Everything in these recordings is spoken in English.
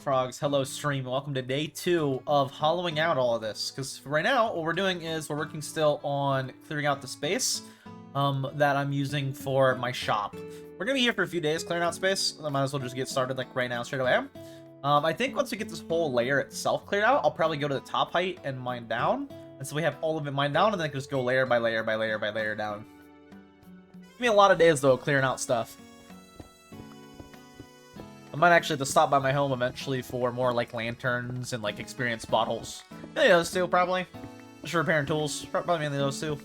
Frogs, hello stream. Welcome to day 2 of hollowing out all of this. Because right now, what we're doing is we're working still on clearing out the space that I'm using for my shop. We're going to be here for a few days clearing out space. I might as well just get started like right now, straight away. I think once we get this whole layer itself cleared out, I'll probably go to the top height and mine down. And so we have all of it mined down, and then I can just go layer by layer by layer by layer down. Give me a lot of days, though, clearing out stuff. I might actually have to stop by my home eventually for more, like, lanterns and, like, experience bottles. Yeah, those two, probably. Just for repairing tools. Probably mainly those two.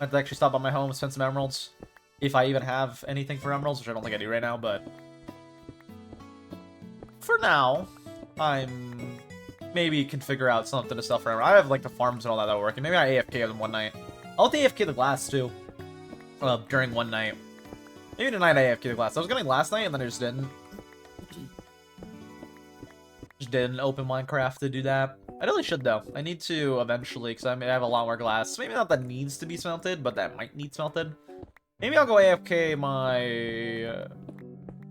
I have to actually stop by my home and spend some emeralds. If I even have anything for emeralds, which I don't think I do right now, but... For now, I'm... maybe can figure out something to sell for emeralds. I have, like, the farms and all that are working. Maybe I AFK them one night. I'll AFK the glass, too. During one night. Maybe tonight I AFK the glass. I was going last night, and then I just didn't. Just didn't open Minecraft to do that. I really should, though. I need to eventually, because I have a lot more glass. Maybe not that needs to be smelted, but that might need smelted. Maybe I'll go AFK my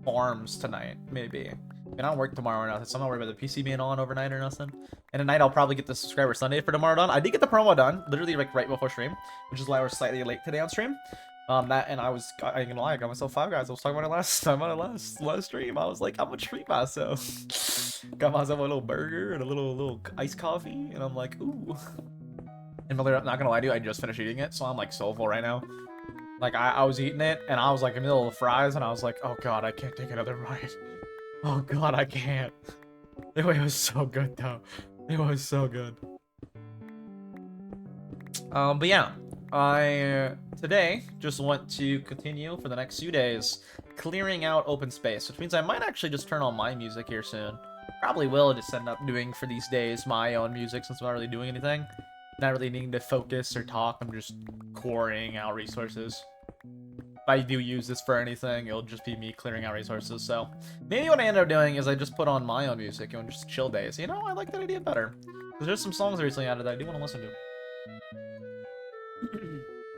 farms tonight. Maybe. I mean, I don't work tomorrow or nothing, so I'm not worried about the PC being on overnight or nothing. And tonight I'll probably get the subscriber Sunday for tomorrow done. I did get the promo done, literally like right before stream, which is why we're slightly late today on stream. I ain't gonna lie, I got myself 5 guys. I was talking about it last time on the last stream. I was like, I'm gonna treat myself. Got myself a little burger and a little iced coffee, and I'm like, ooh. And I'm not gonna lie to you, I just finished eating it, so I'm like so full right now. Like I was eating it, and I was like in the middle of the fries, and I was like, oh god, I can't take another bite. Oh god, I can't. It was so good though. It was so good. But yeah. I today just want to continue for the next few days clearing out open space, which means I might actually just turn on my music here soon. Probably will just end up doing for these days my own music since I'm not really doing anything. Not really needing to focus or talk, I'm just quarrying out resources. If I do use this for anything, it'll just be me clearing out resources, so maybe what I end up doing is I just put on my own music and just chill days. You know, I like that idea better. Because there's some songs recently added that I do want to listen to.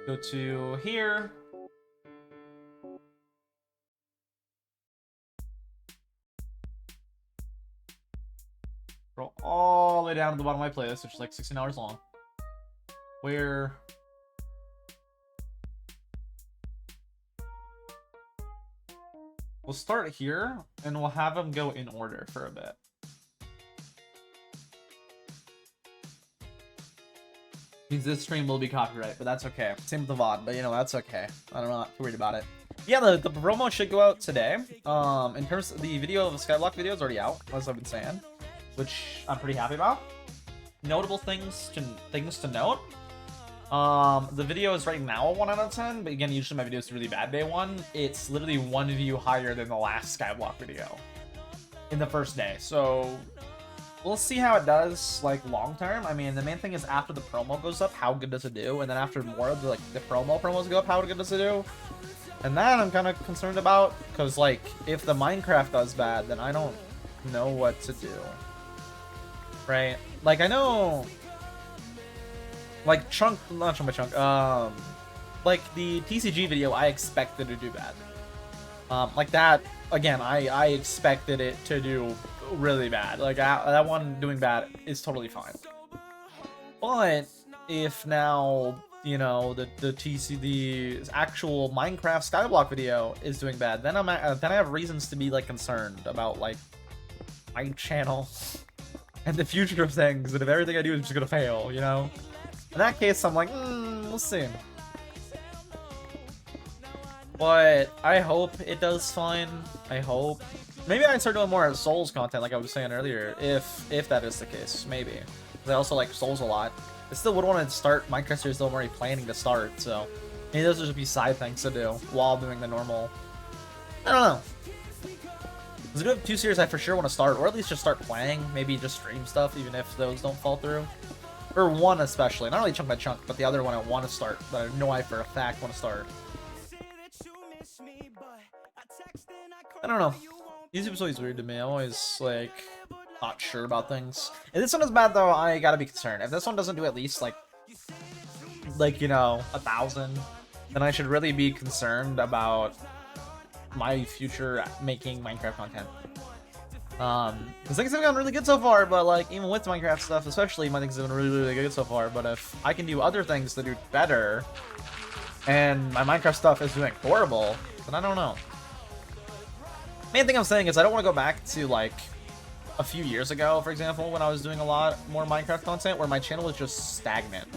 Go to here. Scroll all the way down to the bottom of my playlist, which is like 16 hours long. Where we'll start here, and we'll have them go in order for a bit. Means this stream will be copyright, but that's okay. Same with the VOD, but you know, that's okay. I'm not too worried about it. Yeah, the promo should go out today. In terms of the video of the Skyblock video is already out, as I've been saying, which I'm pretty happy about. Notable things to note. The video is right now a 1 out of 10, but again, usually my video is really bad day 1. It's literally 1 view higher than the last Skyblock video in the first day, so we'll see how it does, like, long term. I mean, the main thing is after the promo goes up, how good does it do? And then after more of the, like, the promos go up, how good does it do? And that I'm kind of concerned about, because, like, if the Minecraft does bad, then I don't know what to do. Right? Like, I know, like, not Chunk by Chunk, like, the TCG video, I expected to do bad. Like, that, again, I expected it to do really bad. Like, that one doing bad is totally fine. But if now, you know, the actual Minecraft Skyblock video is doing bad, then I have reasons to be like concerned about like my channel and the future of things, and if everything I do is just gonna fail, you know. In that case, I'm like, we'll see. But I hope it does fine. I hope. Maybe I can start doing more Souls content, like I was saying earlier, if that is the case, maybe. Because I also like Souls a lot. I still would want to start Minecraft series, though I'm already planning to start, so maybe those would just be side things to do while doing the normal. I don't know. There's a 2 series I for sure want to start, or at least just start playing. Maybe just stream stuff, even if those don't fall through. Or one especially, not really Chunk by Chunk, but the other one I want to start, but I know I for a fact want to start. I don't know. YouTube's always weird to me. I'm always, like, not sure about things. If this one is bad, though, I gotta be concerned. If this one doesn't do at least, like, you know, 1,000, then I should really be concerned about my future making Minecraft content. Because things have gone really good so far, but like even with Minecraft stuff, especially, my things have been really good so far. But if I can do other things to do better, and my Minecraft stuff is doing horrible, then I don't know. Main thing I'm saying is I don't want to go back to like a few years ago, for example, when I was doing a lot more Minecraft content, where my channel was just stagnant.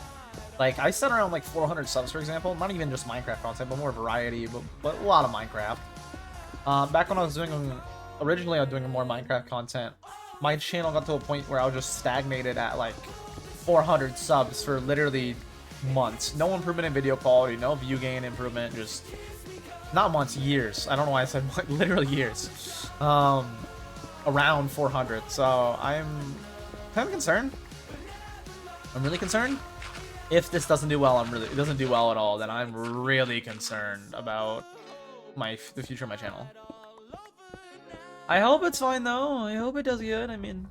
Like I set around like 400 subs, for example. Not even just Minecraft content, but more variety, but a lot of Minecraft. Back when I was doing, originally I was doing more Minecraft content, my channel got to a point where I was just stagnated at like 400 subs for literally months. No improvement in video quality, no view gain improvement, just not months, years. I don't know why I said literally years. Around 400. So I'm kind of concerned. I'm really concerned. If this doesn't do well, it doesn't do well at all, then I'm really concerned about the future of my channel. I hope it's fine though. I hope it does good. I mean,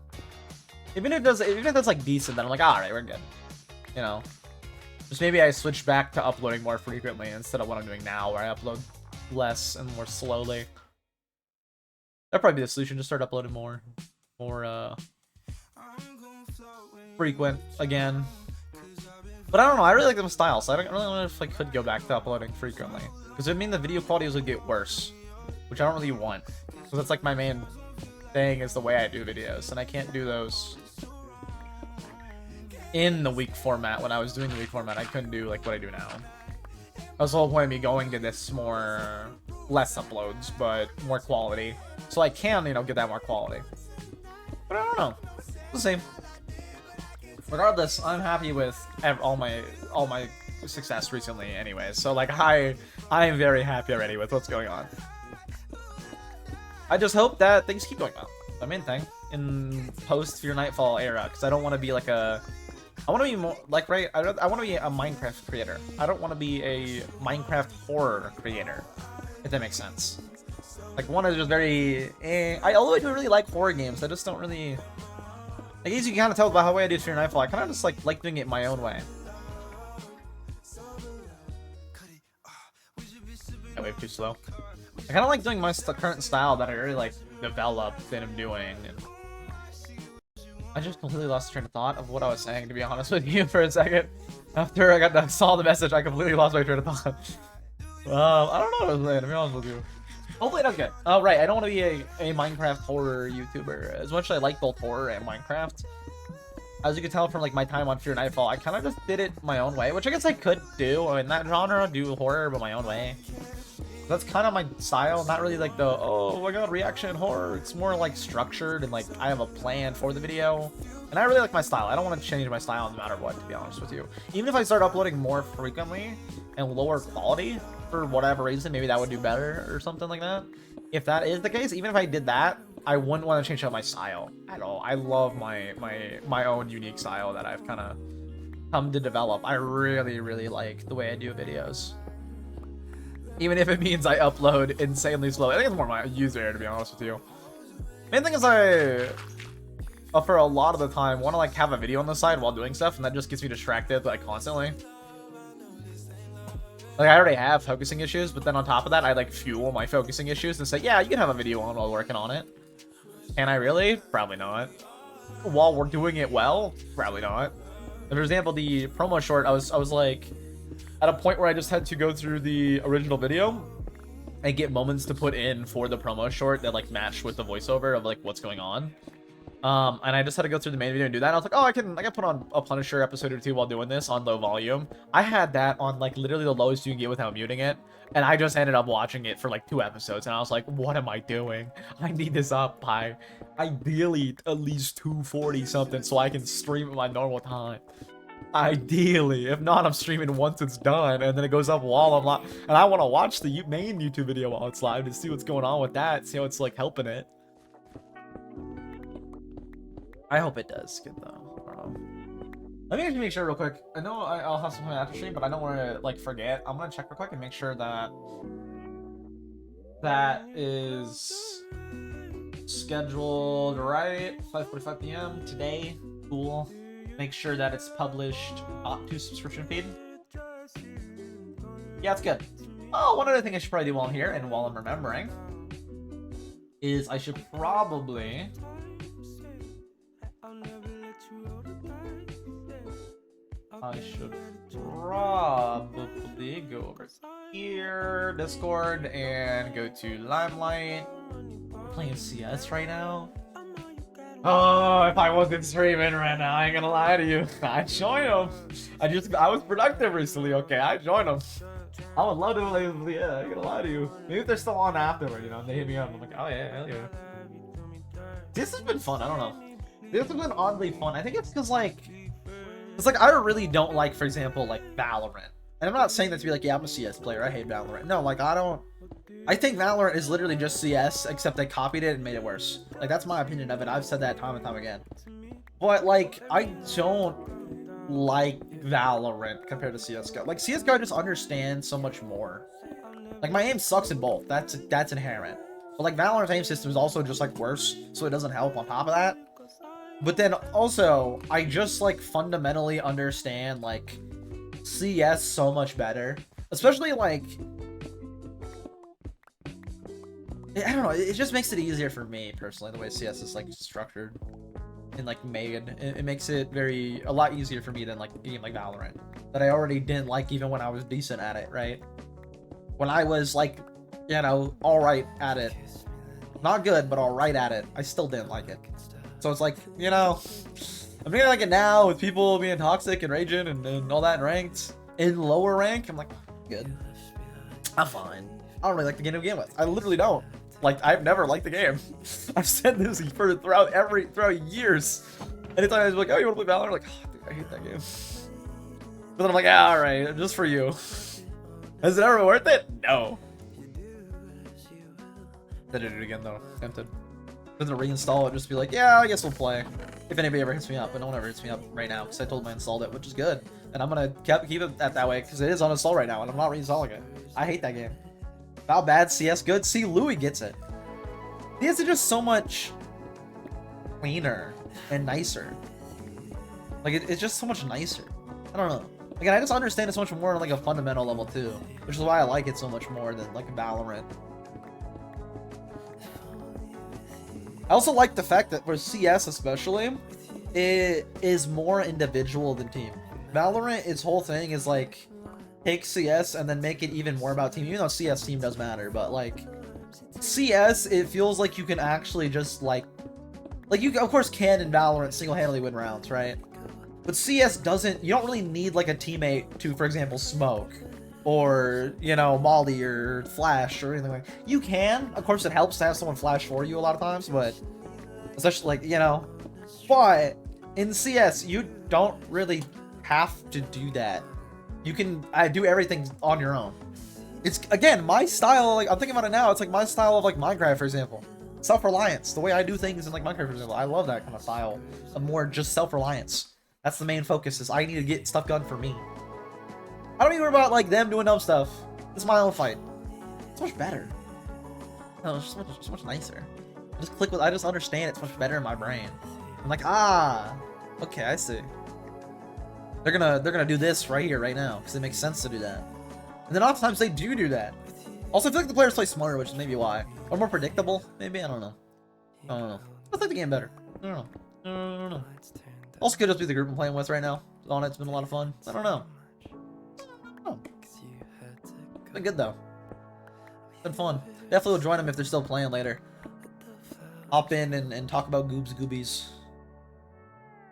even if that's like decent, then I'm like, all right, we're good. You know, just maybe I switch back to uploading more frequently instead of what I'm doing now, where I upload less and more slowly. That'd probably be the solution. Just start uploading more frequent again. But I don't know. I really like the style, so I don't really know if I could go back to uploading frequently, because it would mean the video quality would get worse, which I don't really want. So that's like my main thing, is the way I do videos, and I can't do those in the week format. When I was doing the week format, I couldn't do like what I do now. That's the whole point of me going to this less uploads, but more quality, so I can, you know, get that more quality. But I don't know. We'll see. Regardless, I'm happy with all my success recently anyway. So like I am very happy already with what's going on. I just hope that things keep going well. The main thing in post Fear Nightfall era, because I don't want to be like I want to be more like, right, I want to be a Minecraft creator. I don't want to be a Minecraft horror creator, if that makes sense. Like one is just very although I do really like horror games, I just don't really, I guess you can kind of tell by how way I do Fear Nightfall. I kind of just like doing it my own way. That wave too slow. I kind of like doing my current style that I really like developed and I'm doing. And I just completely lost the train of thought of what I was saying, to be honest with you, for a second. After I saw the message, I completely lost my train of thought. I don't know what I was saying, to be honest with you. Hopefully that's good. Oh, right, I don't want to be a Minecraft horror YouTuber. As much as I like both horror and Minecraft, as you can tell from like my time on Fear Nightfall, I kind of just did it my own way, which I guess I could do in that genre, do horror but my own way. That's kind of my style, not really like the, oh my god, reaction horror. It's more like structured and like I have a plan for the video. And I really like my style. I don't want to change my style no matter what, to be honest with you. Even if I start uploading more frequently and lower quality, for whatever reason, maybe that would do better or something like that. If that is the case, even if I did that, I wouldn't want to change out my style at all. I love my own unique style that I've kind of come to develop. I really, really like the way I do videos. Even if it means I upload insanely slow. I think it's more my user, to be honest with you. Main thing is I, for a lot of the time, want to like have a video on the side while doing stuff, and that just gets me distracted like constantly. Like I already have focusing issues, but then on top of that, I like fuel my focusing issues and say, yeah, you can have a video on while working on it. Can I really? Probably not. While we're doing it well? Probably not. For example, the promo short, I was like, at a point where I just had to go through the original video and get moments to put in for the promo short that like matched with the voiceover of like what's going on. And I just had to go through the main video and do that. And I was like, oh, I can put on a Punisher episode or two while doing this on low volume. I had that on like literally the lowest you can get without muting it. And I just ended up watching it for like 2 episodes. And I was like, what am I doing? I need this up by ideally at least 240 something so I can stream at my normal time. Ideally. If not, I'm streaming once it's done. And then it goes up while I'm live. And I want to watch the main YouTube video while it's live to see what's going on with that. See how it's like helping it. I hope it does good though. I don't know. Let me actually make sure real quick. I know I'll have something after stream, but I don't want to like forget. I'm gonna check real quick and make sure that that is scheduled right. 5:45 p.m. today. Cool. Make sure that it's published to subscription feed. Yeah, it's good. Oh, one other thing I should probably do while I'm here and while I'm remembering is I should probably go over here, Discord, and go to Limelight. We're playing CS right now. Oh, if I wasn't streaming right now, I ain't gonna lie to you. I'd join them. I was productive recently, okay? I'd join them. I would love to play with, yeah, I ain't gonna lie to you. Maybe if they're still on afterward, you know, and they hit me up, I'm like, oh yeah, hell yeah. This has been fun, I don't know. This has been oddly fun. I think it's because, like, I really don't like, for example, like, Valorant. And I'm not saying that to be like, yeah, I'm a CS player, I hate Valorant. No, like, I think Valorant is literally just CS, except they copied it and made it worse. Like, that's my opinion of it. I've said that time and time again. But, like, I don't like Valorant compared to CSGO. Like, CSGO I just understand so much more. Like, my aim sucks in both. That's inherent. But, like, Valorant's aim system is also just, like, worse, so it doesn't help on top of that. But then, also, I just, like, fundamentally understand, like, CS so much better. Especially, like... I don't know, it just makes it easier for me, personally, the way CS is, like, structured and, like, made. It makes it a lot easier for me than, like, a game like Valorant, that I already didn't like even when I was decent at it, right? When I was, like, you know, alright at it. Not good, but alright at it. I still didn't like it. So it's like, you know, I'm beginning to like it now with people being toxic and raging and all that in ranked. In lower rank, I'm like, good. I'm fine. I don't really like the game to begin with. I literally don't. Like, I've never liked the game. I've said this throughout years. Anytime I was like, oh, you want to play Valorant? I'm like, oh, dude, I hate that game. But then I'm like, yeah, alright, just for you. Is it ever worth it? No. I did it again though. Tempted. I'm gonna reinstall it, just be like, yeah, I guess we'll play. If anybody ever hits me up, but no one ever hits me up right now, because I told them I installed it, which is good. And I'm gonna keep it that way, because it is uninstalled right now, and I'm not reinstalling it. I hate that game. How bad CS good? See, Louis gets it. CS is just so much cleaner and nicer. Like, it's just so much nicer. I don't know. Again, I just understand it so much more on, like, a fundamental level, too. Which is why I like it so much more than, like, Valorant. I also like the fact that for CS especially, it is more individual than team. Valorant, its whole thing is like, take CS and then make it even more about team, even though CS team does matter, but like, CS, it feels like you can actually just like you of course can in Valorant single-handedly win rounds, right? But CS doesn't, you don't really need like a teammate to, for example, smoke. Or, you know, Molly or Flash or anything like that. You can. Of course, it helps to have someone flash for you a lot of times, but... Especially, like, you know... But, in CS, you don't really have to do that. You can do everything on your own. It's, again, my style, like, I'm thinking about it now, it's like my style of, like, Minecraft, for example. Self-reliance. The way I do things in, like, Minecraft, for example. I love that kind of style. Of more just self-reliance. That's the main focus, is I need to get stuff done for me. I don't even worry about, like, them doing dumb stuff. This is my own fight. It's much better. No, it's so much nicer. I just understand it's much better in my brain. I'm like, ah, okay, I see. They're gonna do this right here, right now, because it makes sense to do that. And then oftentimes they do that. Also, I feel like the players play smarter, which is maybe why. Or more predictable, maybe? I don't know. I don't know. I like the game better. I don't know. I don't know. Also could just be the group I'm playing with right now. On it's been a lot of fun. I don't know. Oh. Been good though. Been fun. Definitely will join them if they're still playing later. Hop in and talk about Goobs Goobies.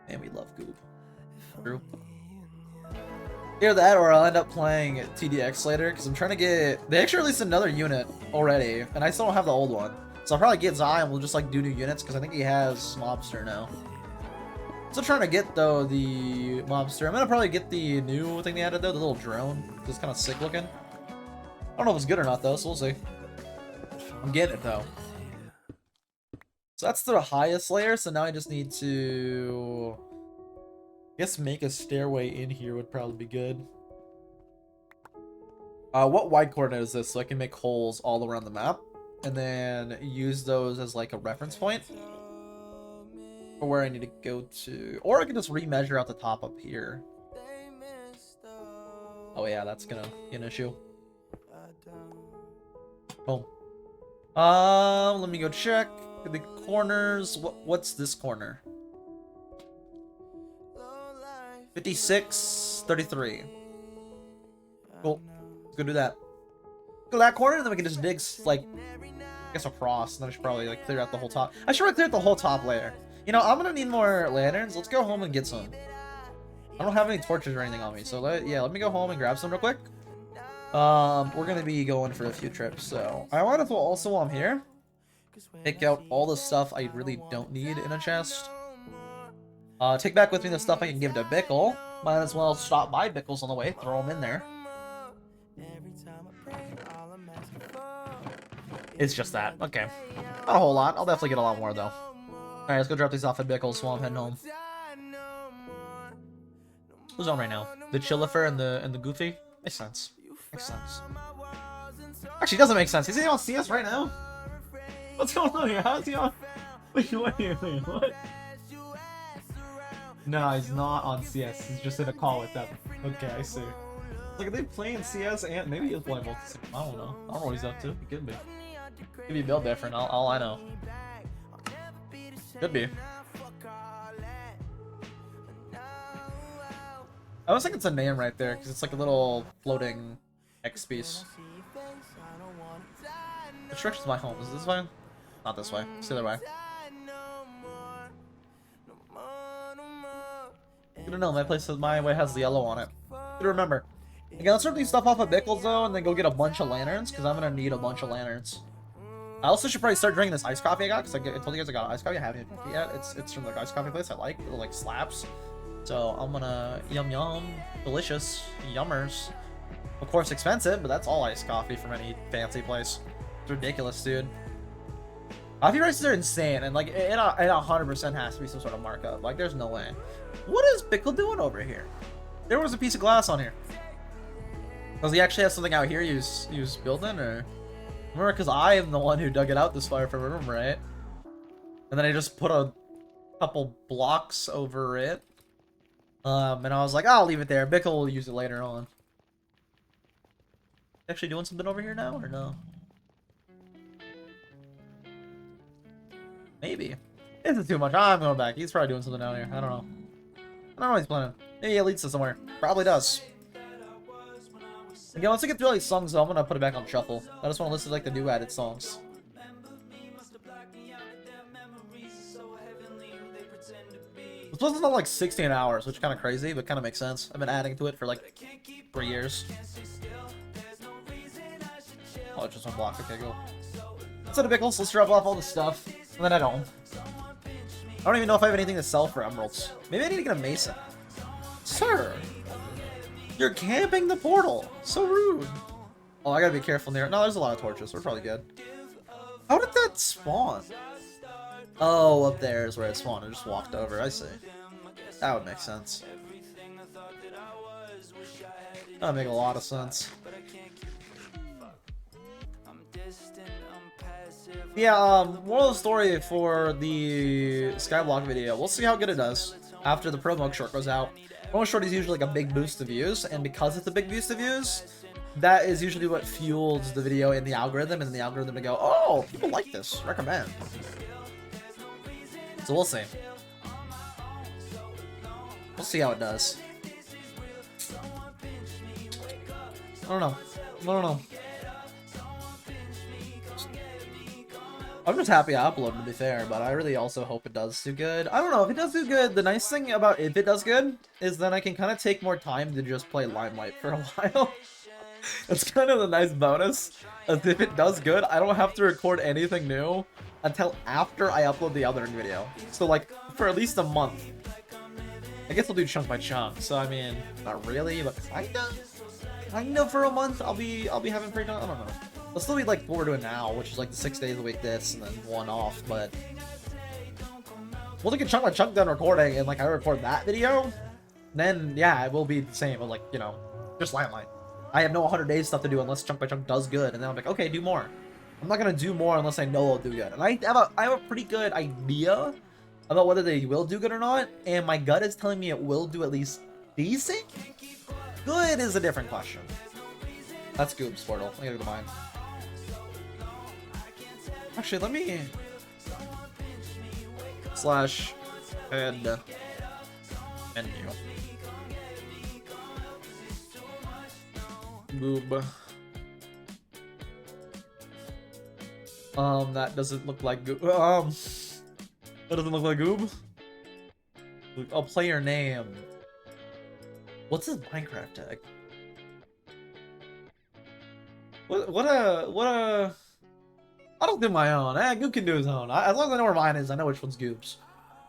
Man, we love Goob. True. Either that or I'll end up playing TDX later because I'm trying to get... They actually released another unit already and I still don't have the old one. So I'll probably get Zai and we'll just like do new units because I think he has Mobster now. Still trying to get, though, the Mobster. I'm gonna probably get the new thing they added, though, the little drone. It's kind of sick looking. I don't know if it's good or not, though, so we'll see. I'm getting it, though. So that's the highest layer, so now I just need to... I guess make a stairway in here would probably be good. What wide coordinate is this? So I can make holes all around the map. And then use those as, like, a reference point. For where I need to go to, or I can just remeasure out the top up here. Oh yeah, that's gonna be an issue. Boom. Let me go check the corners. What's this corner? 56, 33. Cool. Let's go do that. Go to that corner, and then we can just dig, like, I guess across, and then I should probably, like, clear out the whole top. I should clear out the whole top layer. You know, I'm gonna need more lanterns. Let's go home and get some. I don't have any torches or anything on me, so let me go home and grab some real quick. We're gonna be going for a few trips, so I want to also, while I'm here, pick out all the stuff I really don't need in a chest. Take back with me the stuff I can give to Bickle. Might as well stop by Bickle's on the way, throw them in there. It's just that. Okay. Not a whole lot. I'll definitely get a lot more, though. Alright, let's go drop these off at Bickle's while I'm heading home. Who's on right now? The Chillifer and the Goofy? Makes sense. Makes sense. Actually, it doesn't make sense. Is he on CS right now? What's going on here? How is he on? Wait, what? No, he's not on CS. He's just in a call with them. Okay, I see. Like, are they playing CS and maybe he's playing both? I don't know. I don't know what he's up to. He could be. Could be built different. All I know. Could be. I always think it's a name right there because it's like a little floating X piece. Which direction's my home? Is this way? Not this way. It's the other way. Good to know. My way has the yellow on it. Good to remember. Okay, let's rip these stuff off of Bickles though, and then go get a bunch of lanterns because I'm gonna need a bunch of lanterns. I also should probably start drinking this iced coffee I got because I told you guys I got iced coffee. I haven't drunk it yet. It's from the iced coffee place I like. It like slaps. So I'm gonna yum, delicious, yummers. Of course expensive, but that's all iced coffee from any fancy place. It's ridiculous, dude. Coffee prices are insane, and like it 100% has to be some sort of markup. Like there's no way. What is Bickle doing over here? There was a piece of glass on here. Does he actually have something out here he was building, or? Remember, because I am the one who dug it out this far, if I remember right. And then I just put a couple blocks over it. And I was like, I'll leave it there. Bickle will use it later on. Actually doing something over here now, or no? Maybe. This is too much. I'm going back. He's probably doing something down here. I don't know. I don't know what he's planning. Maybe it leads to somewhere. Probably does. Again, once I get through all these songs, though, I'm gonna put it back on shuffle. I just want to listen to like the new added songs. It's supposed to take like 16 hours, which is kind of crazy, but kind of makes sense. I've been adding to it for like 3 years. Oh, it's just one block. Okay, cool. Instead of Bickles, let's drop off all the stuff, and then head home. I don't even know if I have anything to sell for emeralds. Maybe I need to get a mason. Sir! You're camping the portal! So rude! Oh, I gotta be careful near it. No, there's a lot of torches. We're probably good. How did that spawn? Oh, up there is where it spawned. I just walked over. I see. That would make sense. That would make a lot of sense. Yeah, moral of the story for the Skyblock video. We'll see how good it does after the promo short goes out. Promo short is usually like a big boost of views, and because it's a big boost of views, that is usually what fuels the video in the algorithm, and the algorithm to go, oh, people like this, recommend. So we'll see. We'll see how it does. I don't know. I'm just happy I uploaded, to be fair, but I really also hope it does do good. I don't know, if it does do good, the nice thing about if it does good is then I can kind of take more time to just play Limelight for a while. It's kind of the nice bonus, as if it does good, I don't have to record anything new until after I upload the other video. So like, for at least a month. I guess I'll do chunk by chunk, so I mean, not really, but kinda for a month I'll be having free time. I don't know. It'll still be like what we're doing now, which is like the 6 days a week this and then 1 off, but we'll take a chunk by chunk done recording, and like I record that video, then yeah, it will be the same, but like, you know, just Limelight. I have no 100 days stuff to do unless chunk by chunk does good, and then I'm like, okay, do more. I'm not gonna do more unless I know it'll do good. And I have a pretty good idea about whether they will do good or not, and my gut is telling me it will do at least decent. Good is a different question. That's Goob's portal. I gotta go to mine. Actually, let me slash head menu. Goob. That doesn't look like Goob. That doesn't look like Goob. Oh, player name. What's his Minecraft tag? What a... I don't do my own. Goob can do his own. As long as I know where mine is, I know which one's Goob's.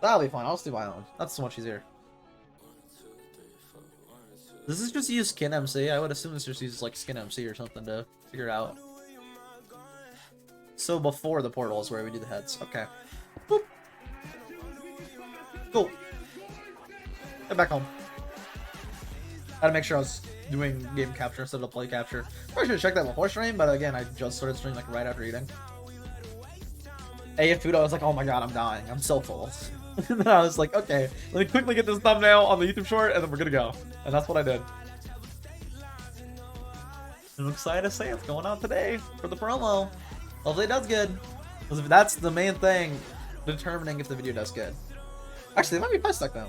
That'll be fine. I'll just do my own. That's so much easier. Does this just use skin MC? I would assume this just uses like skin MC or something to figure it out. So before the portal is where we do the heads. Okay. Boop. Cool. Get back home. Gotta make sure I was doing game capture instead of play capture. Probably should have checked that before stream, but again, I just started streaming like right after eating. Food, I was like, oh my god, I'm dying. I'm so full. And then I was like, okay, let me quickly get this thumbnail on the YouTube short, and then we're gonna go. And that's what I did. I'm excited to say it's going out today for the promo. Hopefully it does good. Because that's the main thing determining if the video does good. Actually, it might be 5 stuck now.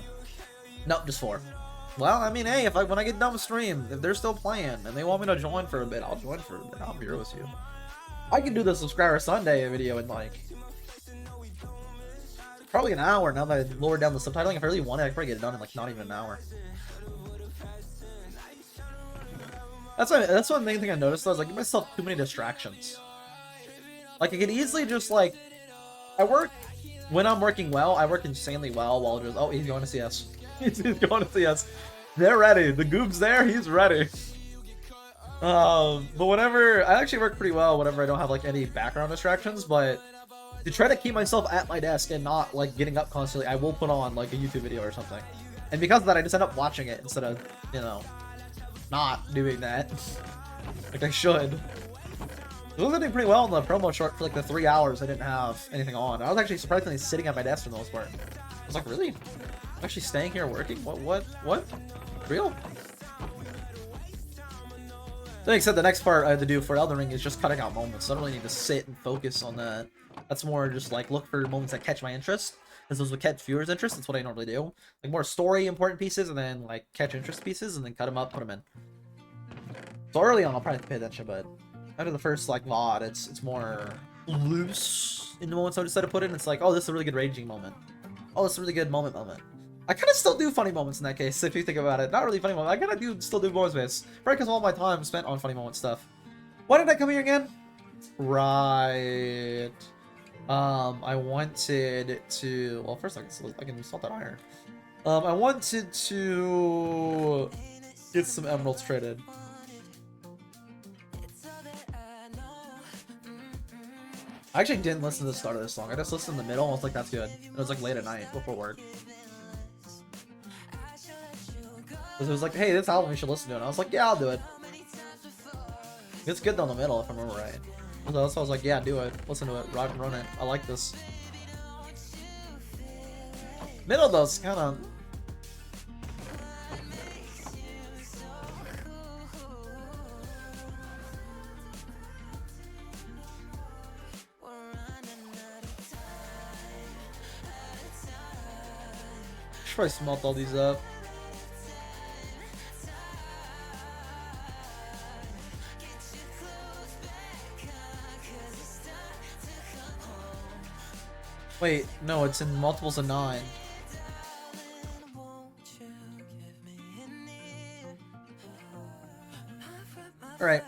Nope, just 4. Well, I mean, hey, when I get done with stream, if they're still playing and they want me to join for a bit, I'll join for a bit. I'll be here with you. I can do the Subscriber Sunday video in like probably an hour now that I lowered down the subtitling. If I really wanted, I could probably get it done in like not even an hour. That's one main thing I noticed though, is I give myself too many distractions. Like I could easily just like when I'm working well, I work insanely well while just he's going to CS. He's going to CS. They're ready. The Goob's there, he's ready. But whenever I actually work pretty well whenever I don't have like any background distractions, but to try to keep myself at my desk and not like getting up constantly, I will put on like a YouTube video or something. And because of that, I just end up watching it instead of, you know, not doing that. Like I should. I was doing pretty well in the promo short for like the 3 hours I didn't have anything on. I was actually surprisingly sitting at my desk for the most part. I was like, really? I'm actually staying here working? What? Real? Then except the next part I had to do for Elden Ring is just cutting out moments. So I don't really need to sit and focus on that. That's more just like look for moments that catch my interest. Because those would catch viewers' interest. That's what I normally do. Like more story important pieces and then like catch interest pieces and then cut them up, put them in. So early on I'll probably have to pay attention, but after the first like VOD, it's more loose in the moments I decide to put in. It's like, oh, this is a really good raging moment. Oh, this is a really good moment. I kind of still do funny moments in that case, if you think about it. Not really funny moments. I kind of still do moments based. Probably because all my time spent on funny moment stuff. Why did I come here again? Right. I wanted to... Well, first I can salt that iron. I wanted to get some emeralds traded. I actually didn't listen to the start of this song. I just listened in the middle. I was like, that's good. It was like late at night before work. Because it was like, hey, this album you should listen to. And I was like, yeah, I'll do it. It's good down the middle, if I remember right. So I was like, yeah, do it. Listen to it. Rock and run it. I like this. Middle does kind of... Should probably smelt all these up. Wait, no, it's in multiples of 9. Alright,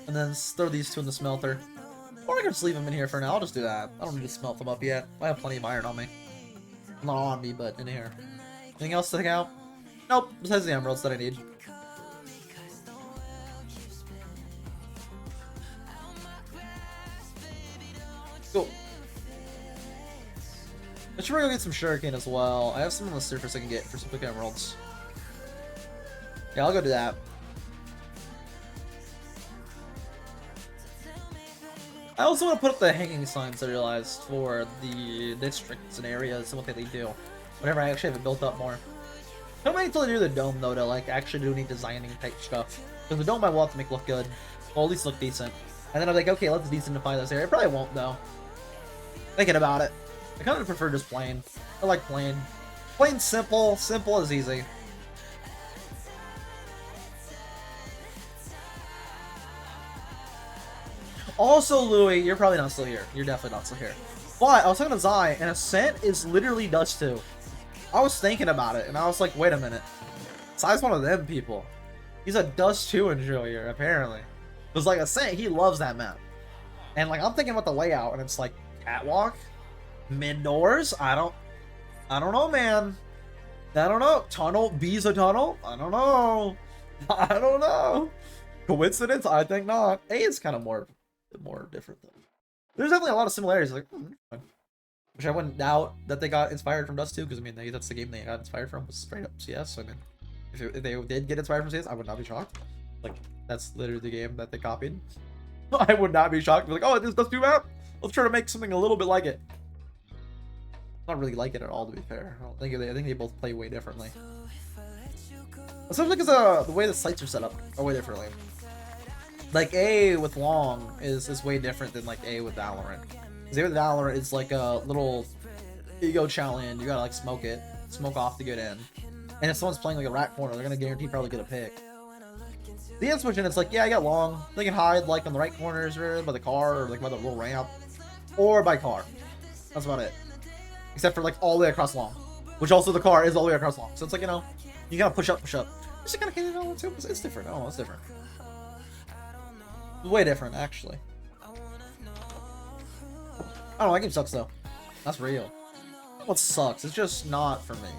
and then throw these 2 in the smelter. Or I can just leave them in here for now. I'll just do that. I don't need to smelt them up yet. I have plenty of iron on me. Not on me, but in here. Anything else to take out? Nope, besides the emeralds that I need. Cool. I should probably go get some sugarcane as well. I have some on the surface I can get for some quick emeralds. Yeah, I'll go do that. I also want to put up the hanging signs, I realized, for the districts and areas and what they do. Whenever I actually have it built up more. I don't wait until I do the dome, though, to like actually do any designing type stuff. Because the dome I will have to make look good. Well, at least look decent. And then I'm like, okay, let's decentify this area. It probably won't, though. Thinking about it. I kind of prefer just plain. I like plain. Plain simple. Simple is easy. Also, Louis, you're probably not still here. You're definitely not still here. But I was talking to Zai, and Ascent is literally Dust 2. I was thinking about it, and I was like, wait a minute. Zai's one of them people. He's a Dust 2 enjoyer, apparently. Because, like, Ascent, he loves that map. And, like, I'm thinking about the layout, and it's like, catwalk? Mid-doors? I don't know, man. I don't know. Tunnel? B's a tunnel? I don't know. I don't know. Coincidence? I think not. A is kind of more different though. There's definitely a lot of similarities. Like, which I wouldn't doubt that they got inspired from Dust 2, because I mean that's the game they got inspired from, was straight up CS. So I mean, if they did get inspired from CS, I would not be shocked. Like, that's literally the game that they copied. I would not be shocked. Be like, oh, this Dust 2 map. Let's try to make something a little bit like it. Not really like it at all, to be fair. I think they both play way differently. Especially because the way the sites are set up are way differently. Like, A with Long is way different than, like, A with Valorant. Because A with Valorant is, like, a little ego challenge. You gotta, like, smoke off to get in. And if someone's playing, like, a rat corner, they're gonna guarantee probably get a pick. The end switch, and it's like, yeah, I got Long. They can hide, like, on the right corners, or by the car, or, like, by the little ramp. Or by car. That's about it. Except for, like, all the way across Long. Which also the car is all the way across Long. So it's like, you know, you gotta push up, push up. Just gotta get it all, too. It's different. Oh, it's different. Way different, actually. I don't know, that game sucks though. That's real. What sucks? It's just not for me.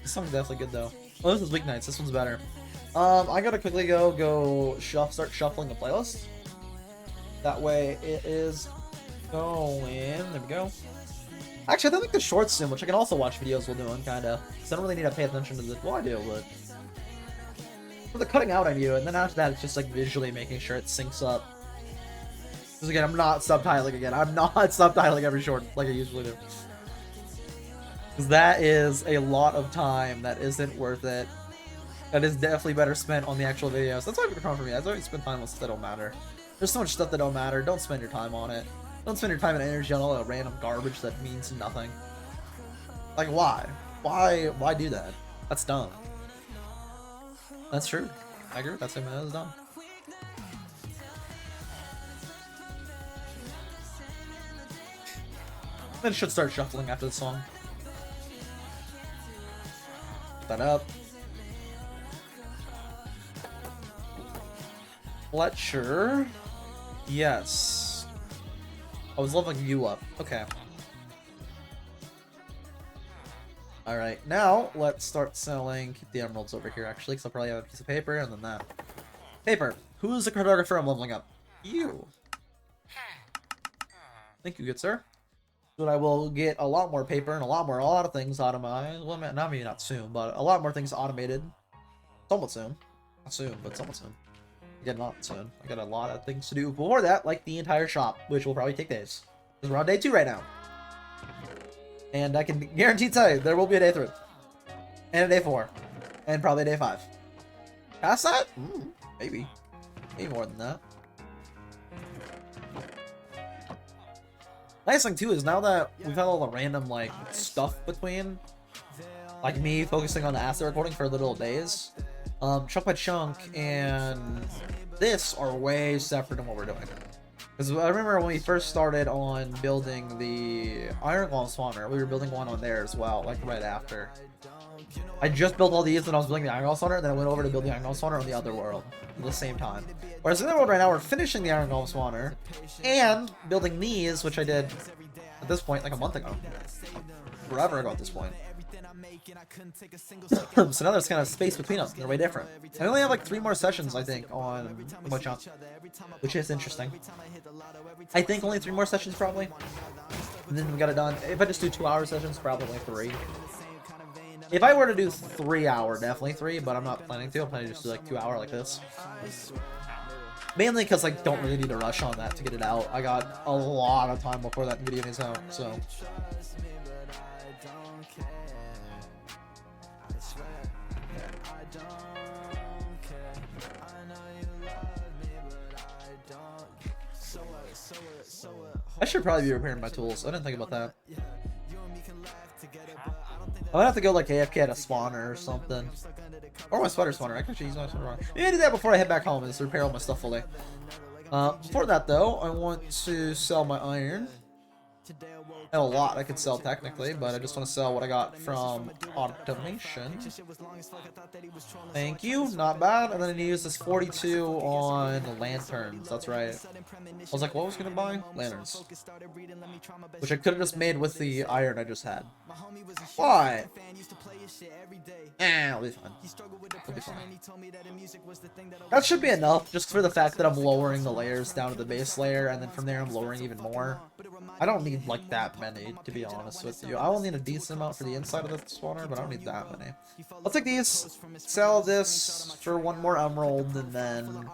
This song's definitely good though. Oh, this is Weeknights. This one's better. I gotta quickly start shuffling the playlist. That way it is going. There we go. Actually, I think the short sim, which I can also watch videos while doing, kinda. Because I don't really need to pay attention to the. Well, I do, but for the cutting out, I do, and then after that, it's just like visually making sure it syncs up. Because again, I'm not subtitling again. I'm not subtitling every short like I usually do. Because that is a lot of time that isn't worth it. That is definitely better spent on the actual videos. That's why it's become for me. That's why I spend time on stuff that don't matter. There's so much stuff that don't matter. Don't spend your time on it. Don't spend your time and energy on all that random garbage that means nothing. Like, why? Why do that? That's dumb. That's true. I agree with that statement. That is dumb. Then it should start shuffling after the song. Put that up. Fletcher. Yes. I was leveling you up. Okay. Alright, now let's start selling. Keep the emeralds over here, actually, because I'll probably have a piece of paper and then that. Paper. Who's the cartographer I'm leveling up? You. Thank you, good sir. But I will get a lot more paper and a lot of things automated. Well, not maybe not soon, but a lot more things automated. Somewhat soon. Not soon, but somewhat soon. Again, not soon. I got a lot of things to do before that, like the entire shop, which will probably take days. Because we're on day 2 right now. And I can guarantee tell you, there will be a day 3. And a day 4. And probably a day 5. Past that? Maybe. Maybe more than that. Nice thing too is now that we've had all the random like stuff between, like me focusing on the asset recording for little days, chunk by chunk and this are way separate than what we're doing. Because I remember when we first started on building the Iron Golem spawner, we were building one on there as well, like right after. I just built all these when I was building the Iron Golem spawner, and then I went over to build the Iron Golem spawner on the other world at the same time. Whereas in the world right now, we're finishing the Iron Golem spawner and building these, which I did at this point like a month ago. Forever ago at this point. So now there's kind of space between us. They're way different. I only have like 3 more sessions, I think, on Chunk, which is interesting. I think only 3 more sessions probably. And then we got it done. If I just do 2-hour sessions, probably 3. If I were to do 3-hour, definitely 3, but I'm not planning to. I'm planning to just do like 2-hour like this. Mainly because I don't really need to rush on that to get it out. I got a lot of time before that video is out, so. I should probably be repairing my tools. I didn't think about that. I'm gonna have to go like AFK at a spawner or something. Or my spider spawner. I can actually use my spawner. Maybe I do that before I head back home and just repair all my stuff fully. Before that though, I want to sell my iron. I have a lot I could sell technically, but I just want to sell what I got from automation. Thank you, not bad. And then I need to use this 42 on lanterns. That's right. I was like, what was I gonna buy? Lanterns. Which I could have just made with the iron I just had. Why? I'll be fine. I'll be fine. That should be enough, just for the fact that I'm lowering the layers down to the base layer, and then from there I'm lowering even more. I don't need like that many, to be honest with you. I will need a decent amount for the inside of the spawner, but I don't need that many. I'll take these, sell this for one more emerald, and then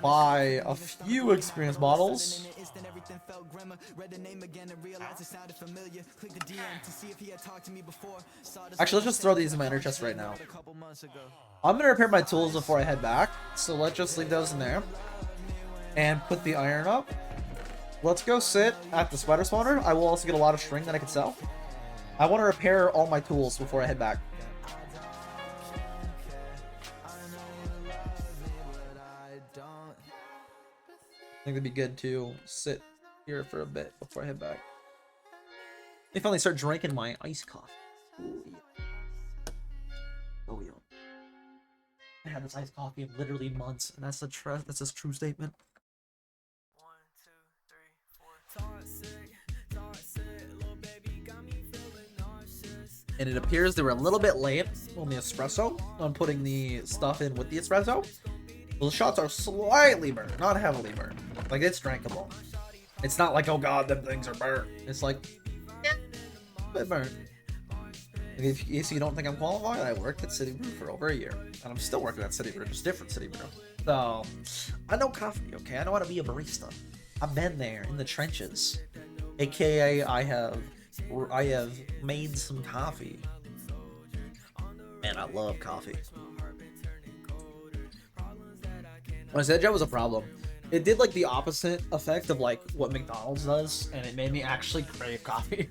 buy a few experience bottles. Actually, let's just throw these in my inner chest right now. I'm gonna repair my tools before I head back, so let's just leave those in there and put the iron up. Let's go sit at the spider spawner. I will also get a lot of string that I can sell. I want to repair all my tools before I head back. I think it'd be good to sit here for a bit before I head back. I finally start drinking my iced coffee. Ooh, yeah. Oh yeah. I had this iced coffee in literally months, and that's a true statement. And it appears they were a little bit late on the espresso, on putting the stuff in with the espresso. Well, the shots are slightly burnt, not heavily burnt. Like, it's drinkable. It's not like, oh god, them things are burnt. It's like, yeah, a bit burnt. If you don't think I'm qualified, I worked at City Brew for over a year. And I'm still working at City Brew, just different City Brew. So, I know coffee, okay? I know how to be a barista. I've been there in the trenches. AKA, I have made some coffee. Man, I love coffee. When I said that was a problem, it did like the opposite effect of like what McDonald's does, and it made me actually crave coffee.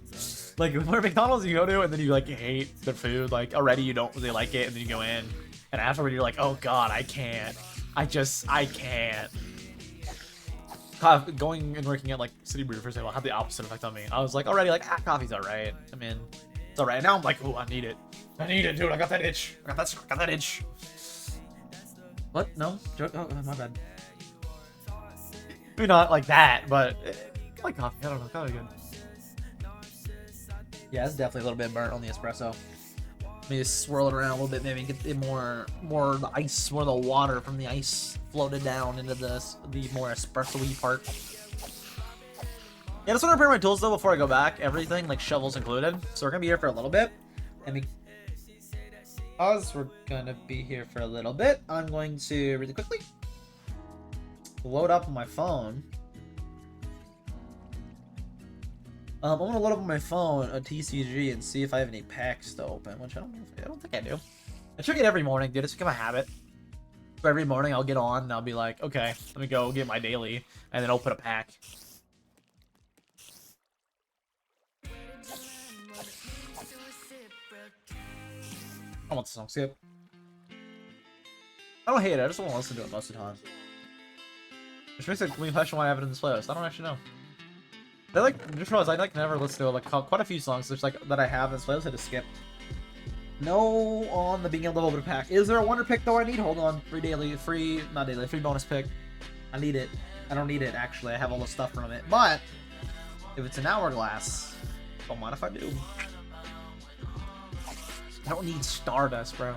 Like where McDonald's you go to and then you like hate the food, like already you don't really like it, and then you go in and afterward you're like, oh god, I can't. I can't. Going and working at like City Brew, for example, had the opposite effect on me. I was like already like, coffee's alright. I mean, it's alright. Now I'm like, oh, I need it. I need it, dude. I got that itch. I got that itch. What? No? Oh, my bad. Maybe not like that, but I like coffee. I don't know. Kind of good. Yeah, it's definitely a little bit burnt on the espresso. Maybe swirl it around a little bit. Maybe get the more the ice, more the water from the ice floated down into the more espresso-y part. Yeah, I just want to prepare my tools though before I go back. Everything, like shovels included. So we're gonna be here for a little bit. And because we're gonna be here for a little bit, I'm going to really quickly load up on my phone. I'm gonna load up on my phone a TCG and see if I have any packs to open, which I don't think I do. I check it every morning, dude. It's become a habit. So every morning I'll get on and I'll be like, okay, let me go get my daily and then open a pack. I want the song skip. I don't hate it, I just don't want to listen to it most of the time. Which makes it me question why I have it in this playlist. I don't actually know. I like, just realized I like never listen to like quite a few songs there's like that I have in this playlist I just skip. No on the being able to open a pack. Is there a wonder pick though I need? Hold on. Free bonus pick. I need it. I don't need it actually. I have all the stuff from it. But if it's an hourglass, don't mind if I do. I don't need Stardust, bro.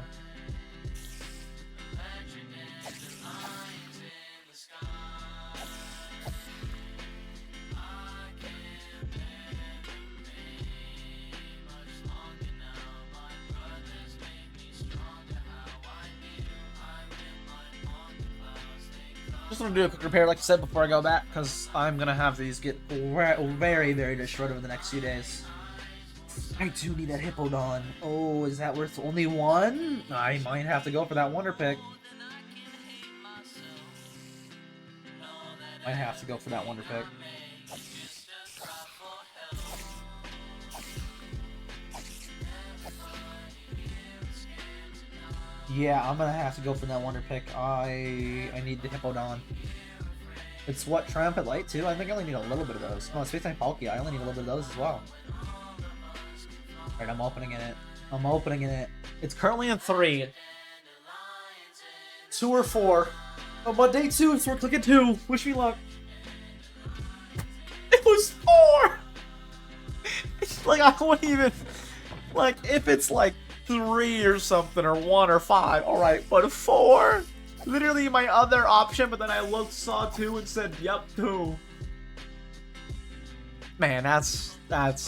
Just want to do a quick repair, like I said, before I go back, because I'm going to have these get very, very destroyed over the next few days. I do need that Hippodon. Oh, is that worth only one? I might have to go for that wonder pick. Might have to go for that wonder pick. Yeah, I'm gonna have to go for that wonder pick. I need the Hippodon. It's what, Triumphant Light too? I think I only need a little bit of those. Oh, Space Time Palkia, I only need a little bit of those as well. Alright, I'm opening in it. I'm opening in it. It's currently in 3. 2 or 4. I'm on day 2, so we're clicking 2. Wish me luck. It was 4! It's like, I wouldn't even... Like, if it's like 3 or something, or 1 or 5, alright, but 4? Literally my other option, but then I looked, saw 2, and said, yep, 2. Man, that's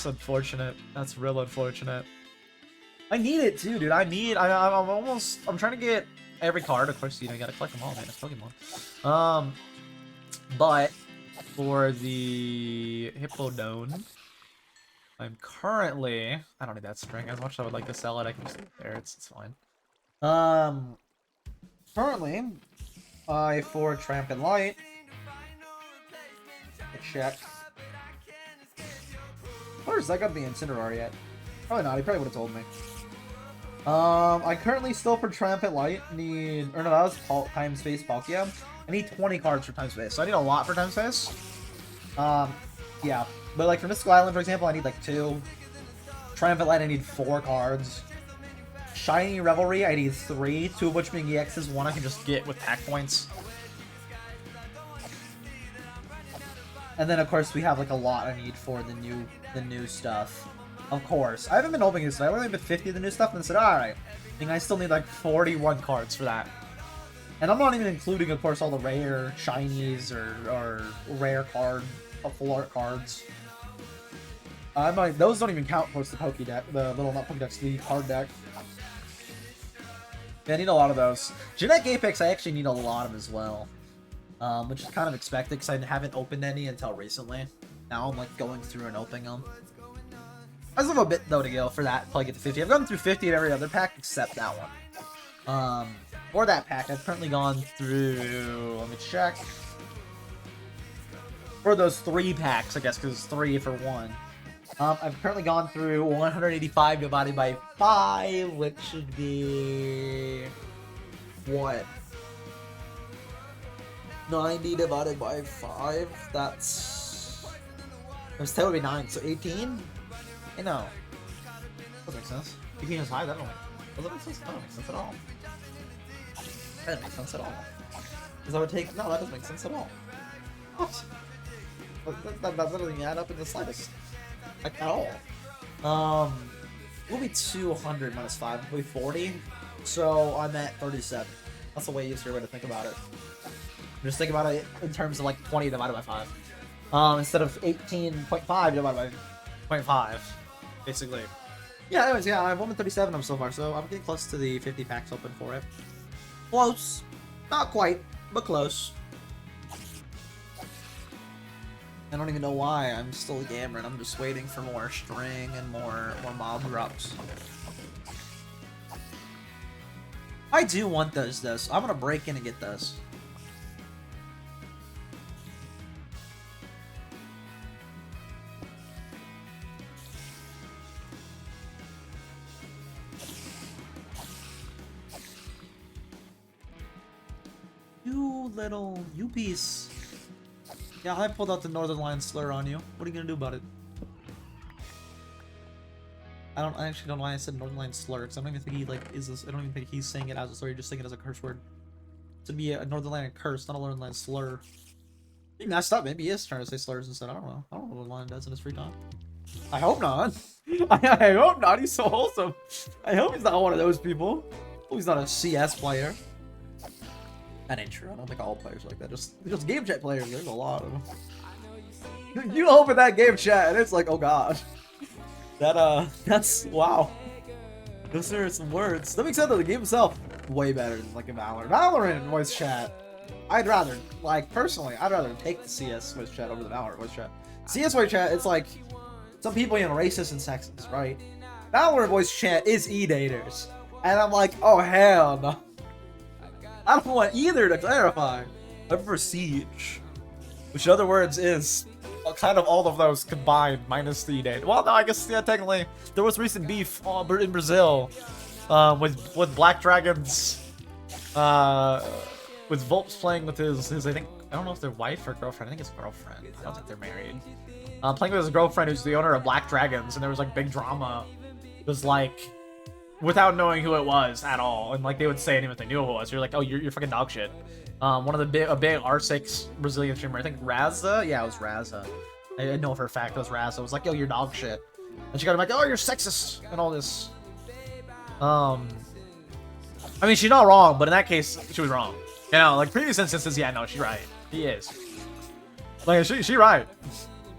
unfortunate. That's real unfortunate. I need it too, dude. I'm trying to get every card. Of course, you know, you gotta collect them all, man. It's Pokemon. But for the Hippodon, I'm currently... I don't need that string. As much as I would like to sell it, I can just leave it there. It's fine. Currently, for Triumphant Light, check. Where's that gonna be Incineroar yet? Probably not. He probably would have told me. I currently still for Triumphant Light need... Or no, that was Time Space Palkia. I need 20 cards for Time Space, so I need a lot for Time Space. Yeah. But like for Mystical Island, for example, I need like 2. Triumphant Light, I need 4 cards. Shiny Revelry, I need 3. 2 of which being EXs, 1 I can just get with pack points. And then of course we have like a lot I need for the new stuff. Of course. I haven't been opening this, so I only been 50 of the new stuff and said, alright. I think I still need like 41 cards for that. And I'm not even including, of course, all the rare shinies or rare full art cards. Those don't even count towards the Pokédex, the little, not Pokédex, the card deck. Yeah, I need a lot of those. Genetic Apex, I actually need a lot of as well. Which is kind of expected because I haven't opened any until recently. Now I'm like going through and opening them. I still have a bit though to go for that until I get to 50. I've gone through 50 of every other pack except that one. For that pack, I've currently gone through, let me check. For those 3 packs, I guess, because it's 3 for 1. I've currently gone through 185 divided by 5, which should be... what? 90 divided by 5, that's... that would be 9, so 18? Hey, no. That makes sense. 18 is high, that don't make sense. That don't make sense at all. That doesn't make sense at all. Because I would take... no, that doesn't make sense at all. What? That doesn't add up in the slightest. Like, at all. It will be 200 minus 5. It will be 40. So, I'm at 37. That's a way easier way to think about it. Just think about it in terms of, like, 20 divided by 5. Instead of 18.5 divided by 0.5. Basically. Yeah, anyways, yeah, I'm 137 of them so far, so I'm getting close to the 50 packs open for it. Close. Not quite, but close. I don't even know why. I'm still yammering. I'm just waiting for more string and more mob drops. I do want those, though, so I'm gonna break in and get those. You little piece. Yeah, I pulled out the Northern Lion slur on you. What are you gonna do about it? I actually don't know why I said Northern Lion slur, because I don't even think he like is this. I don't even think he's saying it as a slur. He's just saying it as a curse word. To be a Northern Lion curse, not a Northern Lion slur. He messed up. Maybe he is trying to say slurs instead. I don't know. I don't know what Northern Lion does in his free time. I hope not. I hope not. He's so wholesome. I hope he's not one of those people. Hope he's not a CS player. That ain't true. I don't think all players are like that. Just game chat players. There's a lot of them. You open that game chat and it's like, oh god. That's wow. Those are some words. That makes sense though. The game itself way better than like a Valorant voice chat. I'd rather, like personally, I'd rather take the CS voice chat over the Valorant voice chat. CS voice chat, it's like some people being racist and sexist, right? Valorant voice chat is e-daters, and I'm like, oh hell no. I don't want either to clarify. I prefer Siege, which in other words is kind of all of those combined minus the date. Well, no, I guess yeah, technically there was recent beef in Brazil with Black Dragons, with Volps playing with his I think, I don't know if they're wife or girlfriend. I think it's girlfriend. I don't think they're married. Playing with his girlfriend who's the owner of Black Dragons, and there was like big drama. It was like, without knowing who it was at all, and like they would say it even if they knew who it was. You're like, oh, you're fucking dog shit. One of the big R6 Brazilian streamer, I think Raza. Yeah, it was Raza. I know for a fact it was Raza. It was like, yo, you're dog shit. And she got him like, oh, you're sexist and all this. I mean, she's not wrong, but in that case, she was wrong. You know, like previous instances, yeah, no, she's right. He is. Like, she right.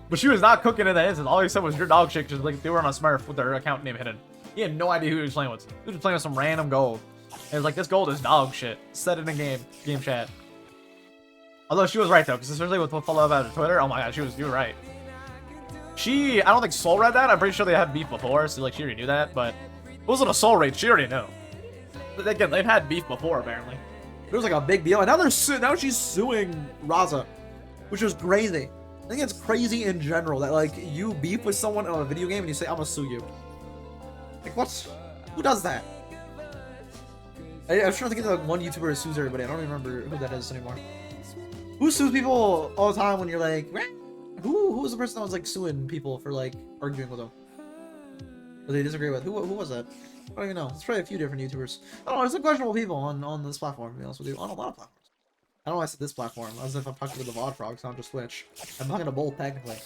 But she was not cooking in that instance. All he said was, your dog shit, because like, they were on a Smurf with their account name hidden. He had no idea who he was playing with. He was playing with some random gold. And it's like, this gold is dog shit. Said it in game chat. Although she was right, though, because especially with what followed about Twitter, oh my god, you were right. I don't think Soul read that. I'm pretty sure they had beef before, so like, she already knew that, but it wasn't a Soul raid. She already knew. But again, they've had beef before, apparently. It was like a big deal, and now she's suing Raza, which was crazy. I think it's crazy in general that like you beef with someone on a video game and you say, I'm gonna sue you. Like, what? Who does that? I was trying to think of like one YouTuber who sues everybody. I don't even remember who that is anymore. Who sues people all the time when you're like, who was the person that was like suing people for like arguing with them? Or they disagree with? Who was that? I don't even know. It's probably a few different YouTubers. I don't know. There's some questionable people on this platform, to be honest with you. On a lot of platforms. I don't know why I said this platform. As if I'm talking to the VOD frogs, not just Twitch. I'm talking to both, technically.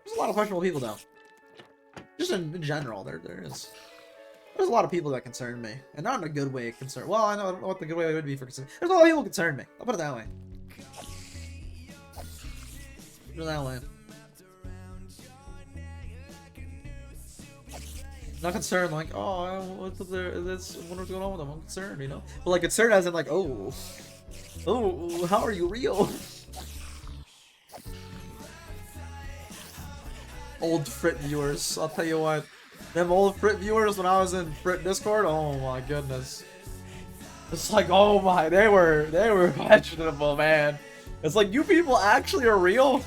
There's a lot of questionable people, though. Just in general, there's a lot of people that concern me. And not in a good way concern. Well, I don't know what the good way would be for concern. There's a lot of people concern me. I'll put it that way. Put it that way. Not concerned, like, oh, what's going on with them? I'm concerned, you know? But like, concerned as in like, oh, how are you real? Old Frit viewers, I'll tell you what. Them old Frit viewers when I was in Frit Discord, oh my goodness. It's like, oh my, they were questionable, man. It's like, you people actually are real?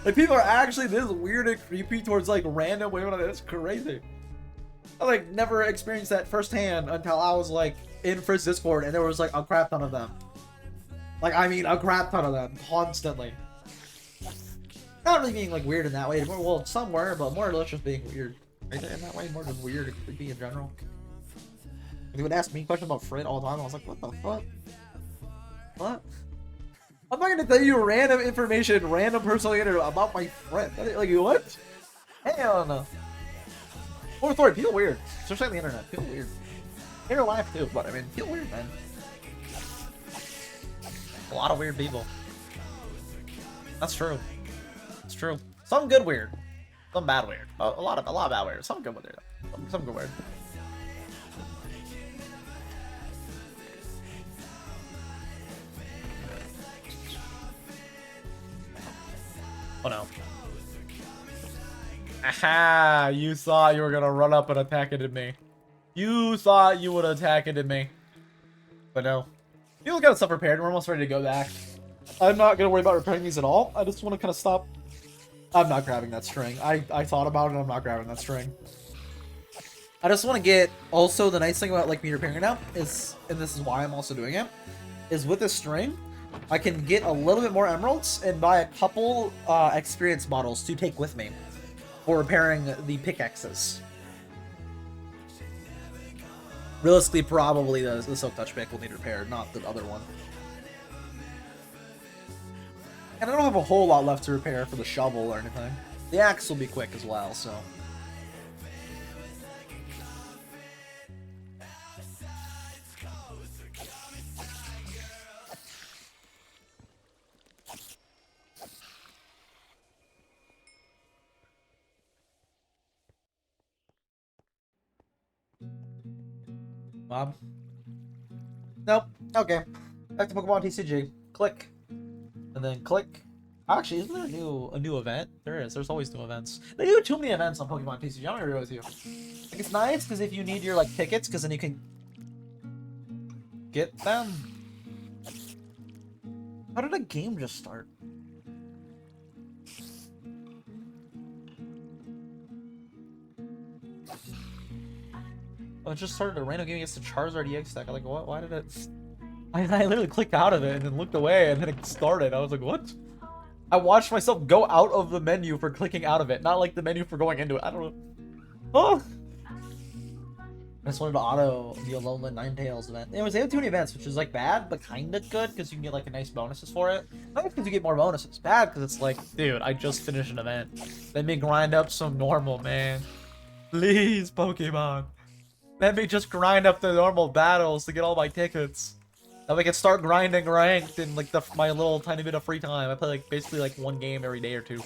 Like, people are actually this weird and creepy towards, like, random women. It's crazy. I, like, never experienced that firsthand until I was, like, in Fritz Discord, and there was, like, a crap ton of them. Like, I mean, a crap ton of them. Constantly. Not really being, like, weird in that way. Well, some were, but more or less just being weird. Right there in that way, more just weird and creepy in general. They would ask me questions about Frit all the time. I was like, what the fuck? What? I'm not gonna tell you random information, random personal interview about my friend. Like, what? Hell no. Or story, feel weird. Especially on the internet, feel weird. In real life too, but I mean, feel weird, man. A lot of weird people. That's true. It's true. Some good weird. Some bad weird. A lot of bad weird. Some good weird. Some good weird. Oh no. Aha! You thought you were gonna run up and attack it at me. You thought you would attack it at me. But no. People got stuff prepared. We're almost ready to go back. I'm not gonna worry about repairing these at all. I just want to kind of stop. I'm not grabbing that string. I thought about it. I'm not grabbing that string. I just want to get. Also, the nice thing about like me repairing it now is, and this is why I'm also doing it, is with this string, I can get a little bit more emeralds and buy a couple experience bottles to take with me for repairing the pickaxes. Realistically, probably the Silk Touch pick will need repaired, not the other one. And I don't have a whole lot left to repair for the shovel or anything. The axe will be quick as well, so. Mob? Nope. Okay. Back to Pokemon TCG. Click. And then click. Actually, isn't there a new event? There is. There's always new events. They do too many events on Pokemon TCG. I'm gonna agree with you. Like, it's nice because if you need your like tickets, because then you can get them. How did a game just start? I just started a random game against the Charizard EX deck. I'm like, what? Why did it? I literally clicked out of it and then looked away and then it started. I was like, what? I watched myself go out of the menu for clicking out of it, not like the menu for going into it. I don't know. Oh! I just wanted to auto the Alolan Ninetales event. Anyways, they have too many events, which is like bad, but kind of good because you can get like a nice bonuses for it. Not because you get more bonuses. Bad because it's like, dude, I just finished an event. Let me grind up some normal, man. Please, Pokemon. Let me just grind up the normal battles to get all my tickets. Then we can start grinding ranked in like my little tiny bit of free time. I play like basically like one game every day or two.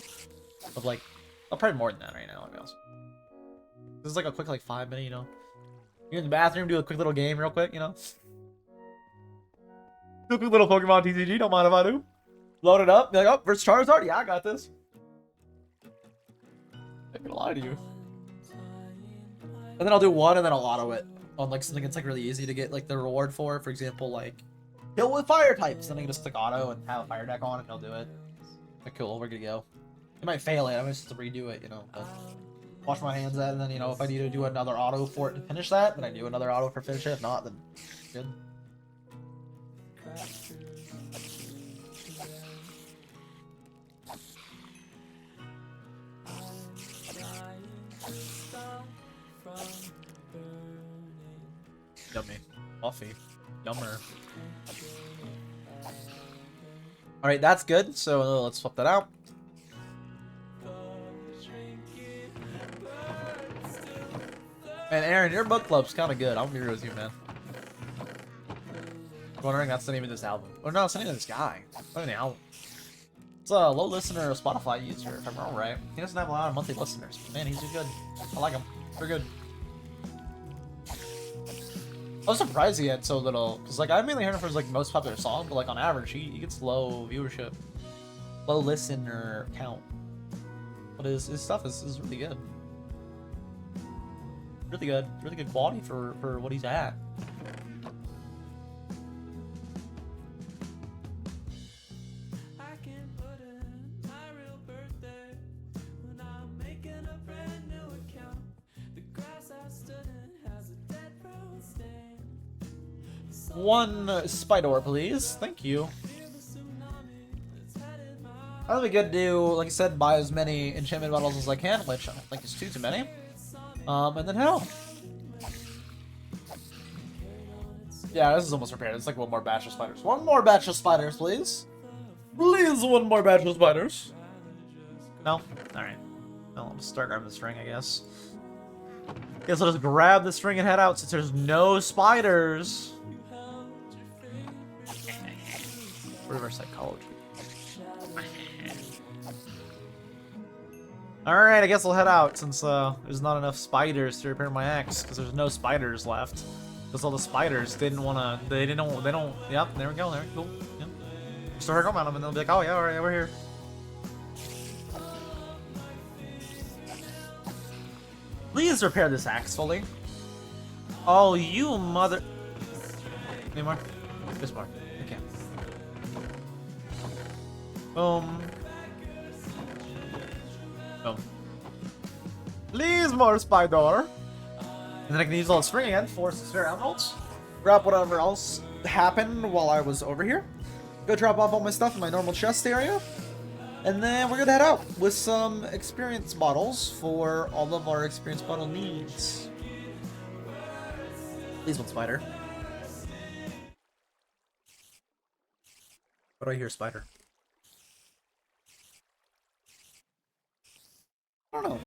Of like, I'll probably more than that right now, I guess. This is like a quick like 5 minute, you know. You're in the bathroom, do a quick little game real quick, you know. Do a quick little Pokemon TCG, don't mind if I do. Load it up, be like, oh, versus Charizard? Yeah, I got this. I'm not gonna lie to you. And then I'll do one and then I'll auto it on like something that's like really easy to get like the reward for. For example, like kill with fire types. Then I can just click auto and have a fire deck on and he'll do it. Like, cool, we're good to go. I might fail it, I'm just to redo it, you know. But wash my hands at, and then, you know, if I need to do another auto for it to finish that, then I do another auto for finish it. If not, then good. Yummy. Coffee. Yummer. Alright, that's good. So let's swap that out. And Aaron, your book club's kind of good. I'll be real with you, man. I'm wondering that's the name of this album. Or no, it's the name of this guy. Not the album. It's a low listener Spotify user, if I'm wrong, right? He doesn't have a lot of monthly listeners. But man, he's good. I like him. They're good. I was surprised he had so little, because like I mainly heard him for his like most popular song, but like on average he gets low viewership, low listener count. But his stuff is really good. Really good quality for what he's at. One Spider, please. Thank you. I think we could do, like I said, buy as many enchantment bottles as I can, which I don't think is too many. And then hell. Yeah, this is almost prepared. It's like one more batch of spiders. One more batch of spiders, please. Please, one more batch of spiders. No? Alright. Well, I'll just start grabbing the string, I guess. Guess I'll just grab the string and head out since there's no spiders. Reverse psychology. Alright, I guess I'll head out since there's not enough spiders to repair my axe, because there's no spiders left. Because all the spiders didn't wanna, they don't, yep, there we go, there we go, yep. Start talking about them and they'll be like, oh yeah, alright, we're here. Please repair this axe fully. Oh, you mother... Any more? This more. Okay. Boom. Boom. Please more spider. And then I can use all the string again for spare emeralds. Grab whatever else happened while I was over here. Go drop off all my stuff in my normal chest area. And then we're gonna head out with some experience bottles for all of our experience bottle needs. Please one spider. What do I hear, spider? I don't know.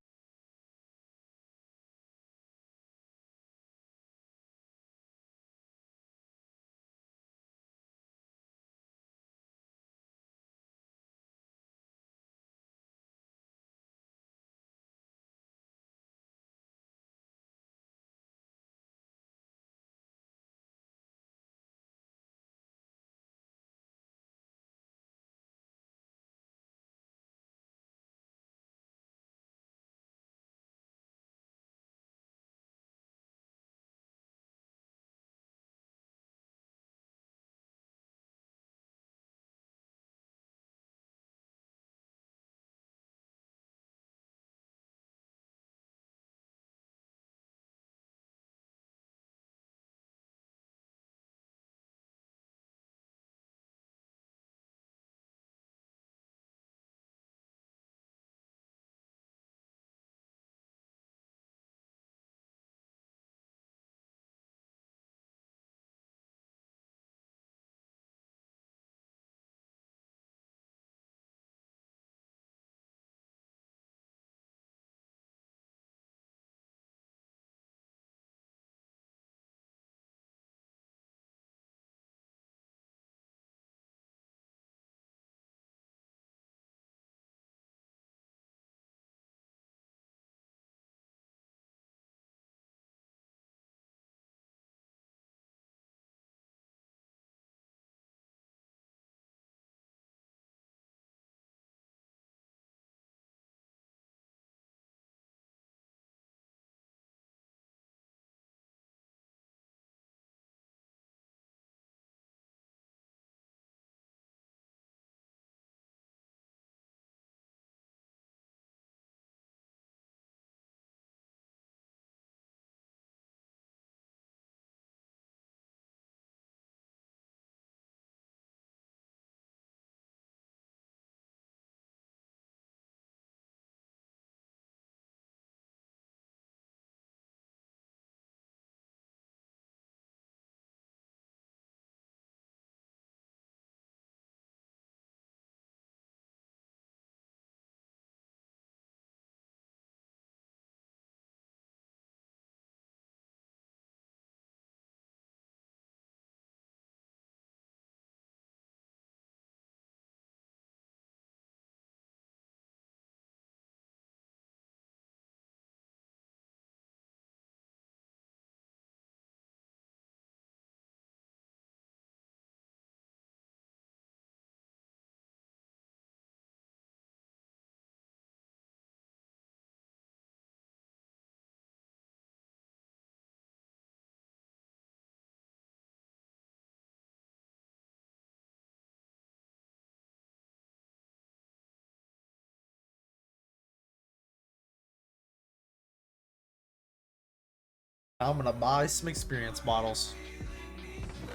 I'm gonna buy some experience bottles.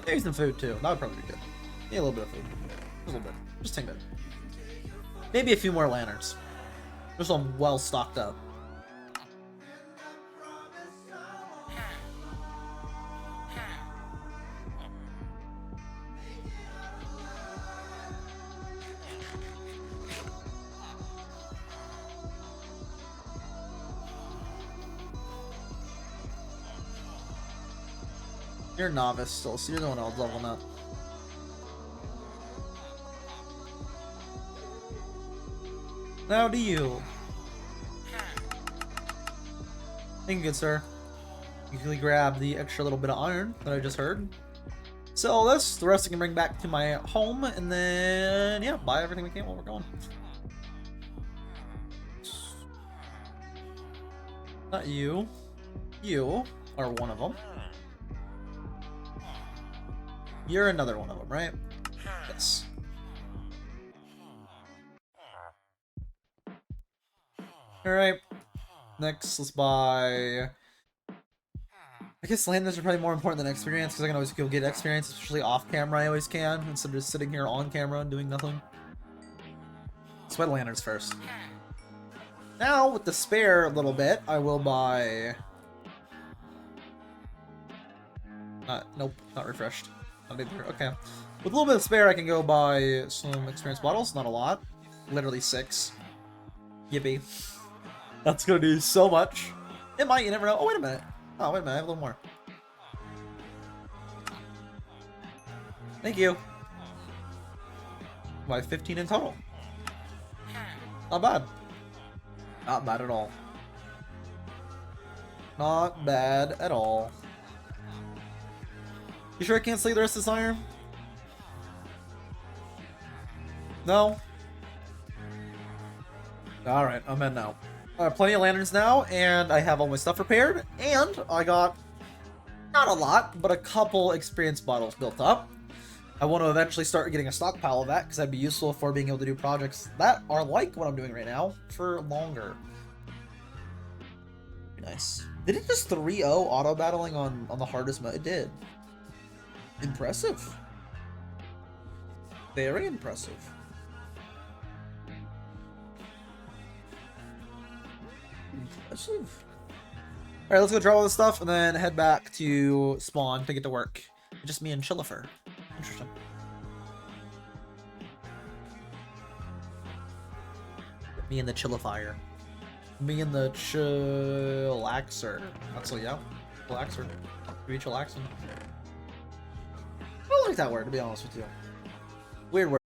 Maybe some food too. That would probably be good. Yeah, a little bit of food. Just a little bit. Just a bit. Maybe a few more lanterns. Just so I'm well stocked up. You're a novice still, so you're the one else leveling up. Now do you. Thank you, good sir. You can grab the extra little bit of iron that I just heard. Sell this, the rest I can bring back to my home, and then, yeah, buy everything we can while we're going. Not you. You are one of them. You're another one of them, right? Yes. Alright. Next, let's buy... I guess lanterns are probably more important than experience, because I can always go get experience, especially off-camera I always can, instead of just sitting here on camera and doing nothing. Let's buy lanterns first. Now, with the spare little bit, I will buy... Nope, not refreshed. Not either. Okay. With a little bit of spare, I can go buy some experience bottles. Not a lot. Literally 6. Yippee. That's gonna do so much. It might, you never know. Oh, wait a minute. Oh, wait a minute. I have a little more. Thank you. Why 15 in total? Not bad. Not bad at all. Not bad at all. You sure I can't sleep the rest of this iron? No? Alright, I'm in now. Plenty of lanterns now, and I have all my stuff repaired, and I got, not a lot, but a couple experience bottles built up. I want to eventually start getting a stockpile of that, because that'd be useful for being able to do projects that are like what I'm doing right now, for longer. Nice. Did it just 3-0 auto-battling on the hardest mode? It did. Impressive. Very impressive. Impressive. Alright, let's go draw all this stuff and then head back to spawn to get to work. Just me and Chillifer. Interesting. Me and the Chillifier. Me and the Chillaxer. That's what, yeah. Chillaxer. Be chillaxing. I don't like that word, to be honest with you. Weird word.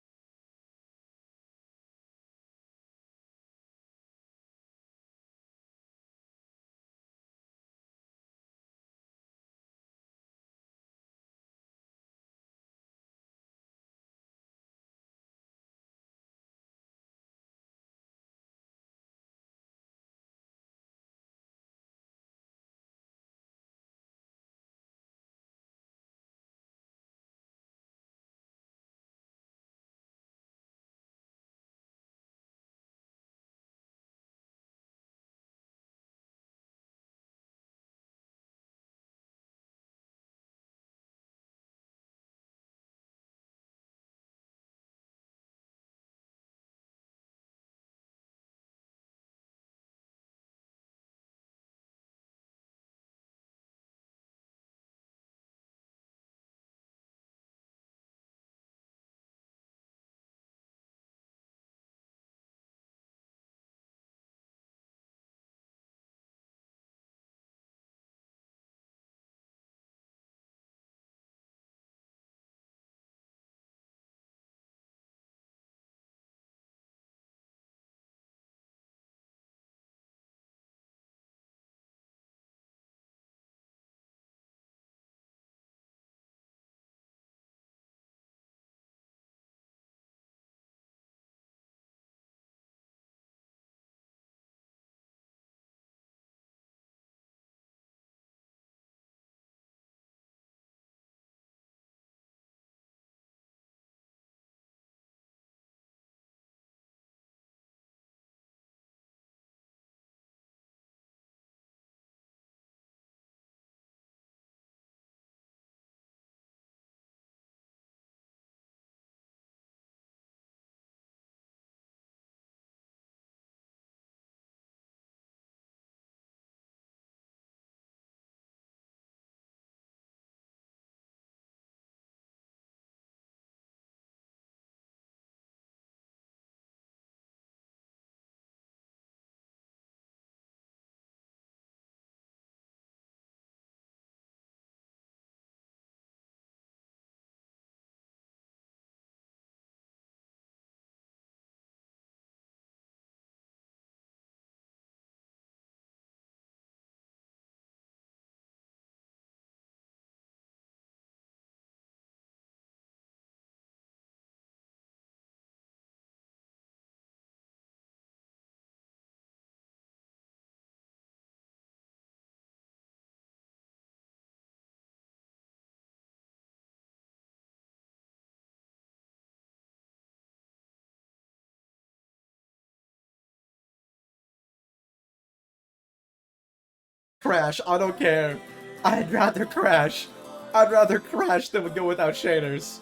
Crash. I don't care. I'd rather crash. I'd rather crash than go without shaders.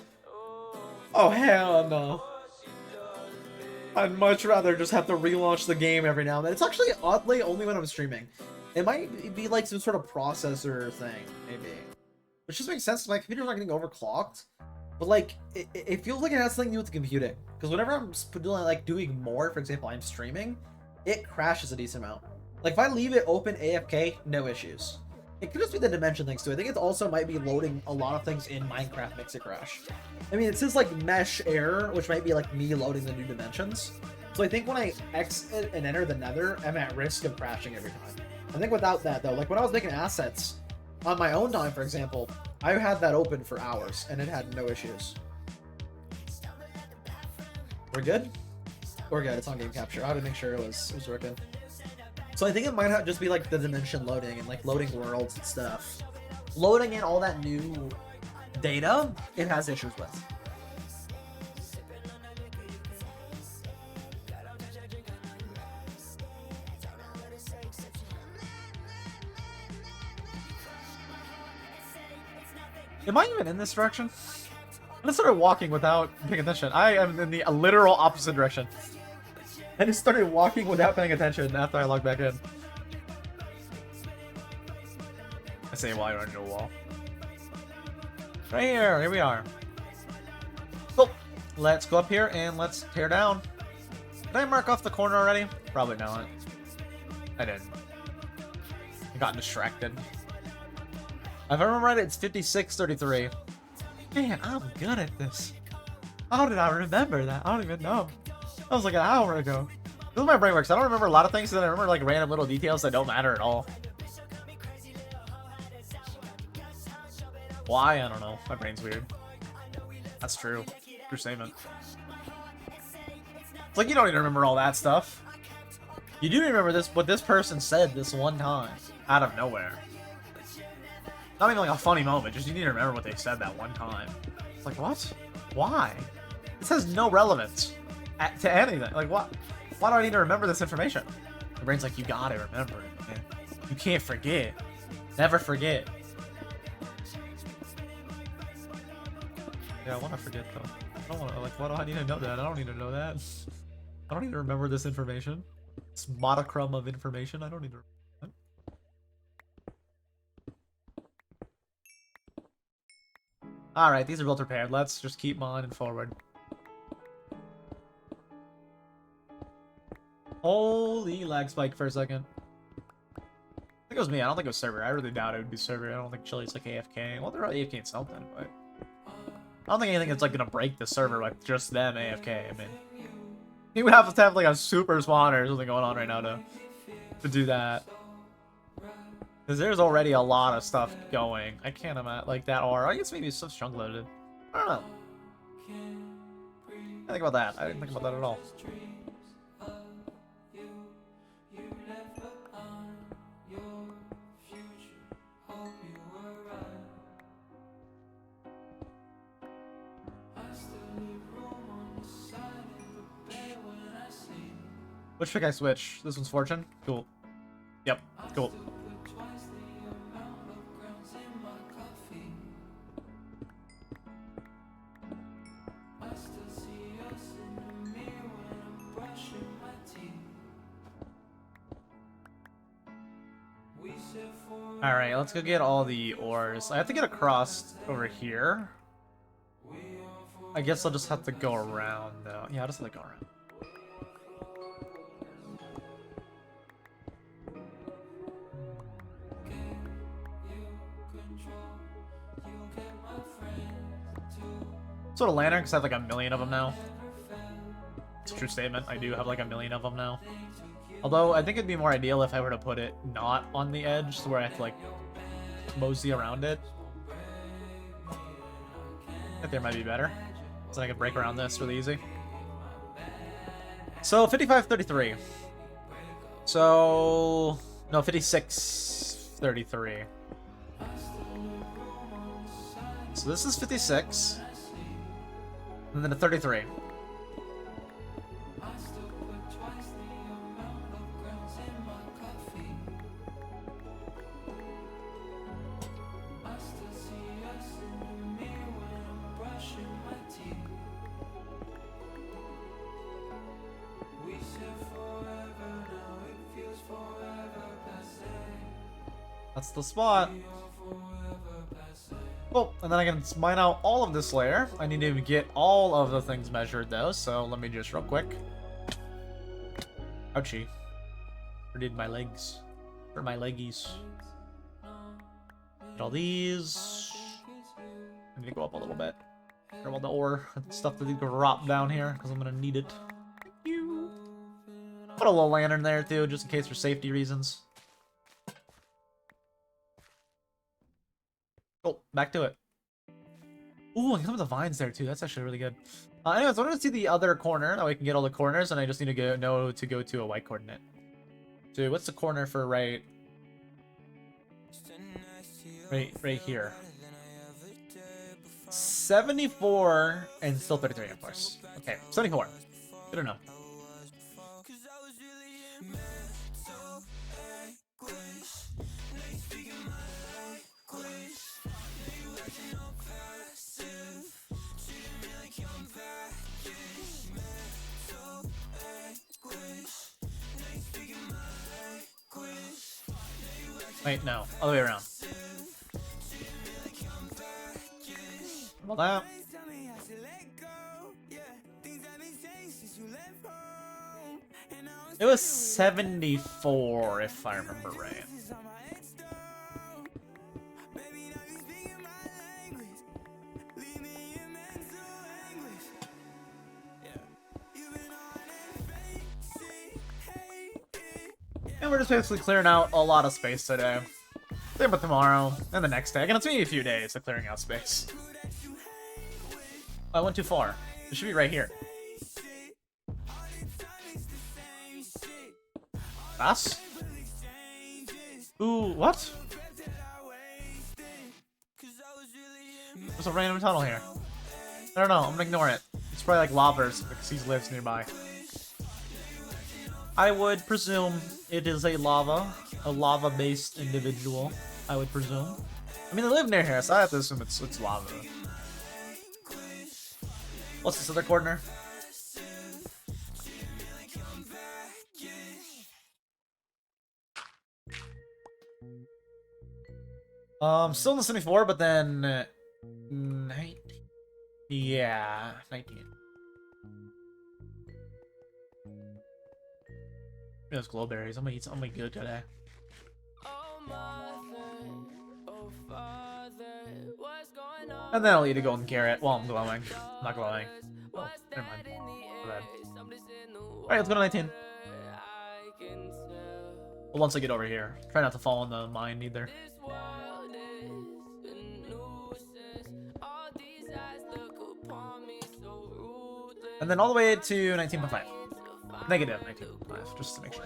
Oh, hell no. I'd much rather just have to relaunch the game every now and then. It's actually, oddly, only when I'm streaming. It might be like some sort of processor thing, maybe. Which just makes sense, my computer's not getting overclocked. But, like, it feels like it has something to do with the computing. Because whenever I'm doing more, for example, I'm streaming, it crashes a decent amount. Like, if I leave it open AFK, no issues. It could just be the dimension things, too. I think it also might be loading a lot of things in Minecraft makes it crash. I mean, it says, like, mesh error, which might be, like, me loading the new dimensions. So I think when I exit and enter the nether, I'm at risk of crashing every time. I think without that, though, like, when I was making assets, on my own time, for example, I had that open for hours, and it had no issues. We're good? We're good. It's on game capture. I had to make sure it was working. So I think it might just be like the dimension loading and like loading worlds and stuff. Loading in all that new data, it has issues with. Am I even in this direction? I started walking without paying attention. I am in the literal opposite direction. I just started walking without paying attention after I logged back in. I say while you're on your wall. Right here we are. Cool. Let's go up here and let's tear down. Did I mark off the corner already? Probably not. I didn't. I got distracted. If I remember right, it's 56-33. Man, I'm good at this. How did I remember that? I don't even know. That was like an hour ago. This is my brain works. I don't remember a lot of things, and I remember like random little details that don't matter at all. Why? I don't know. My brain's weird. That's true. True statement. It's like you don't even remember all that stuff. You do remember this, what this person said this one time, out of nowhere. Not even like a funny moment, just you need to remember what they said that one time. It's like, what? Why? This has no relevance to anything. Like, what? Why do I need to remember this information? The brain's like, you gotta remember it, man. You can't forget. Never forget. Yeah, I want to forget, though. I don't want to, like, why do I need to know that? I don't need to know that. I don't need to remember this information. This monochrome of information, I don't need to remember that. Alright, these are both repaired. Let's just keep mining forward. Holy lag spike for a second. I think it was me. I don't think it was server. I really doubt it would be server. I don't think Chili's like AFK. Well, they're AFK in something, but I don't think anything is like gonna break the server with just them AFK. I mean, you would have to have like a super spawner or something going on right now to do that. Because there's already a lot of stuff going. I can't imagine like that, or I guess maybe stuff's chunk loaded. I don't know. I think about that. I didn't think about that at all. Which pick I switch? This one's Fortune? Cool. Yep, cool. Alright, let's go get all the ores. I have to get across over here. I guess I'll just have to go around, though. Yeah, I'll just have to go around. Sort of lantern, because I have like a million of them now. It's a true statement. I do have like a million of them now. Although, I think it'd be more ideal if I were to put it not on the edge, so where I have to like mosey around it. I think there might be better. So I can break around this really easy. So, 55-33. So, no, 56-33. So this is 56. And then a 33. That's the spot. Oh, and then I can mine out all of this layer. I need to get all of the things measured though, so let me just real quick. Ouchie. Where did my legs? Where are my leggies? Get all these. I'm gonna go up a little bit. Grab all the ore and stuff to drop down here, because I'm gonna need it. Thank you. Put a little lantern there too, just in case for safety reasons. Oh, back to it. Ooh, and some of the vines there too. That's actually really good. Anyways, I want to see the other corner. That way we can get all the corners, and I just need to know to go to a white coordinate. So what's the corner for right here? 74 and still 33, of course. Okay, 74. Good enough. Wait, no. Other way around. Well, that. It was 74, if I remember right. And we're just basically clearing out a lot of space today. Same with tomorrow, and the next day. Again, it's maybe a few days of clearing out space. I went too far. It should be right here. Pass? Ooh, what? There's a random tunnel here. I don't know, I'm gonna ignore it. It's probably like lobbers, because he lives nearby. I would presume it is a lava-based individual, I would presume. I mean, they live near here, so I have to assume it's lava. What's this other corner? Still in the 74, but then 19. Yeah, 19. Those glowberries. I'm gonna eat something good today. And then I'll eat a golden carrot while I'm glowing. I'm not glowing. Oh, never mind. Alright, let's go to 19. Well, once I get over here. Try not to fall in the mine either. And then all the way to 19.5. Negative 19.5, just to make sure.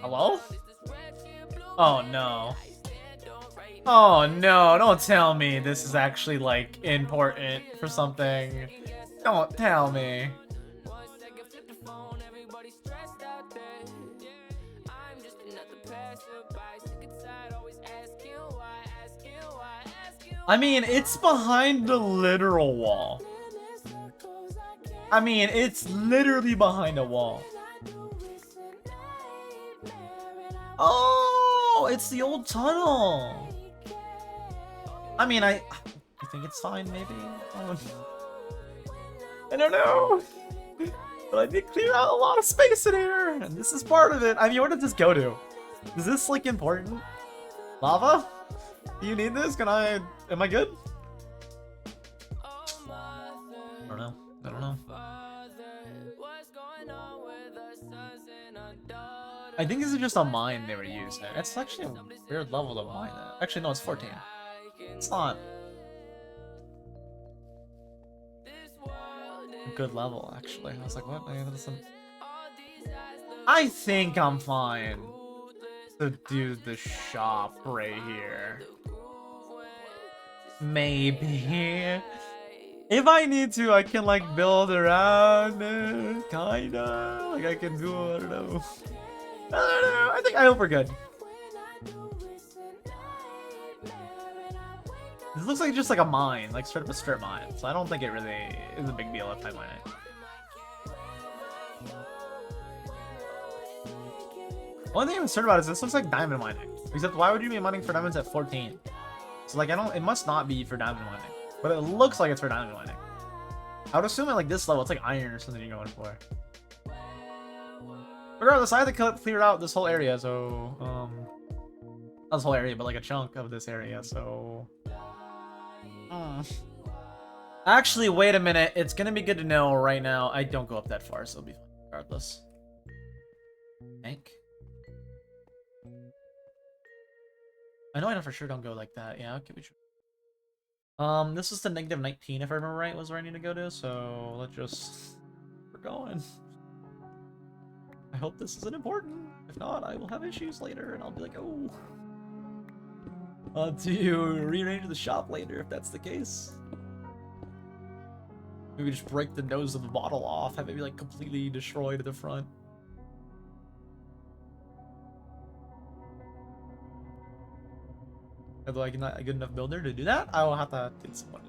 Hello? Oh no. Oh no, don't tell me this is actually like important for something. Don't tell me. I mean, it's behind the literal wall. I mean, it's literally behind a wall. Oh, it's the old tunnel. I mean, I think it's fine, maybe. I don't know. But I did clear out a lot of space in here, and this is part of it. I mean, where did this go to? Is this, like, important? Lava? Do you need this? Am I good? I don't know. I don't know. I think this is just a mine they were using. It's actually a weird level to mine at. Actually, no, it's 14. It's not a good level, actually. I was like, what? I think I'm fine to do the shop right here. Maybe. If I need to, I can like build around it, kinda. Like I can do, I don't know. I don't know. I hope we're good. This looks like just like a mine, like straight up a strip mine. So I don't think it really is a big deal if I mine it. One thing I'm concerned about is this looks like diamond mining. Except why would you be mining for diamonds at 14? So like it must not be for diamond mining. But it looks like it's for diamond mining. I would assume at like this level it's like iron or something you're going for. Regardless, I had to clear out this whole area, so not this whole area, but like a chunk of this area, so actually, wait a minute. It's gonna be good to know right now. I don't go up that far, so it'll be fine regardless. Tank. I know for sure don't go like that. Yeah, okay, we should. This is the negative 19, if I remember right, was where I need to go to, so let's just... We're going. I hope this isn't important. If not, I will have issues later, and I'll be like, oh... to rearrange the shop later, if that's the case. Maybe just break the nose of the bottle off, have it be, like, completely destroyed at the front. Although I'm not a good enough builder to do that, I will have to get someone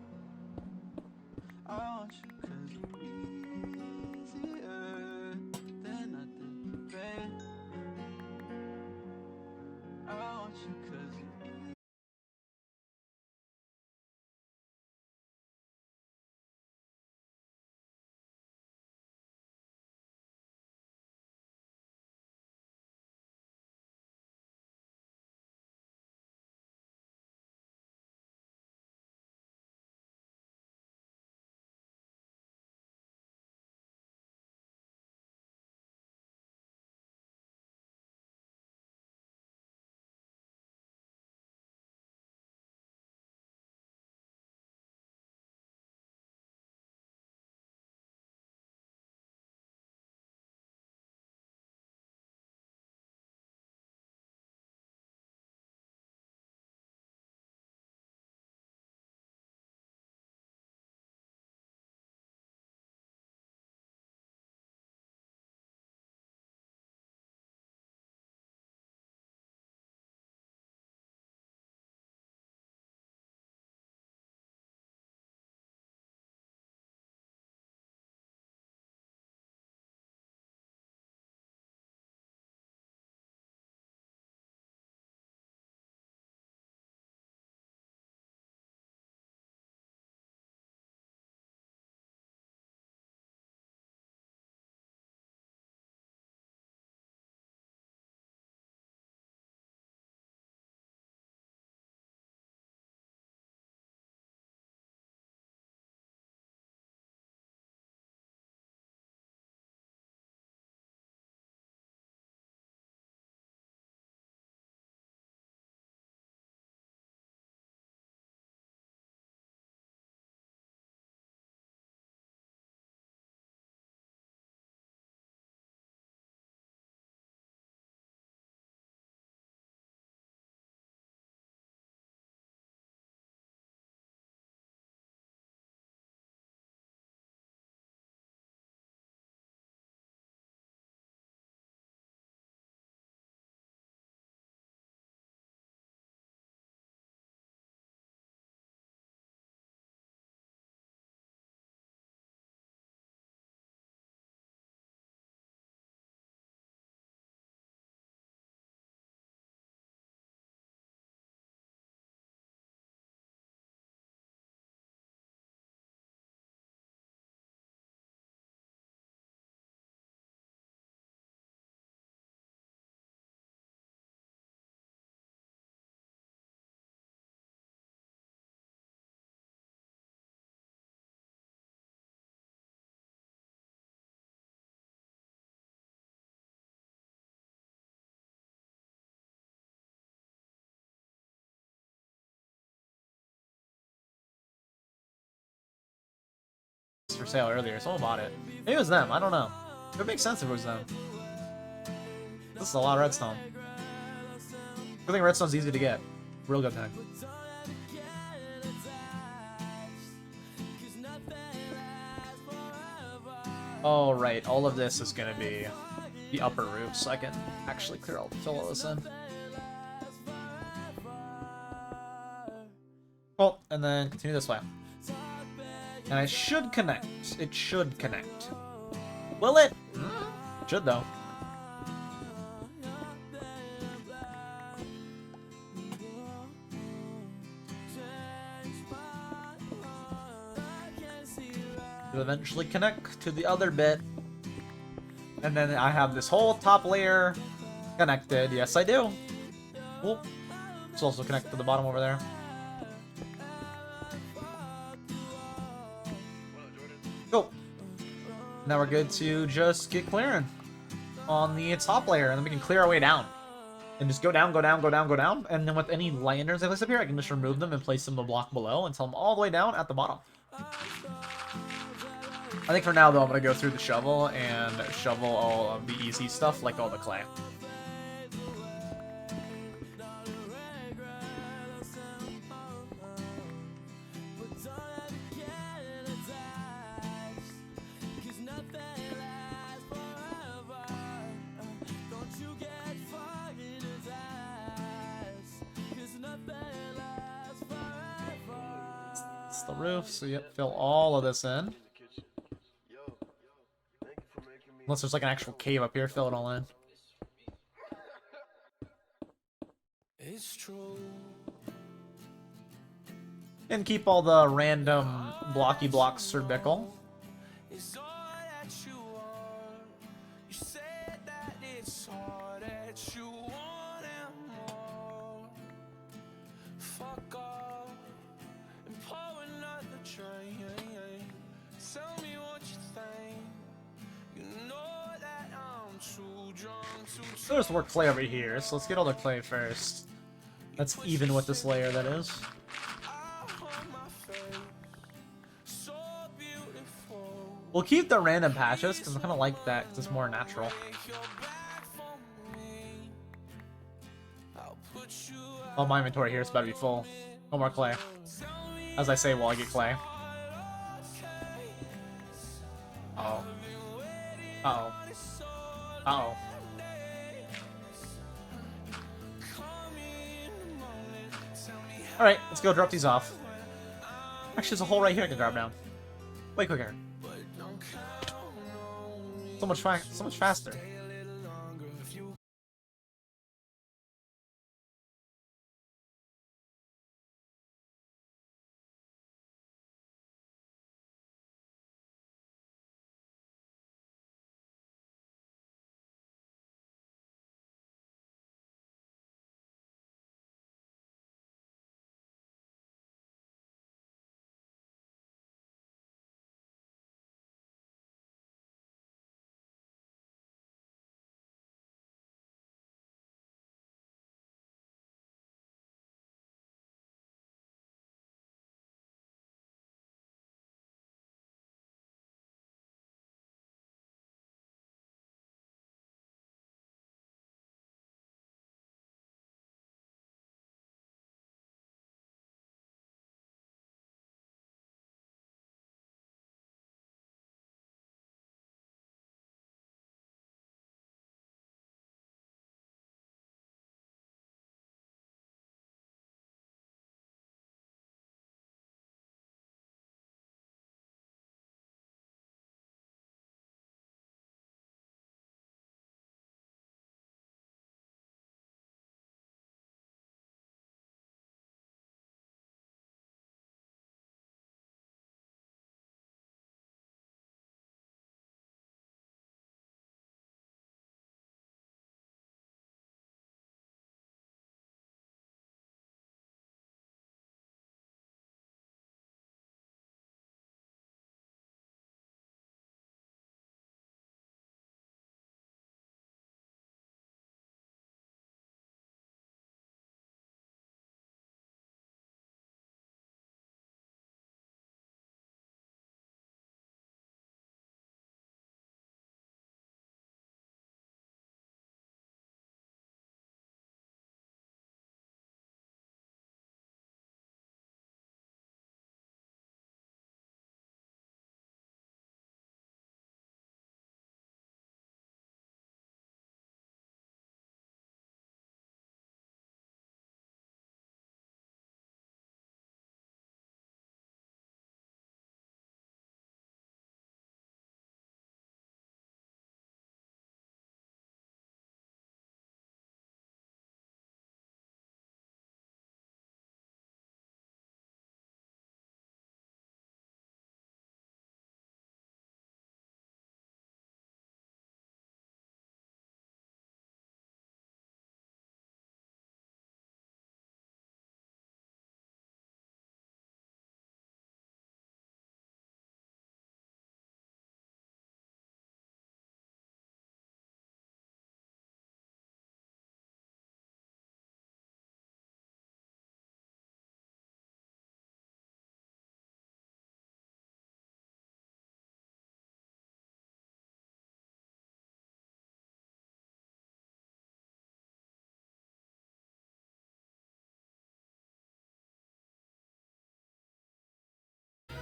for sale earlier. Someone bought it. Maybe it was them. I don't know. It would make sense if it was them. This is a lot of redstone. I think redstone's easy to get. Real good thing. Oh, right. All of this is going to be the upper roof, so I can actually fill all this in. Cool. And then continue this way. And I should connect. It should connect. Will it? It should, though. It'll eventually connect to the other bit. And then I have this whole top layer connected. Yes, I do. Cool. It's also connected to the bottom over there. Cool. Now we're good to just get clearing on the top layer, and then we can clear our way down. And just go down, go down, go down, go down. And then with any lanterns I place up here, I can just remove them and place them in the block below until I'm all the way down at the bottom. I think for now, though, I'm going to go through the shovel and shovel all of the easy stuff, like all the clay. It's the roof, so you fill all of this in. Unless there's like an actual cave up here, fill it all in. It's true. And keep all the random blocky blocks cervical. So there's more clay over here, so let's get all the clay first. That's even with this layer, that is. We'll keep the random patches, because I kind of like that, because it's more natural. Oh, my inventory here is about to be full. No more clay. As I say while I get clay. Uh-oh. Uh-oh. Uh-oh. Alright, let's go drop these off. Actually, there's a hole right here I can drop down. Way quicker. So much faster.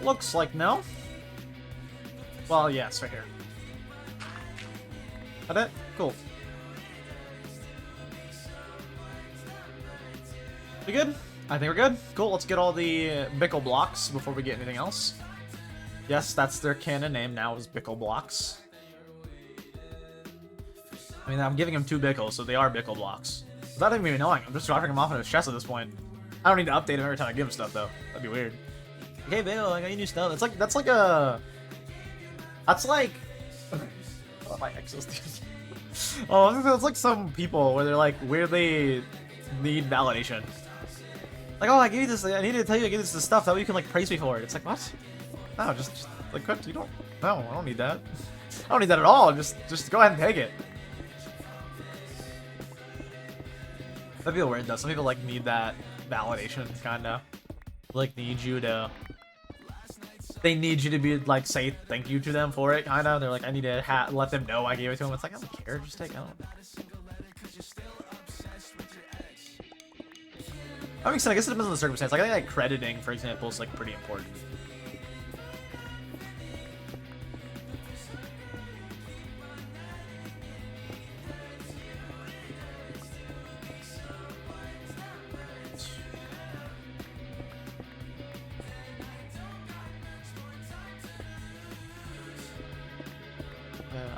looks like no. Well, yes, right here. That it? Cool. We good? I think we're good. Cool, let's get all the Bickle blocks before we get anything else. Yes, that's their canon name now is Bickle blocks. I mean, I'm giving him 2 Bickles, so they are Bickle blocks. Without even knowing, I'm just dropping him off in his chest at this point. I don't need to update him every time I give him stuff, though. That'd be weird. Okay, Bickle, I got you new stuff. It's like, that's like a... That's like... Oh, my exes, dude. Oh, it's like some people where they're like, weirdly need validation. Like, oh, I gave you this, I needed to tell you I gave you this stuff, that way you can, like, praise me for it. It's like, what? No, just like, what? You don't... No, I don't need that. I don't need that at all. Just go ahead and take it. That feel weird though. Some people like need that validation, kinda. Like need you to. They need you to be like say thank you to them for it, kinda. They're like, I need to let them know I gave it to them. It's like I don't care, just take it. That makes sense. I guess it depends on the circumstance. Like I think like crediting, for example, is like pretty important.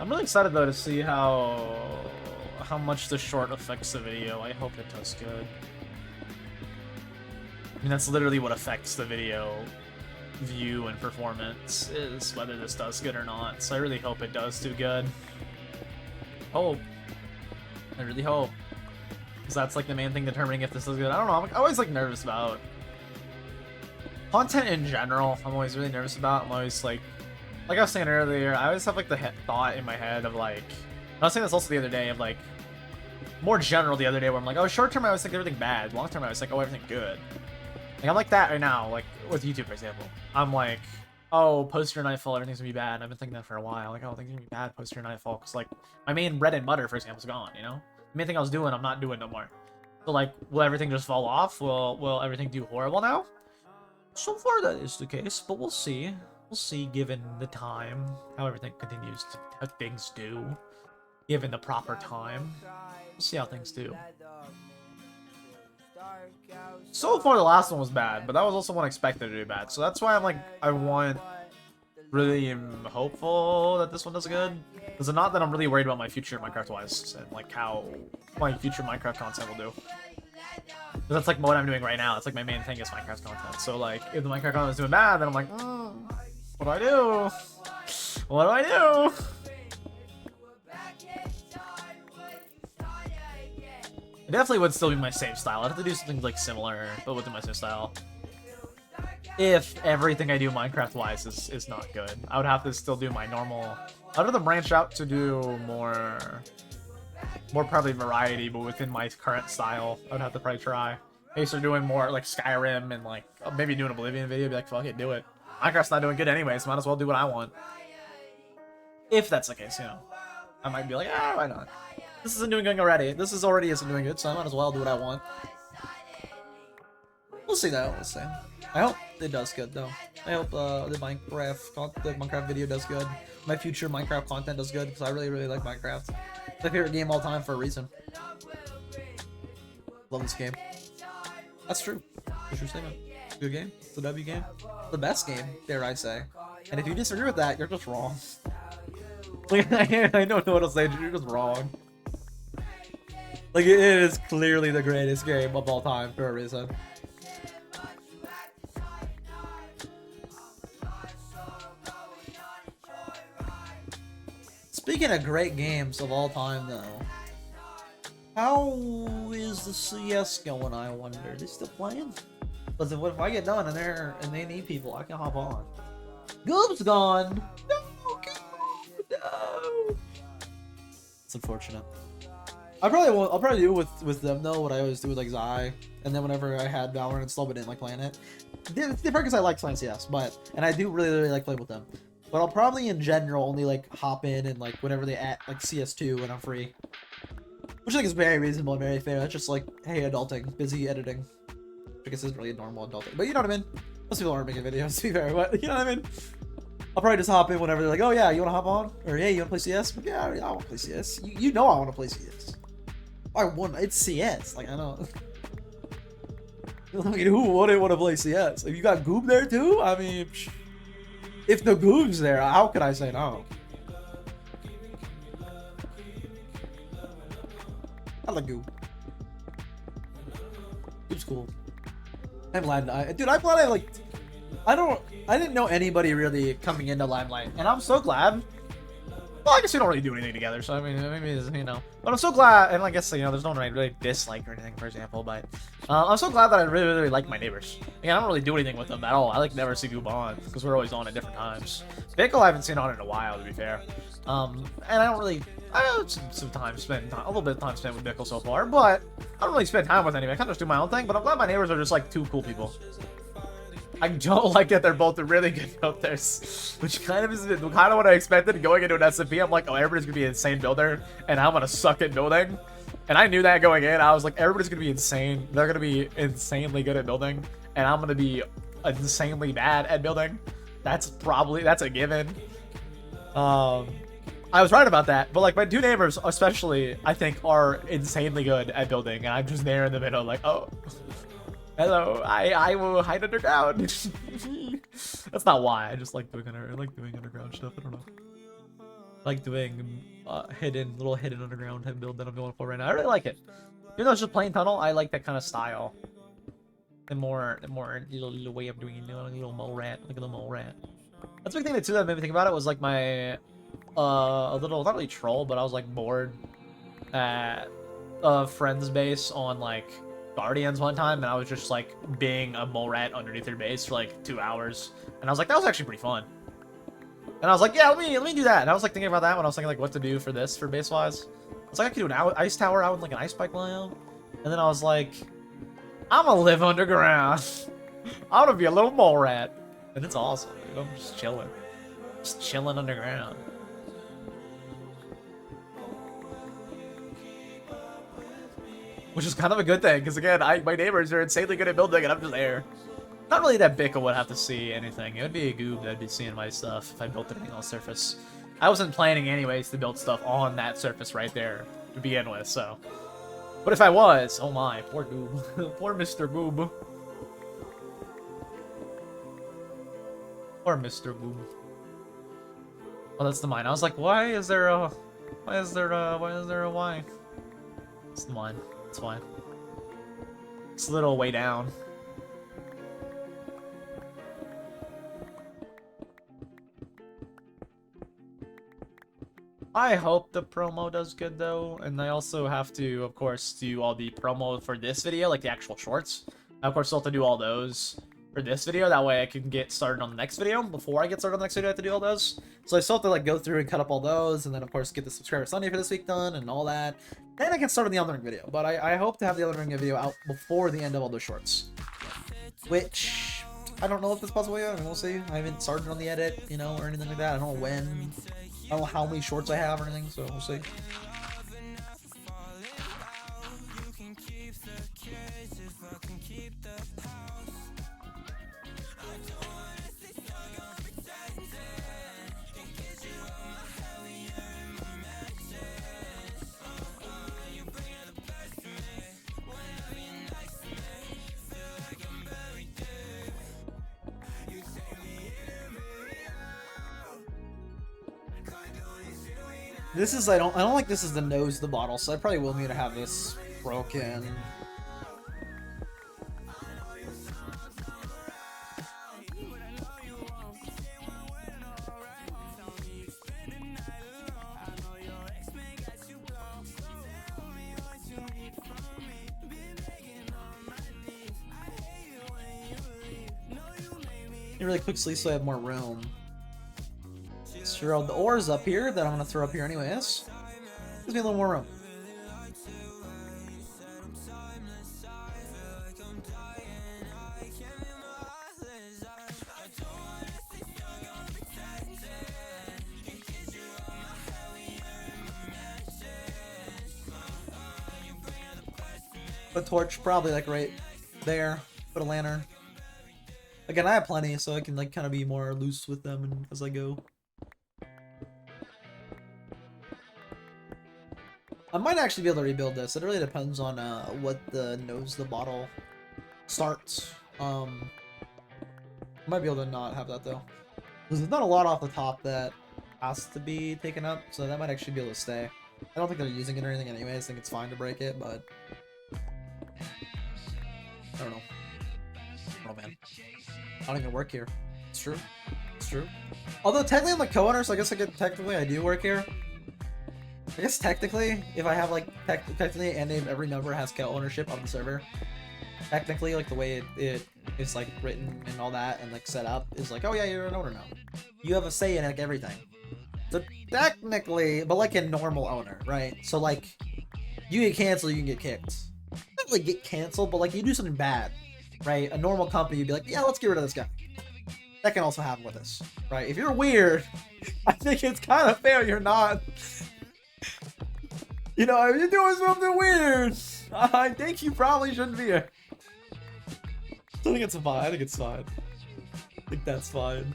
I'm really excited though to see how much the short affects the video. I hope it does good. I mean, that's literally what affects the video view and performance, is whether this does good or not. So I really hope it does do good. Hope. I really hope. Because that's like the main thing determining if this is good. I don't know, I'm always like nervous about content in general. I'm always really nervous about. I'm always like I was saying earlier, I always have like the thought in my head of like, I was saying this also the other day of like, more general the other day where I'm like, oh, short term I always think everything bad, long term I was like, oh, everything good. Like I'm like that right now, like with YouTube for example. I'm like, oh, post your nightfall, everything's gonna be bad. I've been thinking that for a while, like, oh, things gonna be bad post your nightfall, because like my main bread and butter for example is gone, you know? The main thing I was doing, I'm not doing no more. So like, will everything just fall off? Will everything do horrible now? So far that is the case, but we'll see. We'll see, given the time, how everything continues to, how things do, given the proper time. We'll see how things do. So far, the last one was bad, but that was also one expected to do bad. So that's why I'm like, really am hopeful that this one does good. Because not that I'm really worried about my future Minecraft-wise, and like how my future Minecraft content will do. Because that's like what I'm doing right now. It's like my main thing is Minecraft content. So like, if the Minecraft content is doing bad, then I'm like, what do I do? What do I do? It definitely would still be my same style. I'd have to do something like similar, but within my same style. If everything I do Minecraft-wise is not good, I would have to still do my normal. I'd rather branch out to do more probably variety, but within my current style, I would have to probably try. Maybe start doing more like Skyrim and like maybe do an Oblivion video. Be like, fuck it, do it. Minecraft's not doing good anyway, so might as well do what I want. If that's the case, you know. I might be like, ah, why not? This isn't doing good already. This is already isn't doing good, so I might as well do what I want. We'll see though, we'll see. I hope it does good though. I hope the Minecraft video does good. My future Minecraft content does good, because I really, really like Minecraft. It's my favorite game all time for a reason. Love this game. That's true. That's a true statement. Good game. It's a W game. The best game, dare I say. And if you disagree with that, you're just wrong. Like, I don't know what to say, you're just wrong. Like, it is clearly the greatest game of all time for a reason. Speaking of great games of all time, though, how is the CS going, I wonder? Are they still playing? Because if I get done and they need people, I can hop on. Goob's gone! No, Goob! No! It's unfortunate. I'll probably do with them though what I always do with like Zai, and then whenever I had Valorant installed but didn't like playing it. It's different because I like playing CS, and I do really, really like playing with them. But I'll probably in general only like hop in and like whenever they add like CS2 when I'm free. Which I think is very reasonable and very fair. That's just like, hey, adulting, busy editing. I guess isn't really a normal adulting, but you know what I mean? Most people aren't making videos, to be fair, but you know what I mean? I'll probably just hop in whenever they're like, oh yeah, you wanna hop on? Or hey, you wanna play CS? Like, yeah, I wanna play CS. You know I wanna play CS. It's CS. Like, I don't... I mean, who wouldn't want to play CS? If you got Goob there too? I mean, if the Goob's there, how could I say no? I like Goob. Goob's cool. I'm glad. Dude, I'm glad I didn't know anybody really coming into Limelight, and I'm so glad. Well, I guess we don't really do anything together, so I mean, maybe it's, you know. But I'm so glad, and I guess, you know, there's no one I really dislike or anything, for example, but I'm so glad that I really like my neighbors. Yeah, I don't really do anything with them at all. I, like, never see Goob on, because we're always on at different times. Pickle I haven't seen on in a while, to be fair. And I don't really, I have some time spent, a little bit of time spent with Pickle so far, but I don't really spend time with anybody. I kind of just do my own thing, but I'm glad my neighbors are just, like, two cool people. I don't like that they're both really good builders, which kind of is kind of what I expected going into an SMP. I'm like, oh, everybody's gonna be an insane builder, and I'm gonna suck at building. And I knew that going in. I was like, everybody's gonna be insane. They're gonna be insanely good at building, and I'm gonna be insanely bad at building. That's a given. I was right about that, but like my two neighbors, especially, I think are insanely good at building, and I'm just there in the middle, like, oh. Hello, I will hide underground. That's not why. I just like doing underground stuff. I don't know. I like doing little hidden underground type build that I'm going for right now. I really like it. Even though it's just plain tunnel, I like that kind of style. The more little way of doing it, like a little mole rat, like a little mole rat. That's a big thing too that made me think about it was like my a little, not really troll, but I was like bored at a friend's base on like Guardians one time, and I was just like being a mole rat underneath their base for like 2 hours, and I was like, that was actually pretty fun. And I was like, yeah, let me do that. And I was like thinking about that when I was thinking like what to do for this for base wise. I was like, I could do an ice tower out in like an ice bike layout, and then I was like, I'm gonna live underground. I'm gonna be a little mole rat, and it's awesome, dude. I'm just chilling underground. Which is kind of a good thing, because again, my neighbors are insanely good at building, and I'm just there. Not really that Bickle would have to see anything. It would be a Goob that'd be seeing my stuff if I built anything on the surface. I wasn't planning anyways to build stuff on that surface right there to begin with, so. But if I was, oh my, poor Goob. Poor Mr. Goob. Poor Mr. Goob. Oh, that's the mine. I was like, why is there a Y? It's the mine. It's fine. It's a little way down. I hope the promo does good though, and I also have to, of course, do all the promo for this video, like the actual shorts. I, of course, still have to do all those for this video. That way I can get started on the next video. Before I get started on the next video, I have to do all those. So I still have to like go through and cut up all those, and then of course get the subscriber Sunday for this week done and all that. Then I can start on the Elden Ring video. But I hope to have the Elden Ring video out before the end of all those shorts. Which I don't know if it's possible yet. I mean, we'll see. I haven't started on the edit, you know, or anything like that. I don't know when. I don't know how many shorts I have or anything, so we'll see. This is, I don't like this is the nose of the bottle, so I probably will need to have this broken. Really quickly so I have more room. Throw the ores up here that I'm gonna throw up here anyways. Gives me a little more room. Put a torch probably like right there. Put a lantern. Again, I have plenty, so I can like kind of be more loose with them and as I go. I might actually be able to rebuild this. It really depends on what the nose the bottle starts. Might be able to not have that though. Because there's not a lot off the top that has to be taken up, so that might actually be able to stay. I don't think they're using it or anything anyways. I think it's fine to break it, but I don't know. Oh man, I don't even work here. It's true. It's true. Although technically I'm a co-owner, so I guess I do work here. I guess technically, if I have like technically and every member has co-ownership of the server, technically like the way it is like written and all that and like set up is like, oh yeah, you're an owner now. You have a say in like everything. So technically, but like a normal owner, right? So like you get canceled, you can get kicked. Not like get canceled, but like you do something bad, right? A normal company, you'd be like, yeah, let's get rid of this guy. That can also happen with this, right? If you're weird, I think it's kind of fair you're not. You know, if you're doing something weird, I think you probably shouldn't be here. I think it's fine. I think it's fine. I think that's fine.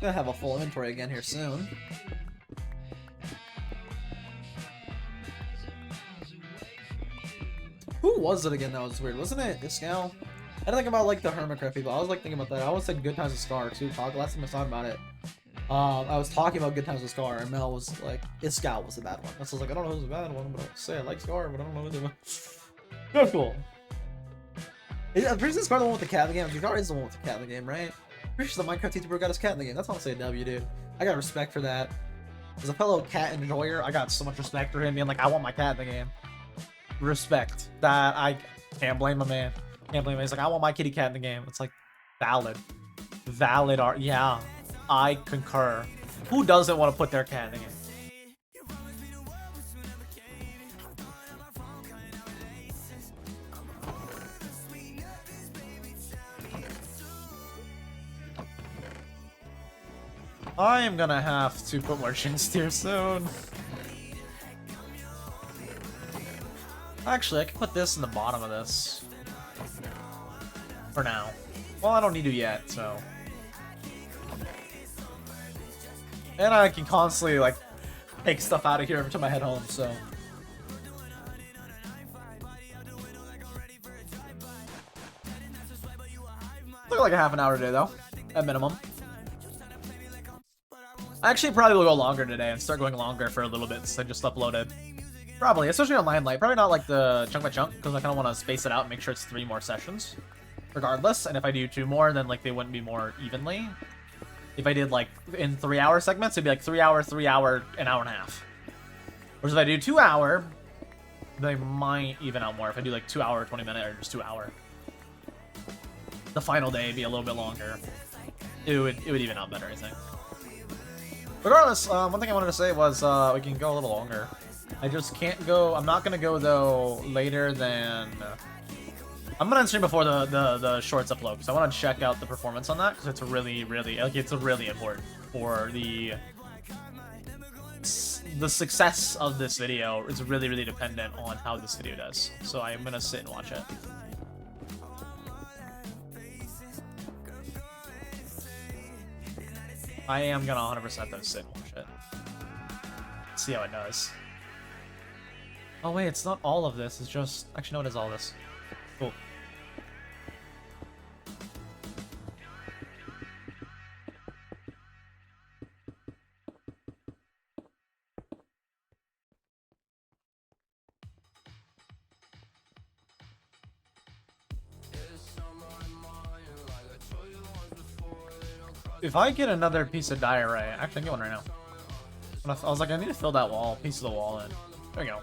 Gonna have a full inventory again here soon. Who was it again that was weird? Wasn't it Iscal? I didn't think about like the Hermitcraft people. I was like thinking about that. I almost said Good Times with Scar too. Last time I thought about it, I was talking about Good Times with Scar, and Mel was like, Iscal was the bad one. I was like, I don't know who's the bad one, but I'll say I like Scar, but I don't know who's the one. That's cool. I'm pretty sure Scar the one with the cat in the game. Scar is the one with the cat in the game, right? I'm pretty sure the Minecraft YouTuber got his cat in the game. That's honestly a W, dude. I got respect for that. As a fellow cat enjoyer, I got so much respect for him being like, I want my cat in the game. Respect. That I can't blame a man. Can't blame him. He's like, I want my kitty cat in the game. It's like, valid. Valid art. Yeah, I concur. Who doesn't want to put their cat in the game? I am gonna have to put more chins here soon. Actually, I can put this in the bottom of this. For now. Well, I don't need to yet, so. And I can constantly, like, take stuff out of here every time I head home, so. Look like a half an hour today, though. At minimum. I actually probably will go longer today and start going longer for a little bit since I just uploaded. Probably, especially on Limelight. Probably not like the chunk by chunk, because I kind of want to space it out and make sure it's 3 more sessions. Regardless, and if I do 2 more, then like they wouldn't be more evenly. If I did like in 3-hour segments, it'd be like 3 hour, 3 hour, an hour and a half. Whereas if I do 2 hour, they might even out more. If I do like 2 hour, 20-minute, or just 2 hour. The final day would be a little bit longer. It would even out better, I think. Regardless, one thing I wanted to say was we can go a little longer. I just can't go. I'm not gonna go though later than. I'm gonna stream before the shorts upload because I want to check out the performance on that because it's really like it's really important for the success of this video. Is really dependent on how this video does. So I'm gonna sit and watch it. I am gonna 100% though sit and watch it. See how it does. Oh wait, it's not all of this. It's just actually no, it is all this. Cool. If I get another piece of diarrhea, actually I get one right now. I was like, I need to fill that piece of the wall in. There we go.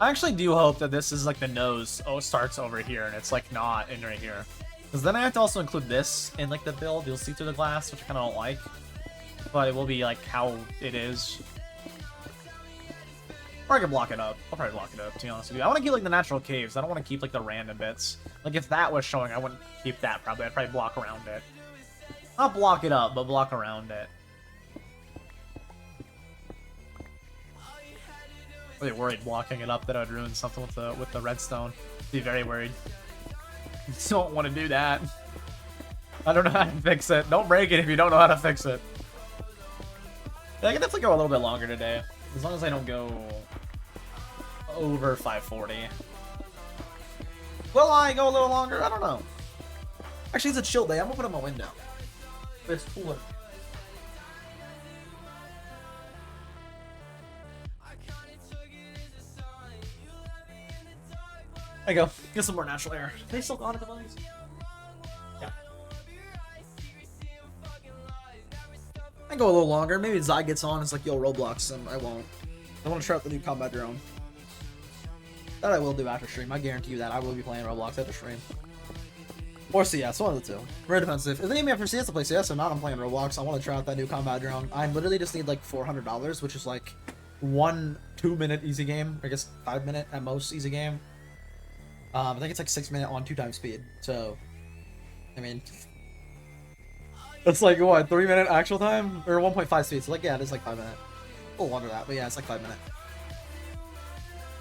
I actually do hope that this is like the nose starts over here and it's like not in right here. Because then I have to also include this in like the build. You'll see through the glass, which I kind of don't like. But it will be like how it is. Or I can block it up. I'll probably block it up, to be honest with you. I want to keep, like, the natural caves. I don't want to keep, like, the random bits. Like, if that was showing, I wouldn't keep that, probably. I'd probably block around it. Not block it up, but block around it. Really worried blocking it up that I'd ruin something with the redstone. Be very worried. Don't want to do that. I don't know how to fix it. Don't break it if you don't know how to fix it. Yeah, I can definitely go a little bit longer today. As long as I don't go over 540. Will I go a little longer? I don't know. Actually, it's a chill day. I'm opening my window. It's cooler. There you go. Get some more natural air. Are they still gone at the moment? Yeah. I go a little longer. Maybe Zai gets on. It's like, yo, Roblox, and I won't. I want to try out the new combat drone. That I will do after stream. I guarantee you that. I will be playing Roblox after stream. Or CS, one of the two. Very defensive. If they need me after CS to play CS, if not, I'm playing Roblox. I want to try out that new combat drone. I literally just need like $400, which is like 1 2-minute easy game. I guess 5-minute at most easy game. I think it's like 6-minute on 2x speed. So, I mean, it's like what, 3-minute actual time or 1.5 speed. So like, yeah, it is like 5 minutes. A little under that, but yeah, it's like 5 minutes.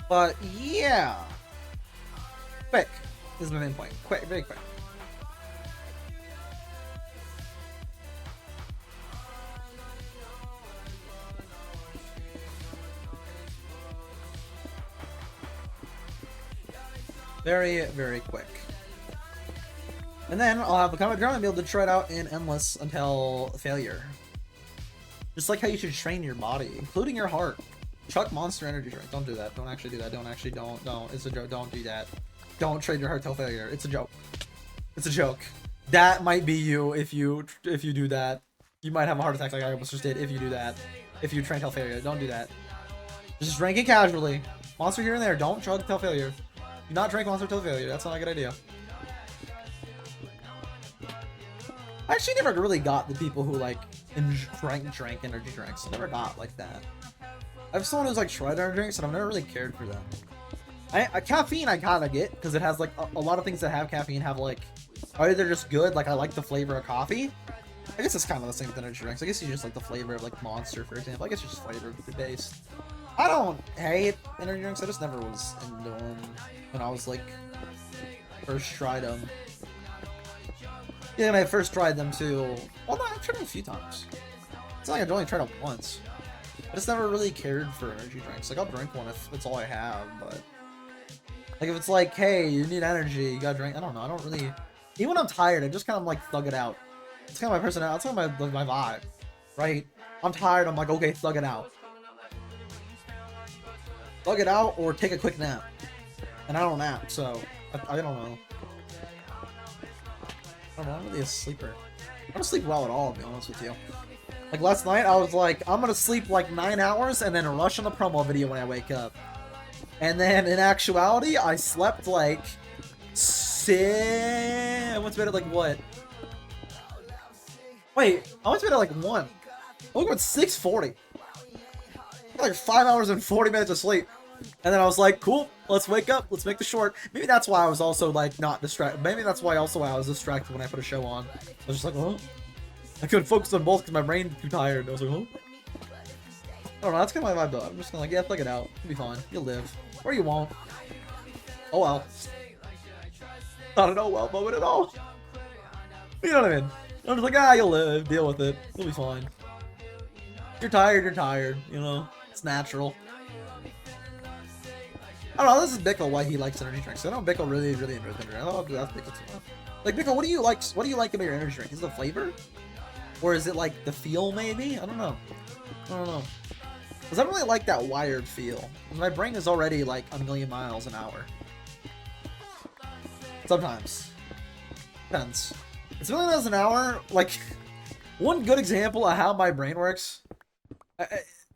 But yeah, quick is my main point. Quick, very quick. Very, very quick. And then I'll have the combat drone and be able to try it out in endless until failure. Just like how you should train your body, including your heart. Chuck Monster Energy Drink. Don't do that. Don't actually do that. Don't. It's a joke. Don't do that. Don't train your heart till failure. It's a joke. It's a joke. That might be you if you do that. You might have a heart attack like I almost just did if you do that. If you train till failure. Don't do that. Just drink it casually. Monster here and there. Don't chug till failure. Do not drink Monster till failure. That's not a good idea. I actually never really got the people who like drank energy drinks. I never got like that. I have someone who's like tried energy drinks and I've never really cared for them. Caffeine I kind of get because it has like a lot of things that have caffeine have like are either just good, like I like the flavor of coffee. I guess it's kind of the same with energy drinks. I guess you just like the flavor of like Monster, for example. I guess it's just flavor based. I don't hate energy drinks. I just never was into them when I was like first tried them. Yeah, when I first tried them too. Well, no, I've tried them a few times. It's not like I've only tried them once. I just never really cared for energy drinks. Like, I'll drink one if it's all I have, but... Like, if it's like, hey, you need energy, you gotta drink... I don't know, I don't really... Even when I'm tired, I just kind of, like, thug it out. It's kind of my personality, it's kind of my vibe, right? I'm tired, I'm like, okay, thug it out. Thug it out, or take a quick nap. And I don't nap, so... I don't know. I don't know, I'm really a sleeper. I don't sleep well at all, to be honest with you. Like last night, I was like, I'm gonna sleep like 9 hours and then rush on the promo video when I wake up. And then in actuality, I slept like I went to bed at like what? Wait, I went to bed at like 1. I woke up at 6:40. Like 5 hours and 40 minutes of sleep. And then I was like, cool, let's wake up, let's make the short. Maybe that's why I was also like not distracted. Maybe that's why also I was distracted when I put a show on. I was just like, oh. I couldn't focus on both because my brain was too tired. I was like, oh. I don't know, that's kind of my vibe though. I'm just gonna like, yeah, plug it out. You'll be fine. You'll live. Or you won't. Oh well. Not an oh well moment at all. You know what I mean? I'm just like, ah, you'll live. Deal with it. You'll be fine. You're tired, you know? It's natural. I don't know, this is Bickle why he likes energy drinks. I know Bickle really enjoys energy drinks. I don't know if that's Bickle too much. Like, Bickle, what do you like about your energy drink? Is it the flavor? Or is it like the feel maybe? I don't know. I don't know. Because I don't really like that wired feel. My brain is already like a million miles an hour. Sometimes. Depends. It's a million miles an hour. Like, one good example of how my brain works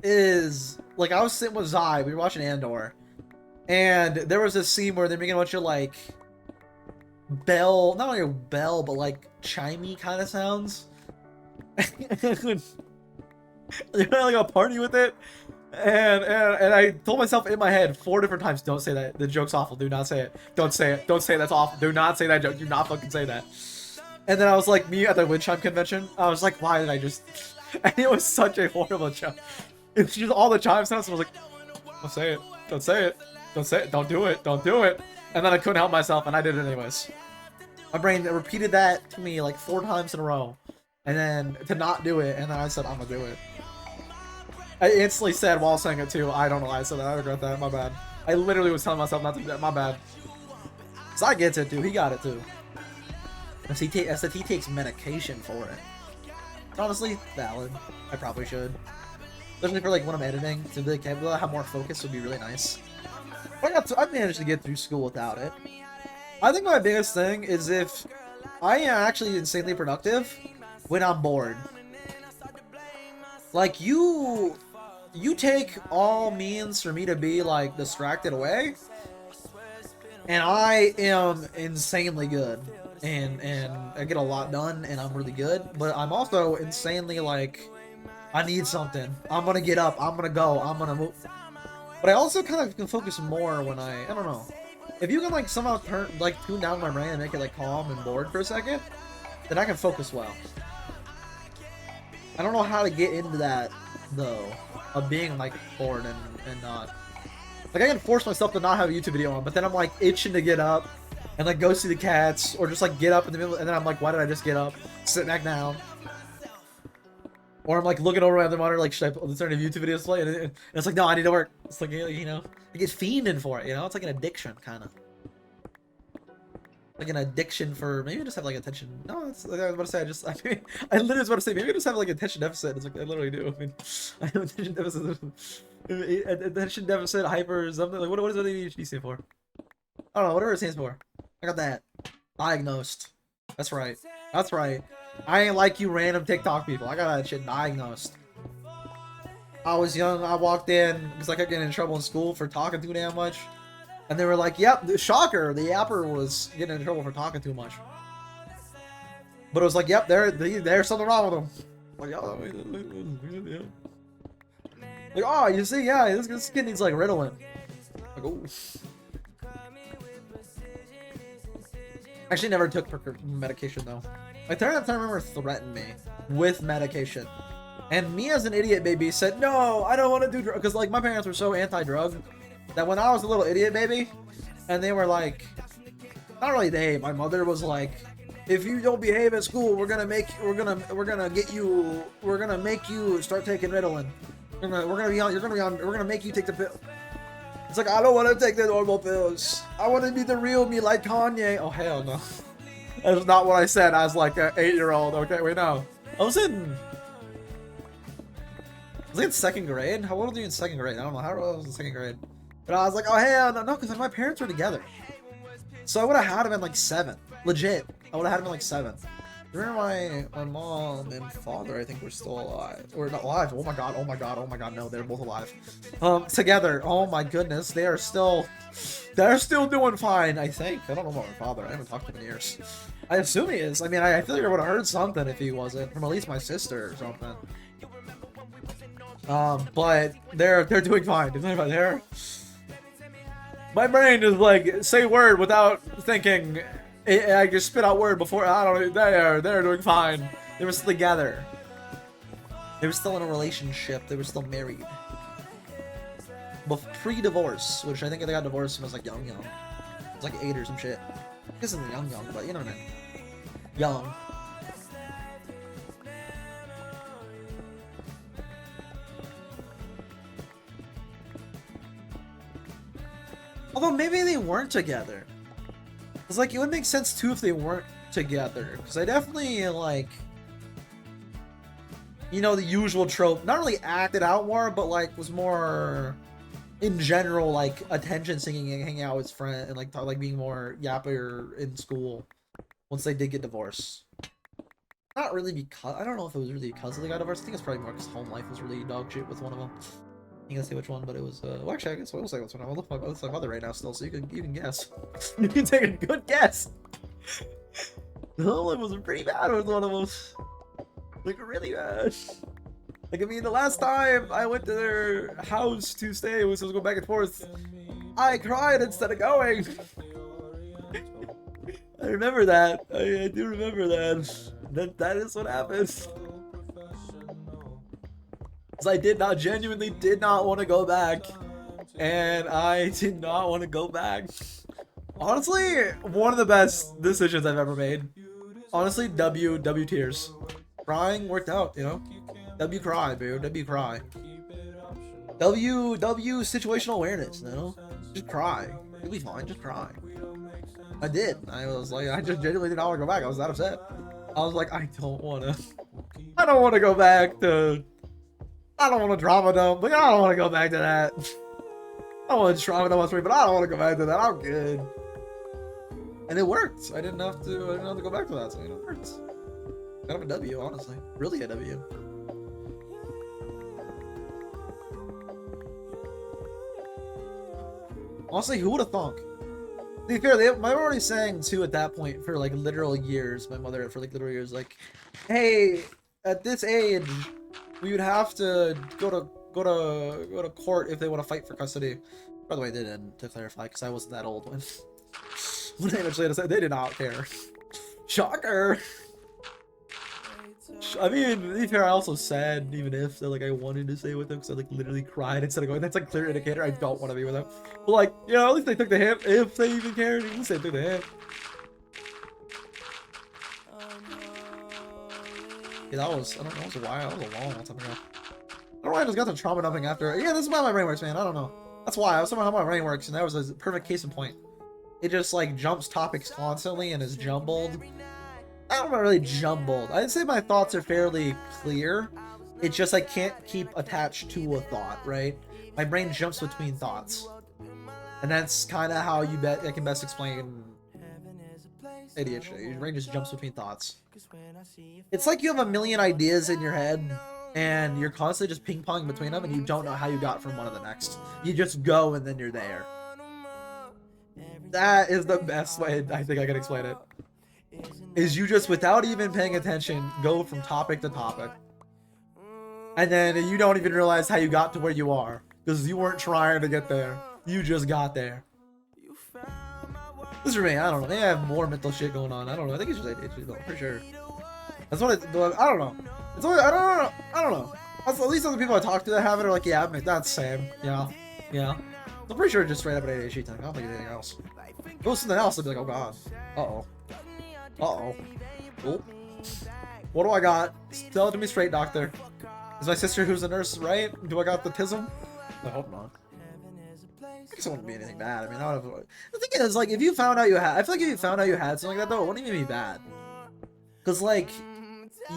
is, like, I was sitting with Zai, we were watching Andor, and there was this scene where they're making a bunch of, like, bell, not only a bell, but, like, chimey kind of sounds. They're having, like, a party with it, And I told myself in my head 4 different times, don't say that. The joke's awful. Do not say it. Don't say it. Don't say that's awful. Do not say that joke. Do not fucking say that. And then I was like, me at the wind chime convention, I was like, why did I just... And it was such a horrible joke. It's just all the chime sounds. I was like, don't say it. Don't say it. Don't say it. Don't do it. Don't do it. And then I couldn't help myself, and I did it anyways. My brain repeated that to me like 4 times in a row. And then to not do it, and then I said, I'm gonna do it. I instantly said while saying it too, I don't know why I said that. I regret that. My bad. I literally was telling myself not to do that. My bad. Cause I get it too. He got it too. As if he takes medication for it. Honestly, valid. I probably should. Especially for like when I'm editing, to like have more focus would be really nice. I managed to get through school without it. I think my biggest thing is if I am actually insanely productive when I'm bored. Like you take all means for me to be like distracted away, and I am insanely good. And I get a lot done, and I'm really good. But I'm also insanely like, I need something. I'm gonna get up. I'm gonna go. I'm gonna move. But I also kind of can focus more when I don't know. If you can like somehow tune down my brain and make it like calm and bored for a second, then I can focus well. I don't know how to get into that though, of being like bored and not. Like I can force myself to not have a YouTube video on, but then I'm like itching to get up and like go see the cats, or just like get up in the middle, and then I'm like, why did I just get up? Sit back down. Or I'm like looking over at the monitor, like, should I turn a YouTube videos play? And it's like, no, I need to work. It's like, you know, I get fiending for it, you know? It's like an addiction, kind of. Like an addiction for, maybe I just have like attention. No, it's, like I was about to say, I mean, I literally was about to say, maybe I just have like attention deficit. It's like, I literally do. I mean, I have attention deficit, hyper, something. Like, what does ADHD stand for? I don't know, whatever it stands for. I got that. Diagnosed. That's right. That's right. I ain't like you random TikTok people. I got that shit diagnosed. I was young. I walked in because I kept getting in trouble in school for talking too damn much. And they were like, yep, shocker. The yapper was getting in trouble for talking too much. But it was like, yep, there's something wrong with him. Like, oh, like, oh, you see, yeah, this kid needs like Ritalin. Like, oh. Actually, never took medication though. My therapist, I remember, threatened me with medication, and me as an idiot baby said, "No, I don't want to do drugs." Because like my parents were so anti-drug that when I was a little idiot baby, and they were like, not really they, my mother was like, "If you don't behave at school, we're gonna make you start taking Ritalin. We're gonna make you take the pill." It's like, I don't want to take the normal pills. I want to be the real me like Kanye. Oh, hell no. That's not what I said as like an 8-year-old. Okay, wait, no. I was in 2nd grade. How old are you in 2nd grade? I don't know. How old I was in 2nd grade. But I was like, oh, hell no, because like, my parents were together. So I would have had him in like 7. Legit. I would have had him in like 7. Remember my mom and father, I think, were still alive. Or not alive. Oh my god, oh my god, oh my god, no, they're both alive. Together. Oh my goodness, they're still doing fine, I think. I don't know about my father. I haven't talked to him in years. I assume he is. I mean, I feel like I would have heard something if he wasn't, from at least my sister or something. But they're doing fine. They're my brain is like, say word without thinking. I just spit out word before. I don't know. They're doing fine. They were still together. They were still in a relationship. They were still married. But pre-divorce, which I think they got divorced when I was like young. It was like 8 or some shit. I guess it's young, but you know what I mean. Young. Although maybe they weren't together. It's like, it would make sense too if they weren't together. Because I definitely, like, you know, the usual trope. Not really acted out more, but, like, was more, in general, like, attention seeking and hanging out with his friend. And, like being more yappier in school. Once they did get divorced. Not really because, I don't know if it was really because they got divorced. I think it's probably more because home life was really dog shit with one of them. You can say which one, but it was, well, actually, I guess I will say which one. I look at my mother right now still, so you can guess. You can take a good guess. The whole life was pretty bad with one of them. Like, really bad. Like, I mean, the last time I went to their house to stay, was supposed to go back and forth, I cried instead of going. I remember that. I do remember that. That is what happened. Because I genuinely did not want to go back. And I did not want to go back. Honestly, one of the best decisions I've ever made. Honestly, W tears. Crying worked out, you know? W cry, dude. W cry. W situational awareness, you know? Just cry. You'll be fine, just cry. I did. I was like, I just genuinely did not want to go back. I was that upset. I was like, I don't want to go back to... I don't want to drama dump, but I don't want to go back to that. I want to drama dump on stream, but I don't want to go back to that. I'm good. And it worked. I didn't have to go back to that, so it worked. Kind of a W, honestly. Really a W. Honestly, who would have thunk? To be fair, they were already saying too at that point for like literal years. My mother for like literal years, like, hey, at this age, we would have to go to court if they want to fight for custody. By the way, they didn't, to clarify, because I wasn't that old when they eventually said they did not care. Shocker. I mean, to be fair, I also said even if that like I wanted to stay with them because I like literally cried instead of going. That's a clear indicator I don't want to be with them. But like, you know, at least they took the hint if they even cared. At least they took the hint. Yeah, that was, I don't know, it was a while. That was a long time ago. I don't know why I just got the trauma dumping after. Yeah, this is how my brain works, man. I don't know. That's why I was talking about how my brain works, and that was a perfect case in point. It just like jumps topics constantly and is jumbled. I don't know, really jumbled. I'd say my thoughts are fairly clear. It's just I can't keep attached to a thought, right? My brain jumps between thoughts. And that's kind of how I can best explain ADHD. Your brain just jumps between thoughts. It's like you have a million ideas in your head, and you're constantly just ping-ponging between them, and you don't know how you got from one to the next. You just go, and then you're there. That is the best way I think I can explain it. Is you just, without even paying attention, go from topic to topic. And then you don't even realize how you got to where you are. Because you weren't trying to get there. You just got there. This is for me, I don't know. They have more mental shit going on. I don't know. I think it's just ADHD though, for sure. That's what I don't know. It's only, I don't know. At least other people I talk to that have it are like, yeah, that's the same. Yeah. I'm pretty sure it's just straight up an ADHD thing. I don't think it's anything else. If it was something else, I'd be like, oh god. Uh-oh. Oh. What do I got? Tell it to me straight, doctor. Is my sister who's a nurse right? Do I got the tism? I hope not. I guess it wouldn't be anything bad. I mean, I would have... The thing is, like, if you found out you had... I feel like if you found out you had something like that, though, it wouldn't even be bad. Because, like,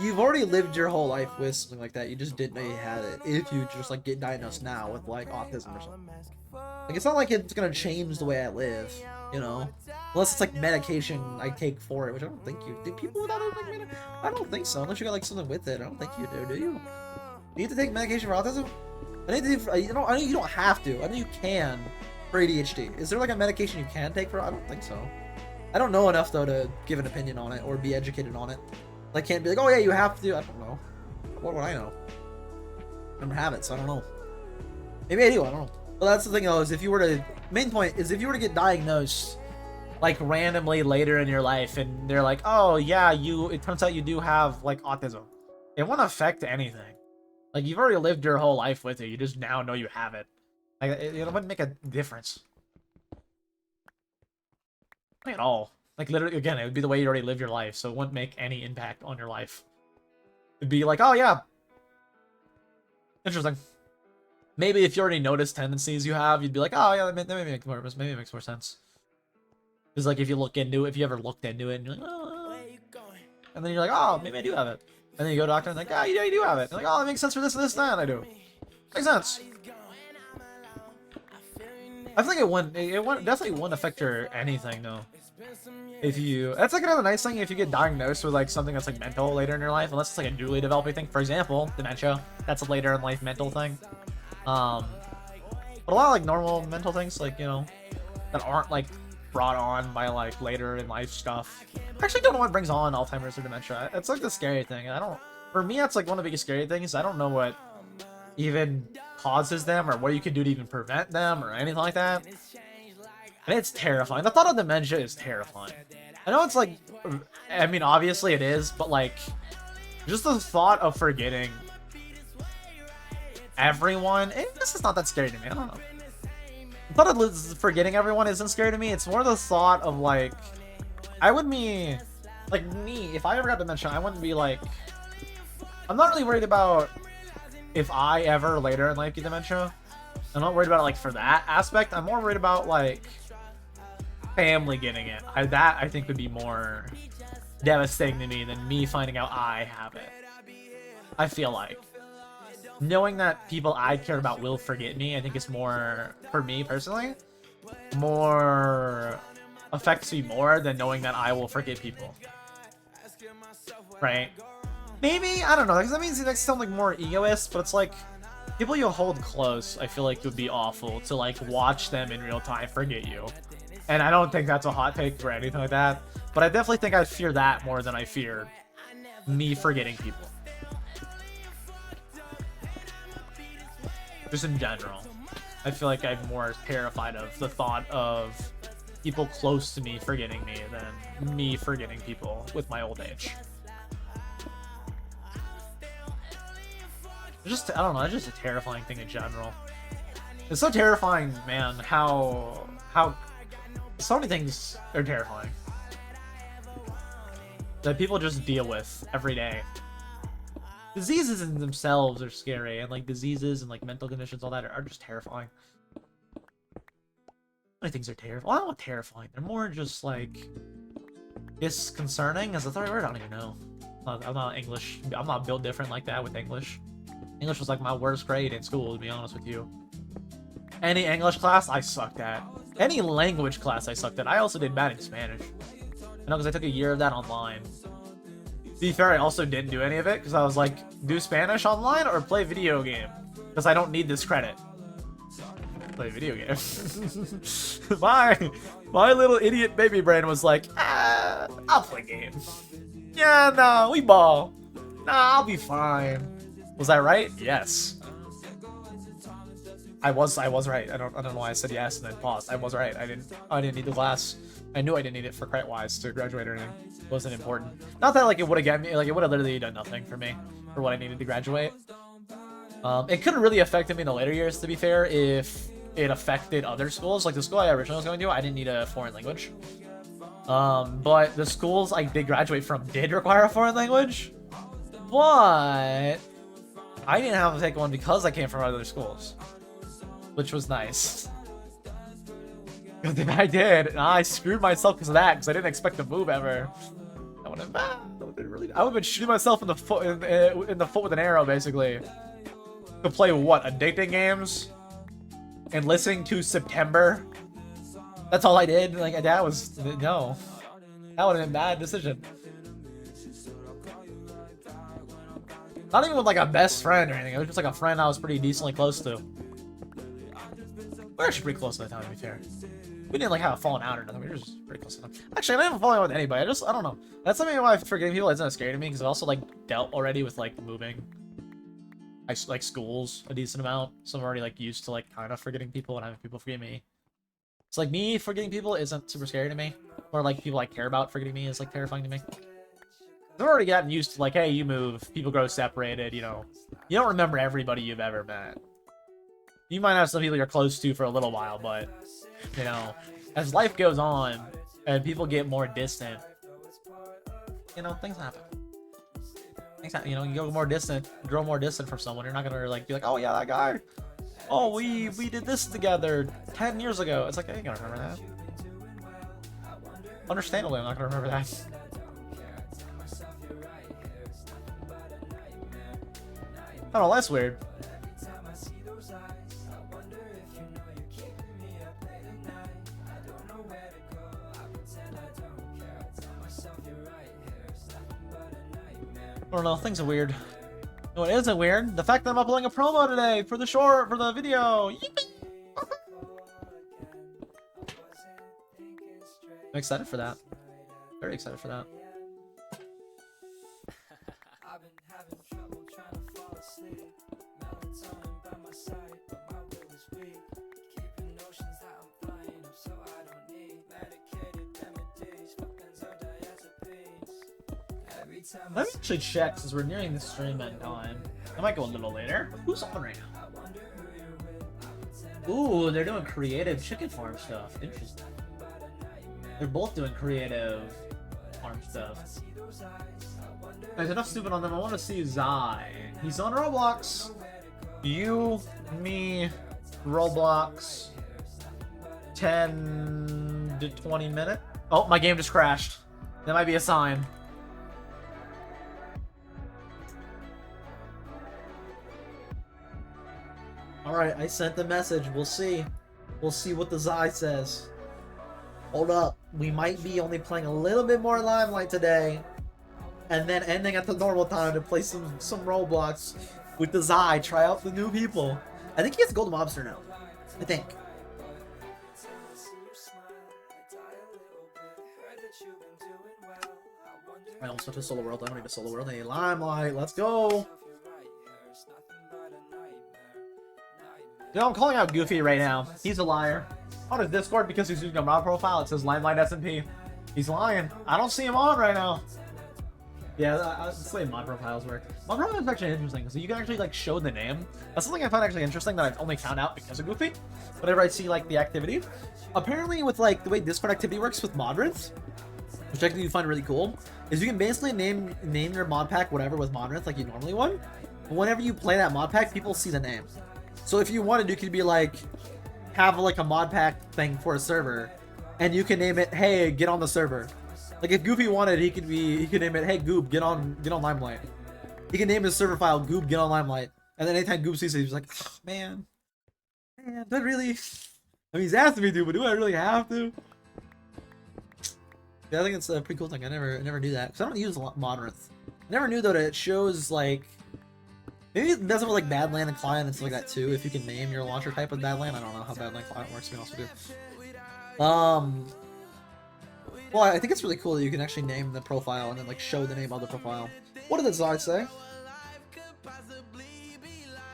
you've already lived your whole life with something like that. You just didn't know you had it. If you just, like, get diagnosed now with, like, autism or something. Like, it's not like it's gonna change the way I live, you know? Unless it's, like, medication I take for it, which I don't think you... Do people without it, like, medication? I don't think so. Unless you got, like, something with it. I don't think you do you? Do you have to take medication for autism? I know you don't have to. I know you can for ADHD. Is there, like, a medication you can take for it? I don't think so. I don't know enough, though, to give an opinion on it or be educated on it. I can't be like, oh, yeah, you have to. I don't know. What would I know? I never have it, so I don't know. Maybe I do. I don't know. Well, that's the thing, though, is if you were to... Main point is if you were to get diagnosed, like, randomly later in your life, and they're like, oh, yeah, it turns out you do have, like, autism. It won't affect anything. Like, you've already lived your whole life with it. You just now know you have it. Like, it wouldn't make a difference. Not at all. Like, literally, again, it would be the way you already lived your life, so it wouldn't make any impact on your life. It'd be like, oh, yeah. Interesting. Maybe if you already noticed tendencies you have, you'd be like, oh, yeah, that maybe makes more sense. Because, like, if you ever looked into it, and you're like, oh. And then you're like, oh, maybe I do have it. And then you go to the doctor and like, oh, yeah, you do have it. And like, oh, that makes sense for this, and that, I do. Makes sense. I think it definitely wouldn't affect your anything, though. That's like another nice thing if you get diagnosed with like something that's like mental later in your life, unless it's like a newly developing thing. For example, dementia. That's a later in life mental thing. But a lot of like normal mental things, like, you know, that aren't like brought on by like later in life stuff. I actually don't know what brings on Alzheimer's or dementia. It's like the scary thing. I don't For me, that's like one of the biggest scary things. I don't know what even causes them or what you can do to even prevent them or anything like that. And it's terrifying. The thought of dementia is terrifying. I know it's like, I mean, obviously it is, but like, just the thought of forgetting everyone, this is not that scary to me. I don't know. The thought of forgetting everyone isn't scary to me. It's more the thought of like, if I ever got dementia, I wouldn't be like, I'm not really worried about if I ever later in life get dementia. I'm not worried about it like for that aspect. I'm more worried about like family getting it. That I think would be more devastating to me than me finding out I have it. I feel like knowing that people I care about will forget me, I think is more, for me personally, more affects me more than knowing that I will forget people. Right? Maybe, I don't know, because that means that sounds like more egoist, but it's like people you hold close, I feel like it would be awful to like watch them in real time forget you. And I don't think that's a hot take or anything like that, but I definitely think I fear that more than I fear me forgetting people. Just in general. I feel like I'm more terrified of the thought of people close to me forgetting me than me forgetting people with my old age. Just, I don't know, it's just a terrifying thing in general. It's so terrifying, man, how so many things are terrifying that people just deal with every day. Diseases in themselves are scary, and like diseases and like mental conditions, all that are just terrifying. Many things are terrifying. Well, I don't know, terrifying. They're more just like disconcerting. Is the right word? I don't even know. I'm not English. I'm not built different like that with English. English was like my worst grade in school, to be honest with you. Any English class, I sucked at. Any language class, I sucked at. I also did bad in Spanish. I know, because I took a year of that online. To be fair, I also didn't do any of it, because I was like, do Spanish online or play video game? Because I don't need this credit. Play video game. My little idiot baby brain was like, I'll play games. Yeah, no, we ball. Nah, I'll be fine. Was I right? Yes. I was right. I don't know why I said yes and then paused. I was right. I didn't need the class. I knew I didn't need it for credit wise to graduate or anything. It wasn't important. Not that like it would have gotten me, like it would have literally done nothing for me for what I needed to graduate. It could have really affected me in the later years, to be fair, if it affected other schools. Like the school I originally was going to, I didn't need a foreign language. But the schools I did graduate from did require a foreign language. But I didn't have to take one because I came from other schools, which was nice. If I did, and I screwed myself because of that, because I didn't expect to move ever. I would have been shooting myself in the foot in the foot with an arrow, basically. To play what? Addicting games and listening to September. That's all I did. Like that was no. That would have been a bad decision. Not even with like a best friend or anything. It was just like a friend I was pretty decently close to. We're actually pretty close at the time, to be fair. We didn't like have a falling out or nothing. We were just pretty close to them. Actually, I didn't falling out with anybody. I don't know. That's something why forgetting people isn't scary to me, because I also like dealt already with like moving. I like schools a decent amount, so I'm already like used to like kind of forgetting people and having people forget me. It's like me forgetting people isn't super scary to me, or like people I care about forgetting me is like terrifying to me. I've already gotten used to like, hey, you move, people grow separated, you know. You don't remember everybody you've ever met. You might have some people you're close to for a little while, but, you know, as life goes on and people get more distant, you know, things happen. You know, you go more distant, grow more distant from someone. You're not gonna like be like, oh yeah, that guy. Oh, we did this together 10 years ago. It's like, I ain't gonna remember that. Understandably, I'm not gonna remember that. I don't know, that's weird. I don't know, things are weird. No, it isn't weird. The fact that I'm uploading a promo today for the video. Yippee! I'm excited for that. Very excited for that. Let me actually check since we're nearing the stream end time. I might go a little later. Who's on right now? Ooh, they're doing creative chicken farm stuff. Interesting. They're both doing creative farm stuff. There's enough stupid on them. I want to see Zai. He's on Roblox. You, me, Roblox. 10 to 20 minutes. Oh, my game just crashed. That might be a sign. Alright, I sent the message. We'll see. We'll see what the Zai says. Hold up. We might be only playing a little bit more Limelight today. And then ending at the normal time to play some Roblox with the Zai. Try out the new people. I think he has Golden Mobster now. I think. I almost went to Solo World. I don't need a Solo World. I need Limelight. Let's go. Yo, I'm calling out Goofy right now. He's a liar. On his Discord, because he's using a mod profile, it says Limelight SMP. He's lying. I don't see him on right now. Yeah, that's the way mod profiles work. Mod profiles is actually interesting, because you can actually like show the name. That's something I found actually interesting that I've only found out because of Goofy. Whenever I see like the activity. Apparently with like the way Discord activity works with mods, which I think you find really cool, is you can basically name your mod pack whatever with mods like you normally would. But whenever you play that mod pack, people see the name. So if you wanted, you could be like, have like a mod pack thing for a server, and you can name it, hey, get on the server. Like if Goofy wanted, he could name it, hey Goob, get on Limelight. He can name his server file Goob, get on Limelight. And then anytime Goob sees it, he's like, oh, man, do I really? I mean, he's asking me to, but do I really have to? Yeah, I think it's a pretty cool thing. I never knew that, because I don't use mods. I never knew though that it shows like, maybe it does it with like Badland and Client and stuff like that too. If you can name your launcher type with Badland, I don't know how Badland Client works. We can also do. Well, I think it's really cool that you can actually name the profile and then like show the name of the profile. What did the Zai say?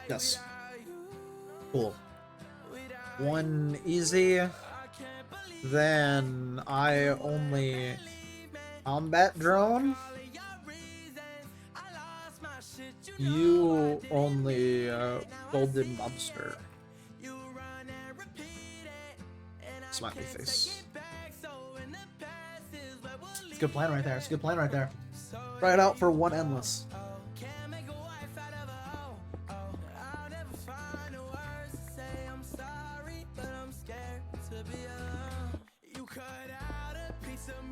Yes. Cool. One easy. Then I only combat drone. You only golden lobster. Smiley face. It's a good plan right there. It's a good plan right there. Try it out for one endless.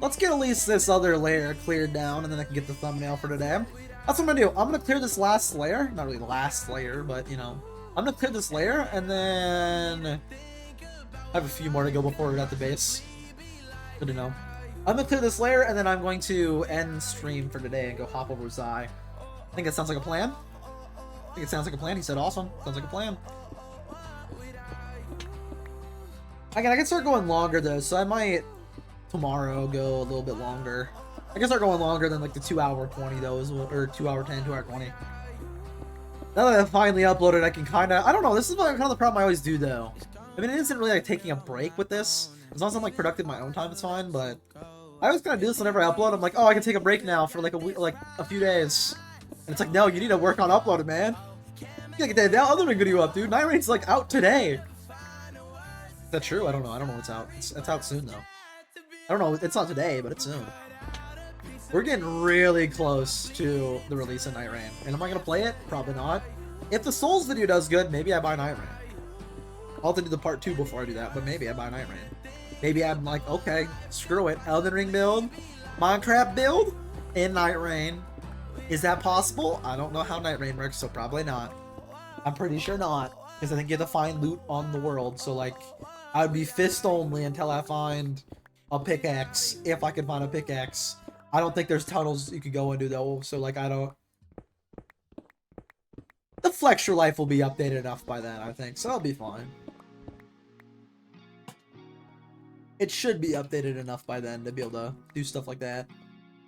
Let's get at least this other layer cleared down, and then I can get the thumbnail for today. That's what I'm gonna do. I'm gonna clear this last layer. Not really last layer, but you know. I'm gonna clear this layer, and then I have a few more to go before we're at the base. Good to know. I'm gonna clear this layer, and then I'm going to end stream for today and go hop over Zai. I think it sounds like a plan. I think it sounds like a plan. He said awesome. Sounds like a plan. I can start going longer though, so I might tomorrow go a little bit longer. I can start going longer than like the 2-hour 20 though, or 2-hour 10, 2-hour 20. Now that I finally uploaded, I can kind of, I don't know, this is kind of the problem I always do though. I mean, it isn't really like taking a break with this. As long as I'm like productive in my own time, it's fine, but I always kind of do this whenever I upload. I'm like, oh, I can take a break now for like a week, like a few days. And it's like, no, you need to work on uploading, man. You gotta get that other video up, dude. Night Raid's like out today. Is that true? I don't know. I don't know what's out. It's out soon though. I don't know. It's not today, but it's soon. We're getting really close to the release of Night Raid. And am I gonna play it? Probably not. If the Souls video does good, maybe I buy Night Raid. I'll have to do the part 2 before I do that, but maybe I buy Night Raid. Maybe I'm like, okay, screw it. Elden Ring build, Minecraft build, in Night Raid. Is that possible? I don't know how Night Raid works, so probably not. I'm pretty sure not, because I think you have to find loot on the world. So like, I would be fist only until I find a pickaxe, if I can find a pickaxe. I don't think there's tunnels you could go into though, so like I don't... The Flex Your Life will be updated enough by then, I think, so I'll be fine. It should be updated enough by then to be able to do stuff like that.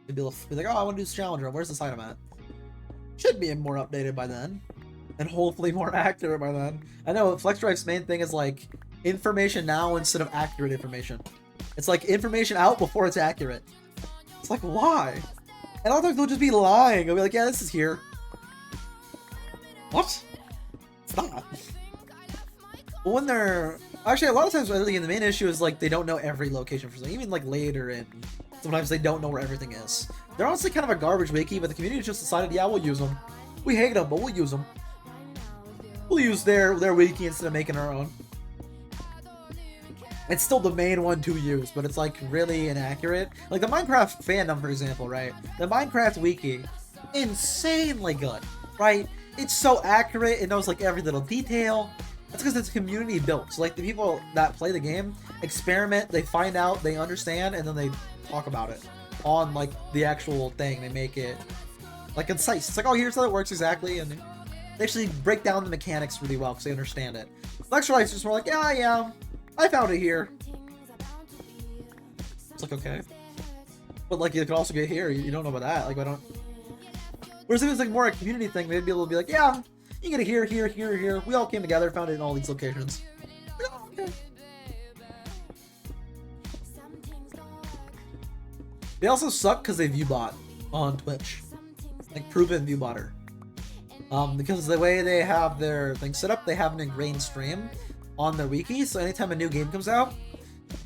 To be able to be like, oh, I want to do this challenge run. Where's this item at? Should be more updated by then. And hopefully more accurate by then. I know Flex Drive's main thing is like information now instead of accurate information. It's like information out before it's accurate. It's like, why? And a lot of times they'll just be lying. I'll be like, yeah, this is here. What? It's not. But when they're... Actually, a lot of times, I think the main issue is, like, they don't know every location for something. Even, like, later in... Sometimes they don't know where everything is. They're honestly kind of a garbage wiki, but the community just decided, yeah, we'll use them. We hate them, but we'll use them. We'll use their wiki instead of making our own. It's still the main one to use, but it's like really inaccurate. Like the Minecraft fandom, for example, right? The Minecraft wiki, insanely good, right? It's so accurate. It knows like every little detail. That's because it's community built. So like the people that play the game experiment, they find out, they understand, and then they talk about it on like the actual thing. They make it like concise. It's like, oh, here's how it works exactly, and they actually break down the mechanics really well because they understand it. Lecture-wise, just more like, yeah, I found it here. It's like, okay. But like, you could also get here. You don't know about that. Like, I don't... Whereas if it was like more a community thing, they'd be able to be like, yeah, you get it here, here, here, here. We all came together, found it in all these locations. Oh, okay. They also suck because they viewbot on Twitch. Like, proven viewbotter. Because the way they have their thing set up, they have an ingrained stream on their wiki, so anytime a new game comes out,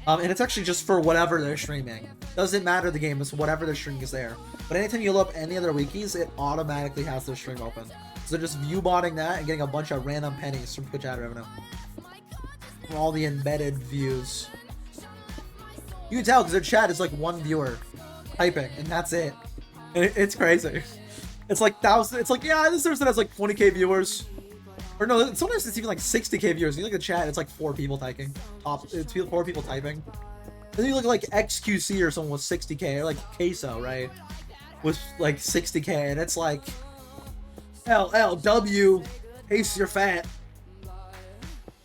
and it's actually just for whatever they're streaming. Doesn't matter the game, it's whatever they're streaming is there. But anytime you load up any of their wikis, it automatically has their stream open. So they're just view-botting that and getting a bunch of random pennies from Twitch ad revenue. From all the embedded views. You can tell because their chat is like one viewer typing, and that's it. And it's crazy. It's like thousands. It's like, yeah, this person has like 20k viewers. Or no, sometimes it's even like 60k viewers. You look at the chat, it's like 4 people typing. It's 4 people typing. And then you look at like XQC or someone with 60k, or like Queso, right? With like 60k, and it's like LLW, Ace, you're fat.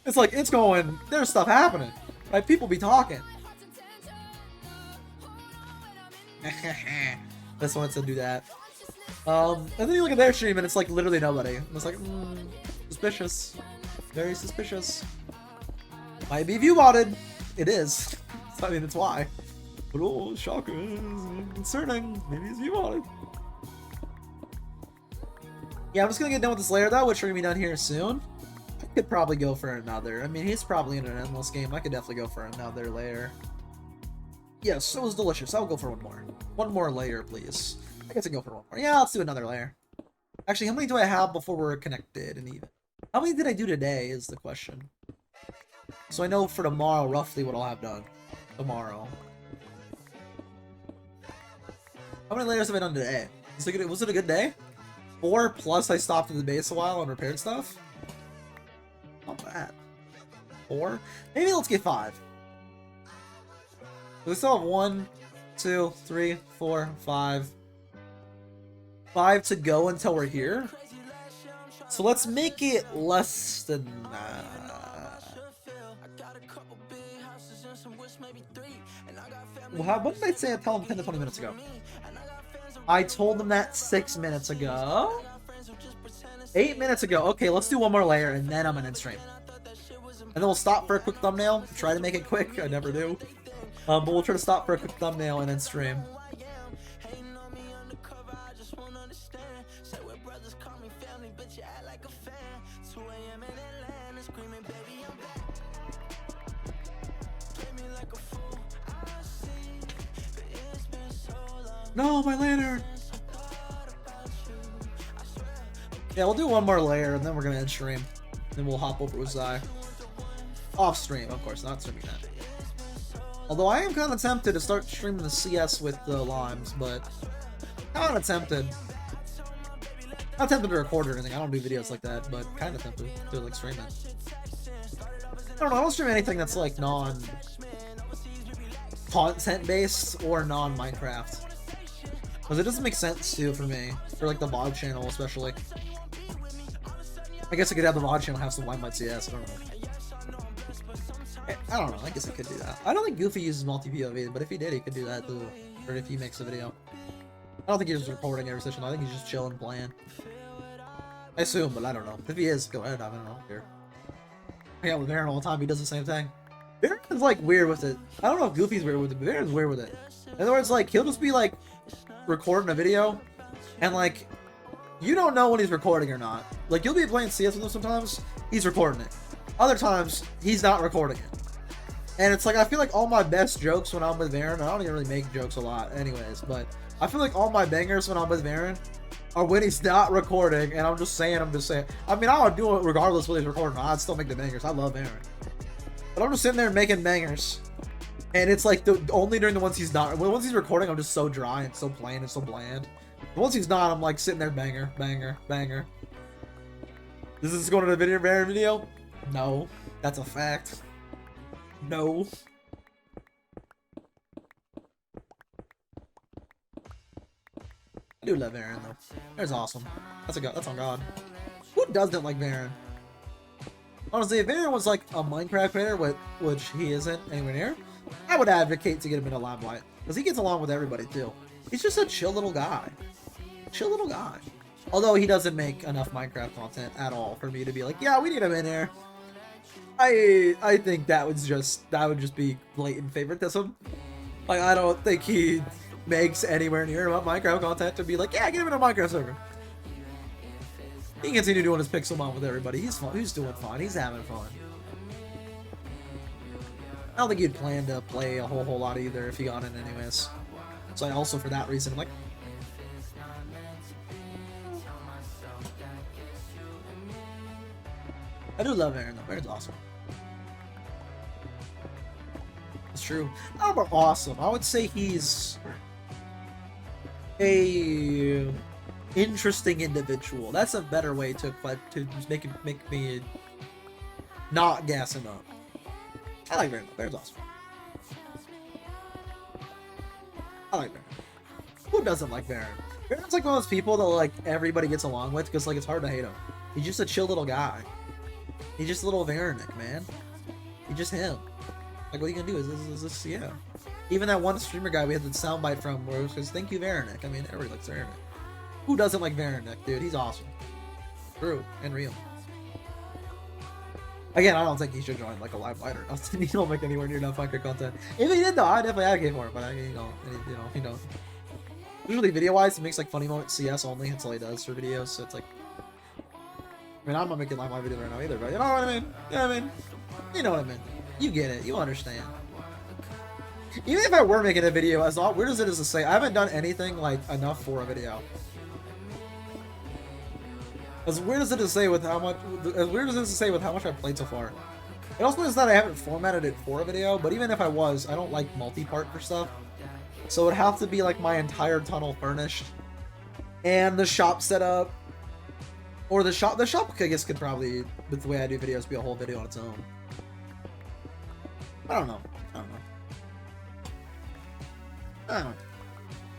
It's like, it's going, there's stuff happening. Right? People be talking. This one to do that. And then you look at their stream and it's like literally nobody. And it's like, suspicious. Very suspicious. Might be view-botted. It is. I mean, it's why. But oh, shocking. Concerning. Maybe it's view-botted. Yeah, I'm just gonna get done with this layer though, which we're gonna be done here soon. I could probably go for another. I mean, he's probably in an endless game. I could definitely go for another layer. Yes, it was delicious. I'll go for one more. One more layer, please. I guess I can go for one more. Yeah, let's do another layer. Actually, how many do I have before we're connected and even? How many did I do today is the question. So I know for tomorrow roughly what I'll have done. Tomorrow. How many layers have I done today? Was it a good day? 4 plus I stopped at the base a while and repaired stuff? Not bad. 4? Maybe let's get 5. We still have 1, 2, 3, 4, 5. 5 to go until we're here. So let's make it less than that. Well, what did I say? I told them 10 to 20 minutes ago. I told them that 6 minutes ago. 8 minutes ago. Okay, let's do one more layer and then I'm gonna end stream. And then we'll stop for a quick thumbnail. Try to make it quick. I never do. But we'll try to stop for a quick thumbnail and then stream. No, my lantern! Yeah, we'll do one more layer and then we're gonna end stream. Then we'll hop over with Zai. Off stream, of course, not streaming that. Although I am kind of tempted to start streaming the CS with the limes, but kind of tempted. Not tempted to record or anything. I don't do videos like that, but kind of tempted to like stream it. I don't know. I don't stream anything that's like non-content based or non-Minecraft. Because it doesn't make sense, too, for me. For, like, the VOD channel, especially. I guess I could have the VOD channel have some Limelight CS, I don't know. I don't know, I guess I could do that. I don't think Goofy uses multi-POV, but if he did, he could do that, too. Or if he makes a video. I don't think he's just recording every session, I think he's just chilling, playing. I assume, but I don't know. If he is, go ahead, I don't know. Here. I got with Baron all the time, he does the same thing. Baron's, like, weird with it. I don't know if Goofy's weird with it, but Baron's weird with it. In other words, like, he'll just be, like, recording a video, and like, you don't know when he's recording or not. Like, you'll be playing CS with him sometimes, he's recording it. Other times, he's not recording it. And it's like, I feel like all my best jokes when I'm with Varen, I don't even really make jokes a lot anyways, but I feel like all my bangers when I'm with Varen are when he's not recording, and I'm just saying. I mean, I would do it regardless whether he's recording or not. I'd still make the bangers. I love Varen. But I'm just sitting there making bangers. And it's like, only during the ones he's not. Once he's recording, I'm just so dry and so plain and so bland. But once he's not, I'm like sitting there, banger, banger, banger. Is this going to the video Varen video? No. That's a fact. No. I do love Varen though. There's awesome. That's on God. Who doesn't like Varen? Honestly, if Varen was like a Minecraft player, which he isn't anywhere near, I would advocate to get him into Limelight. Because he gets along with everybody too. He's just a chill little guy. Chill little guy. Although he doesn't make enough Minecraft content at all for me to be like, yeah, we need him in there. I think that would just be blatant favoritism. Like, I don't think he makes anywhere near enough Minecraft content to be like, yeah, get him in a Minecraft server. He can continue doing his Pixelmon with everybody. He's fun. He's doing fine. He's having fun. I don't think he'd plan to play a whole lot either if he got in anyways. So I also, for that reason, I'm like, I do love Aaron though. Aaron's awesome. It's true. Not about awesome. I would say he's a interesting individual. That's a better way to just make me not gas him up. I like Aaron. Aaron's awesome. I like Baron. Who doesn't like Baron? Baron's like one of those people that like everybody gets along with because like it's hard to hate him. He's just a chill little guy. He's just a little Varanic, man. He's just him. Like, what are you gonna do? Is this, yeah. Even that one streamer guy we had the soundbite from where it was, thank you, Varanic. I mean, everybody likes Varanic. Who doesn't like Varanic, dude? He's awesome. True and real. Again, I don't think he should join like a live lighter. He don't make anywhere near enough Minecraft content. If he did though, I definitely advocate for him, but he don't. Usually video-wise, he makes like funny moments CS only. That's all he does for videos, so it's like, I mean, I'm not making live my video right now either, but you know what I mean? You know what I mean? You know what I mean? You get it. You understand. Even if I were making a video, as weird as it is to say, I haven't done anything like enough for a video. As weird as it is to say with how much, I've played so far. It also means that I haven't formatted it for a video, but even if I was, I don't like multi-part for stuff. So it would have to be like my entire tunnel furnished, and the shop set up. Or the shop, I guess, could probably, with the way I do videos, be a whole video on its own. I don't know. I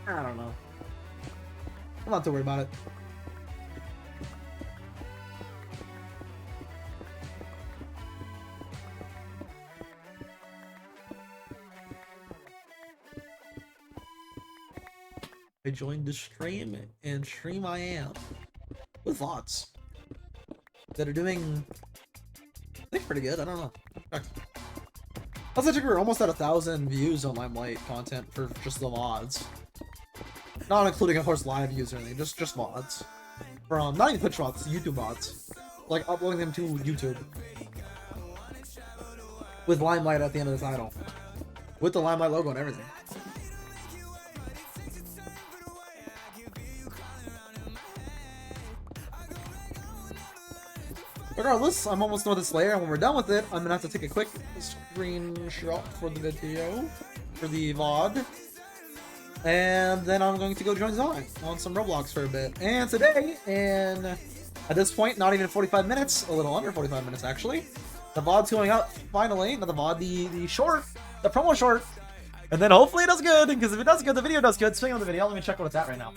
don't know. I'm not too worried about it. I joined the stream, and stream I am. With VODs that are doing, I think, pretty good. I don't know. Plus, I think we're almost at 1,000 views on Limelight content for just the VODs, not including, of course, live views or anything. Just VODs from not even Twitch VODs, YouTube VODs, like uploading them to YouTube with Limelight at the end of the title, with the Limelight logo and everything. Regardless, I'm almost done with this layer, and when we're done with it, I'm gonna have to take a quick screenshot for the video, for the VOD, and then I'm going to go join Zon on some Roblox for a bit. And today, and at this point, not even 45 minutes, a little under 45 minutes actually, the VOD's going up finally. Not the VOD, the short, the promo short, and then hopefully it does good, because if it does good, the video does good. Speaking of the video, let me check what it's at right now.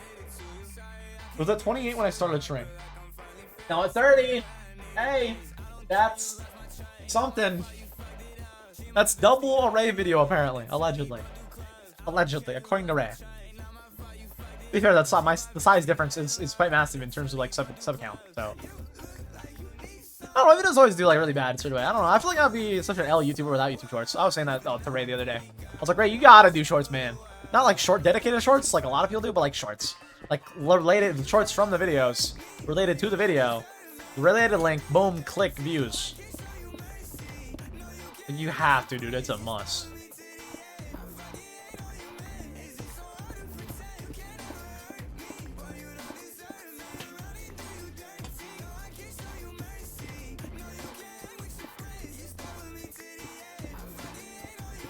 It was at 28 when I started the stream. Now at 30. Hey, that's something. That's double Array video, apparently. Allegedly, according to Ray. To be fair, that's not the size difference is quite massive in terms of like sub count. So I don't know. It does always do like really bad sort of way. I don't know. I feel like I'd be such an L YouTuber without YouTube Shorts. I was saying that to Ray the other day. I was like, Ray, you gotta do Shorts, man. Not like short dedicated shorts like a lot of people do, but like shorts. Like related shorts from the videos, related to the video, related link, boom, click, views. You have to, dude. It's a must.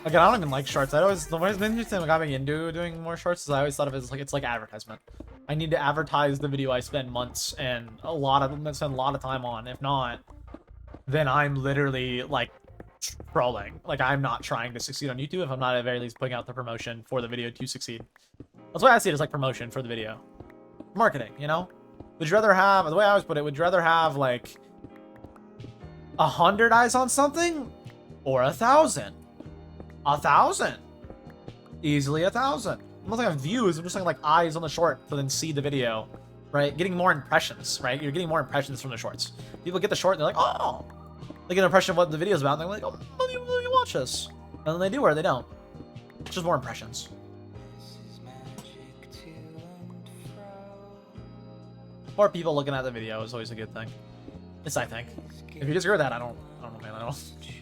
Again, I don't even like shorts. The way it's been interesting what got me into doing more shorts is I always thought of it as like it's like advertisement. I need to advertise the video I spend months and spend a lot of time on. If not, then I'm literally like trolling. Like I'm not trying to succeed on YouTube if I'm not at the very least putting out the promotion for the video to succeed. That's why I see it as like promotion for the video. Marketing, you know? Would you rather have, the way I always put it, would you rather have like 100 eyes on something or 1,000? 1,000. Easily 1,000. I'm not talking views, I'm just talking like eyes on the short to then see the video, right? Getting more impressions, right? You're getting more impressions from the shorts. People get the short and they're like, oh! They get an impression of what the video's about and they're like, oh, let me watch this. And then they do or they don't. It's just more impressions. More people looking at the video is always a good thing. Yes, I think. If you disagree with that, I don't know, man. I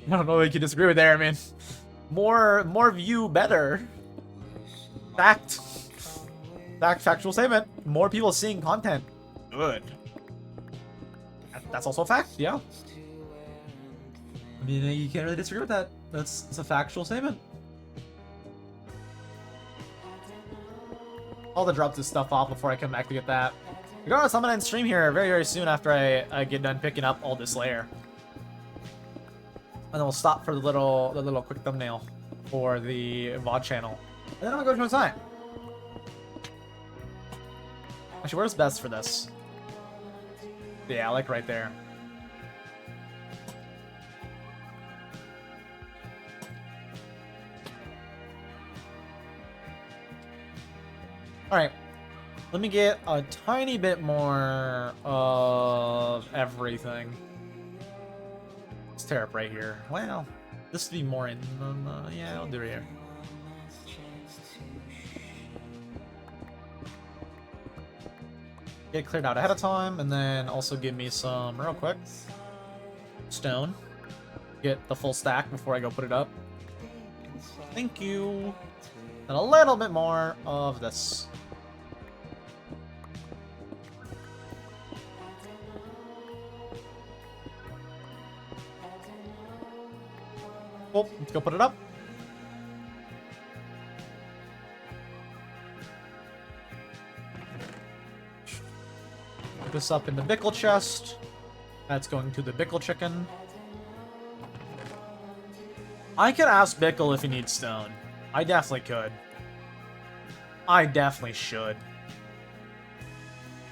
don't know if you disagree with there. I mean, more view, better. Factual statement. More people seeing content. Good. That's also a fact, yeah. I mean, you can't really disagree with that. It's a factual statement. I'll have to drop this stuff off before I come back to get that. Regardless, I'm gonna end stream here very, very soon after I get done picking up all this layer. And then we'll stop for the little quick thumbnail for the VOD channel. And then I'm gonna go to inside. Actually, where's best for this? Yeah, like right there. Alright. Let me get a tiny bit more of everything. Let's tear up right here. Well, this would be more in... yeah, I'll do it here. Get cleared out ahead of time, and then also give me some, real quick, stone. Get the full stack before I go put it up. Thank you. And a little bit more of this. Cool, let's go put it up. Put this up in the Bickle chest. That's going to the Bickle chicken. I could ask Bickle if he needs stone. I definitely could. I definitely should.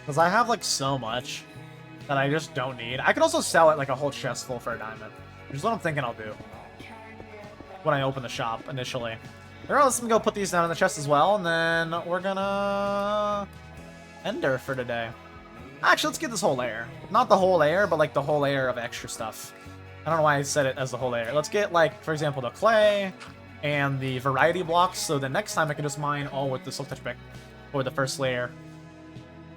Because I have like so much that I just don't need. I could also sell it like a whole chest full for a diamond. Which is what I'm thinking I'll do when I open the shop initially. Alright, let's go put these down in the chest as well, and then we're gonna end her for today. Actually, let's get this whole layer. Not the whole layer, but like the whole layer of extra stuff. I don't know why I said it as the whole layer. Let's get like, for example, the clay and the variety blocks, so the next time I can just mine all with the silk touch pick for the first layer.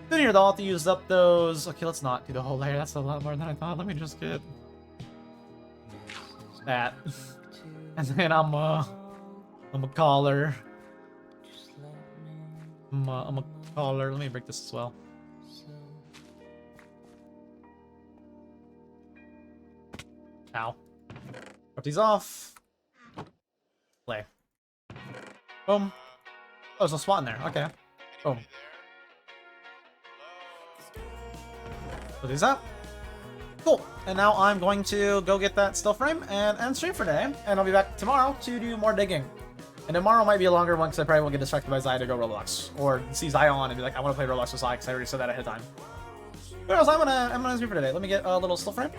Then here, I'll have to use up those. Okay, let's not do the whole layer. That's a lot more than I thought. Let me just get that. And then I'm a collar. I'm a collar. Let me break this as well. Ow. Drop these off. Play. Boom. Oh, there's a spot in there. Okay. Boom. Put these up. Cool. And now I'm going to go get that still frame and end stream for today. And I'll be back tomorrow to do more digging. And tomorrow might be a longer one because I probably won't get distracted by Zai to go Roblox. Or see Zion and be like, I want to play Roblox with Zai because I already said that ahead of time. But else, I'm gonna end stream for today. Let me get a little still frame.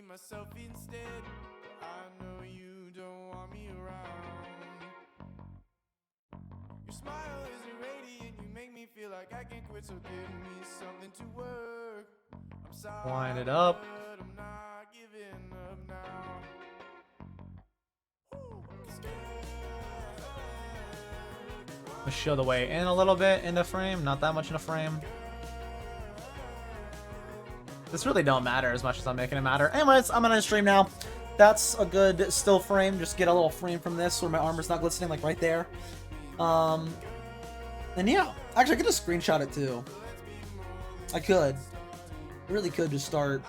Myself instead. I know you don't want me around. Your smile is irradiant, you make me feel like like I can't quit, so give me something to work. I'm sorry, Line it up. but I'm not giving up now. Let's show the way in a little bit in the frame, not that much in the frame. This really don't matter as much as I'm making it matter. Anyways, I'm gonna stream now. That's a good still frame. Just get a little frame from this where my armor's not glistening, like right there. And yeah, actually I could just screenshot it too. I could. I really could just start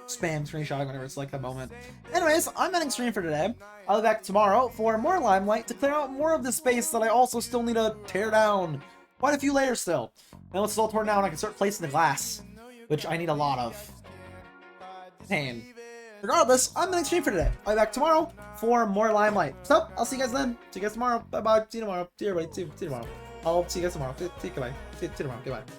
spam screenshotting whenever it's like that moment. Anyways, I'm ending stream for today. I'll be back tomorrow for more Limelight to clear out more of the space that I also still need to tear down. Quite a few layers still. Now it's all torn down, I can start placing the glass, which I need a lot of. Pain. Regardless, I'm ending stream for today. I'll be back tomorrow for more Limelight. So, I'll see you guys then. See you guys tomorrow. Bye-bye. See you tomorrow. See you everybody. See you tomorrow. I'll see you guys tomorrow. See you, goodbye. See you tomorrow. Goodbye.